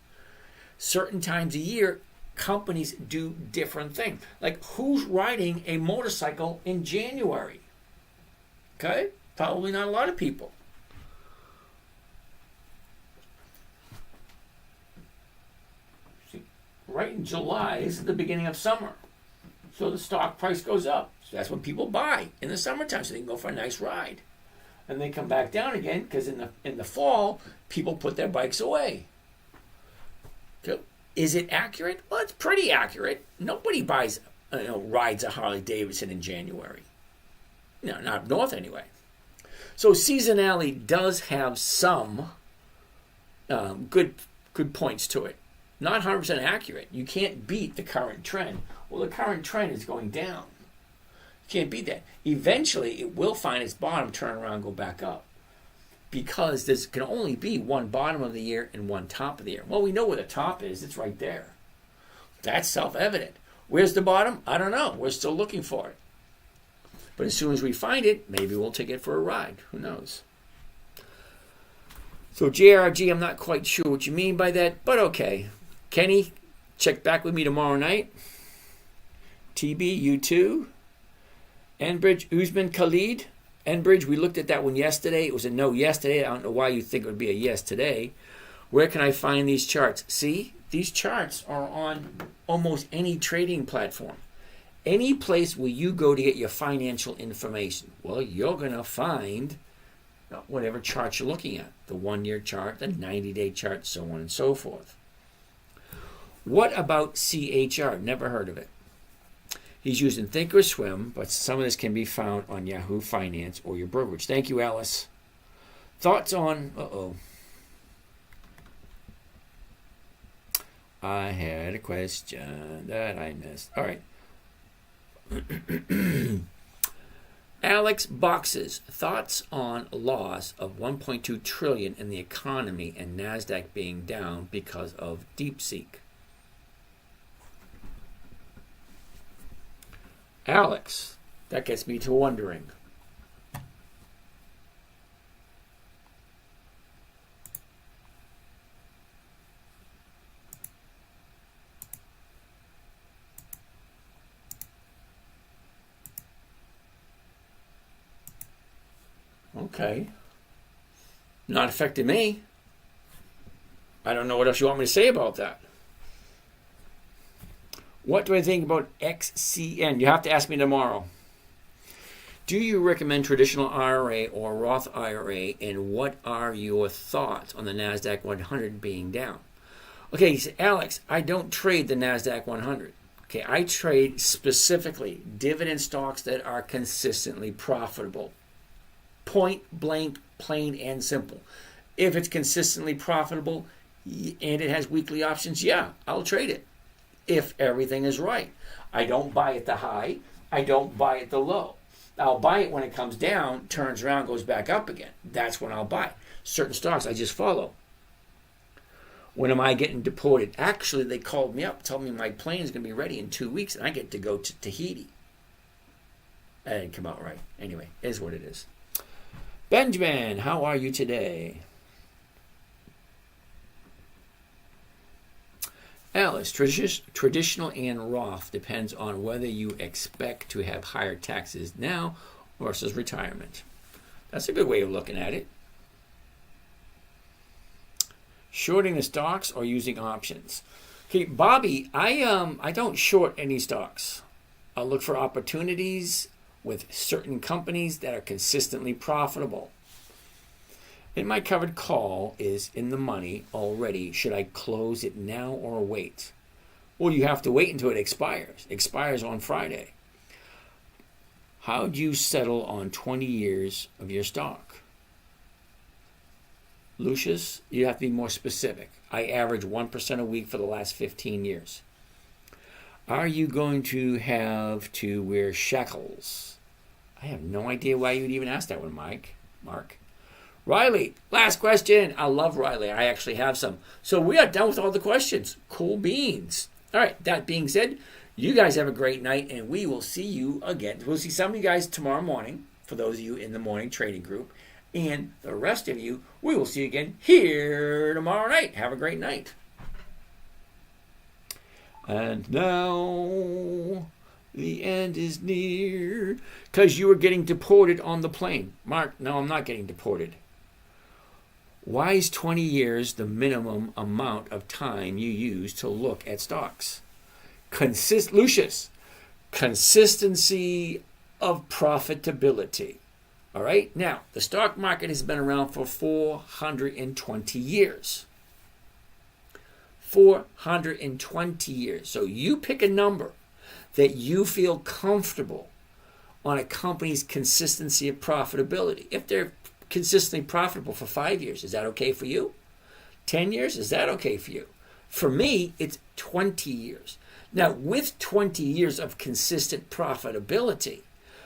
Speaker 1: Certain times a year, companies do different things. Like, who's riding a motorcycle in January? Okay? Probably not a lot of people. See, right in July is the beginning of summer. So the stock price goes up. So that's when people buy in the summertime, so they can go for a nice ride. And they come back down again because in the fall, people put their bikes away. So is it accurate? Well, it's pretty accurate. Nobody rides a Harley Davidson in January. No, not up north anyway. So seasonality does have some good points to it. Not 100% accurate. You can't beat the current trend. Well, the current trend is going down. You can't beat that. Eventually, it will find its bottom, turn around, go back up. Because there can only be one bottom of the year and one top of the year. Well, we know where the top is. It's right there. That's self-evident. Where's the bottom? I don't know. We're still looking for it. But as soon as we find it, maybe we'll take it for a ride. Who knows? So JRG, I'm not quite sure what you mean by that, but okay. Kenny, check back with me tomorrow night. TB, you too. Enbridge, Usman Khalid. Enbridge, we looked at that one yesterday. It was a no yesterday. I don't know why you think it would be a yes today. Where can I find these charts? See, these charts are on almost any trading platform. Any place where you go to get your financial information. Well, you're going to find whatever chart you're looking at. The 1-year chart, the 90-day chart, so on and so forth. What about CHR? Never heard of it. He's using Thinkorswim, but some of this can be found on Yahoo Finance or your brokerage. Thank you, Alice. Thoughts on... I had a question that I missed. All right. Alex Boxes, thoughts on loss of 1.2 trillion in the economy and NASDAQ being down because of DeepSeek. Alex, that gets me to wondering. Okay. Not affected me. I don't know what else you want me to say about that. What do I think about XCN? You have to ask me tomorrow. Do you recommend traditional IRA or Roth IRA, and what are your thoughts on the NASDAQ 100 being down? Okay, so Alex, I don't trade the NASDAQ 100. Okay, I trade specifically dividend stocks that are consistently profitable. Point blank, plain and simple. If it's consistently profitable and it has weekly options, yeah, I'll trade it. If everything is right. I don't buy at the high. I don't buy at the low. I'll buy it when it comes down, turns around, goes back up again. That's when I'll buy. Certain stocks I just follow. When am I getting deported? Actually, they called me up, told me my plane is going to be ready in 2 weeks, and I get to go to Tahiti. That didn't come out right. Anyway, it is what it is. Benjamin, how are you today? Alice, traditional and Roth depends on whether you expect to have higher taxes now versus retirement. That's a good way of looking at it. Shorting the stocks or using options. Okay, Bobby, I don't short any stocks. I'll look for opportunities with certain companies that are consistently profitable. And my covered call is in the money already. Should I close it now or wait? Well, you have to wait until it expires. It expires on Friday. How do you settle on 20 years of your stock? Lucius, you have to be more specific. I average 1% a week for the last 15 years. Are you going to have to wear shackles? I have no idea why you'd even ask that one, Mark. Riley, last question. I love Riley. I actually have some. So we are done with all the questions. Cool beans. All right, that being said, you guys have a great night, and we will see you again. We'll see some of you guys tomorrow morning, for those of you in the morning trading group. And the rest of you, we will see you again here tomorrow night. Have a great night. And now the end is near. Because you were getting deported on the plane. Mark, no, I'm not getting deported. Why is 20 years the minimum amount of time you use to look at stocks? Lucius, consistency of profitability. All right? Now, the stock market has been around for 420 years. 420 years. So you pick a number that you feel comfortable on a company's consistency of profitability. If they're consistently profitable for 5 years, is that okay for you? 10 years, is that okay for you? For me, it's 20 years. Now, with 20 years of consistent profitability,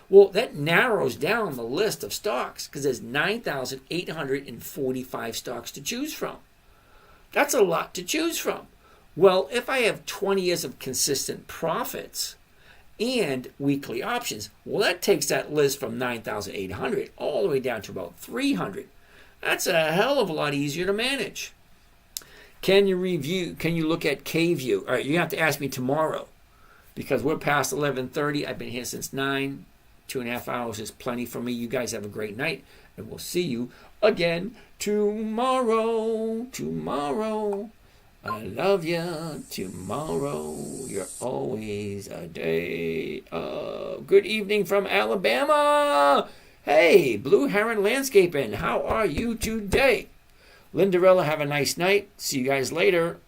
Speaker 1: well, that narrows down the list of stocks because there's 9,845 stocks to choose from. That's a lot to choose from. Well, if I have 20 years of consistent profits and weekly options, well, that takes that list from 9,800 all the way down to about 300. That's a hell of a lot easier to manage. Can you look at K-View? All right, you have to ask me tomorrow because we're past 11:30. I've been here since 9. 2.5 hours is plenty for me. You guys have a great night, and we'll see you again tomorrow. I love you. Tomorrow, you're always a day of. Good evening from Alabama. Hey, Blue Heron Landscaping, how are you today? Lindarella, have a nice night. See you guys later.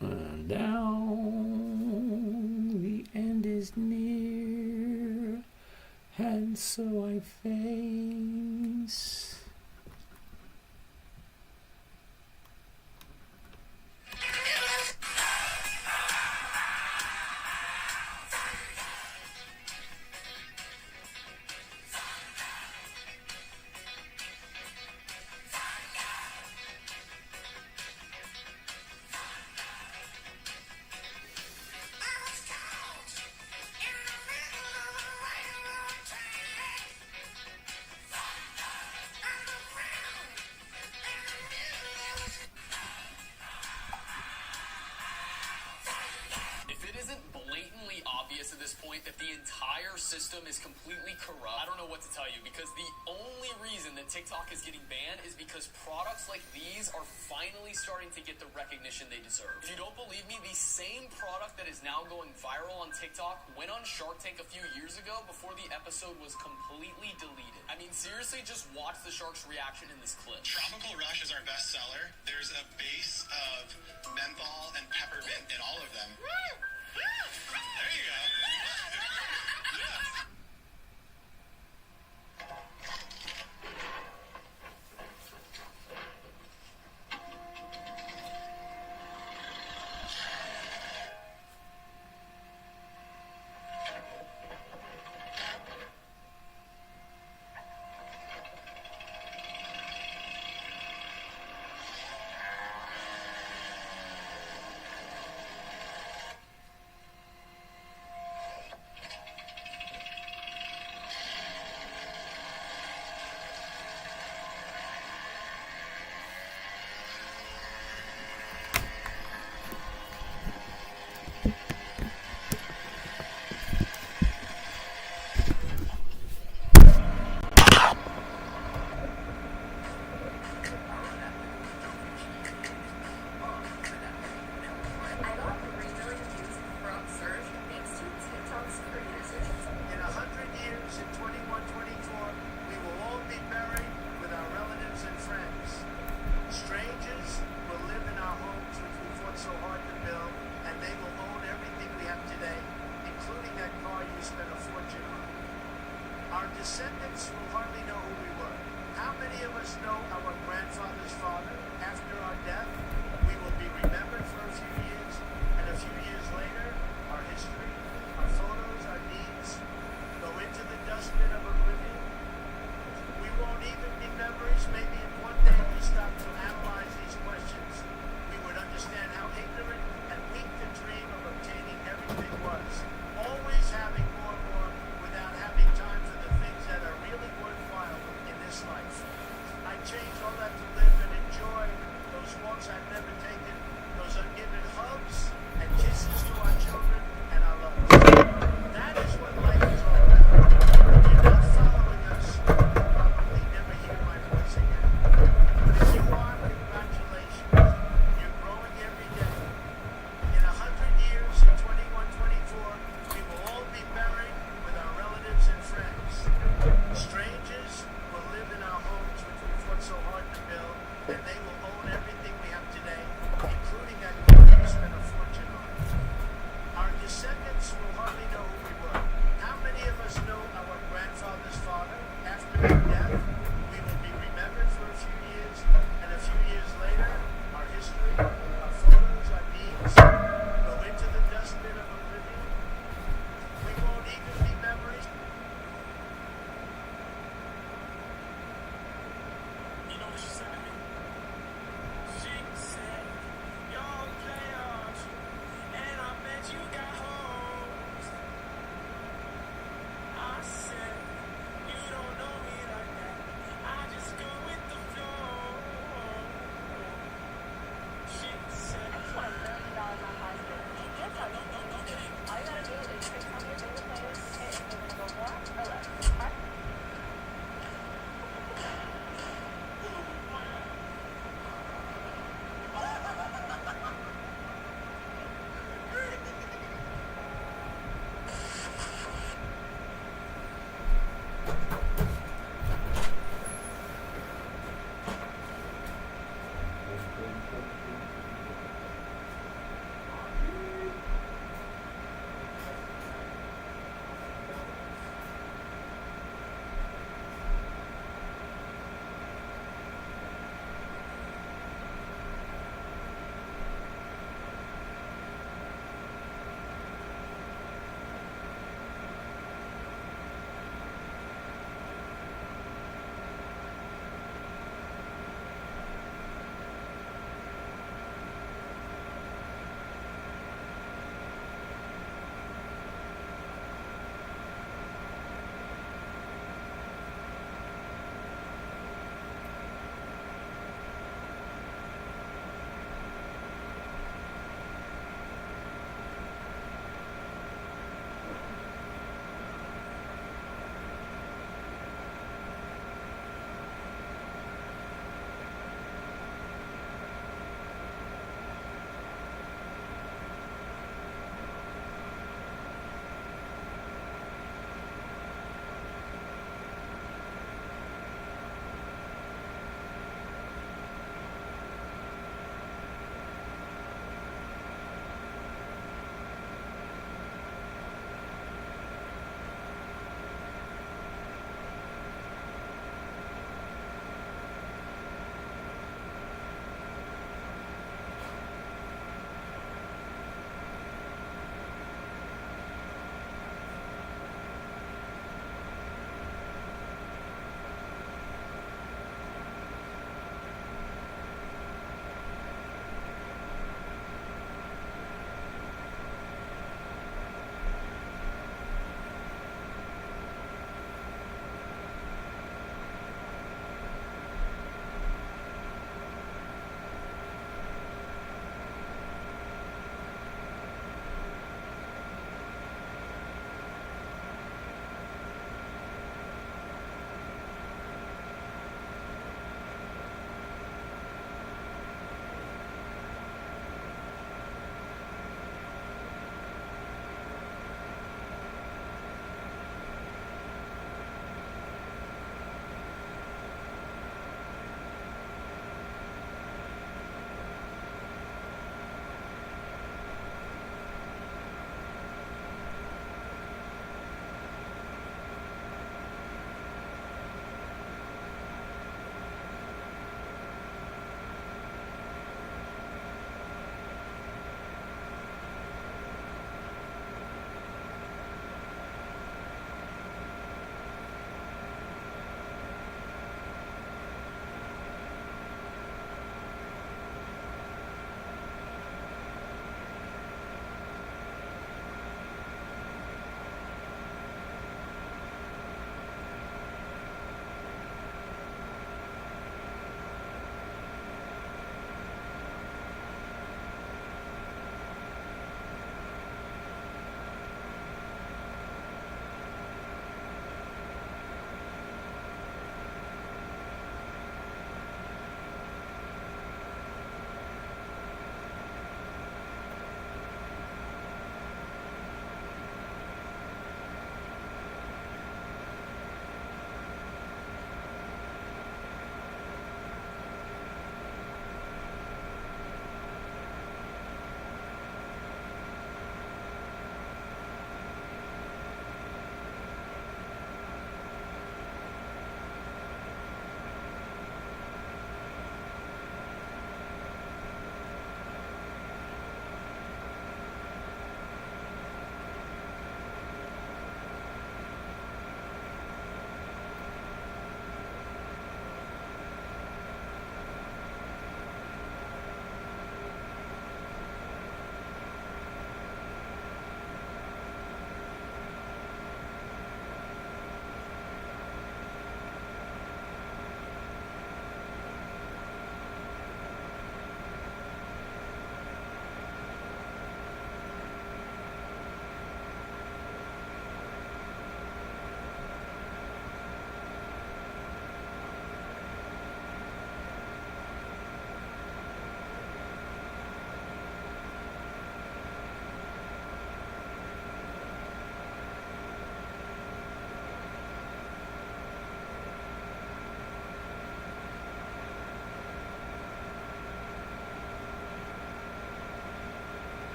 Speaker 1: And now the end is near, and so I face.
Speaker 3: System is completely corrupt. I don't know what to tell you because the only reason that TikTok is getting banned is because products like these are finally starting to get the recognition they deserve. If you don't believe me, the same product that is now going viral on TikTok went on Shark Tank a few years ago before the episode was completely deleted. I mean, seriously, just watch the shark's reaction in this clip.
Speaker 4: Tropical Rush is our best seller. There's a base of menthol and peppermint in all of them. There you go.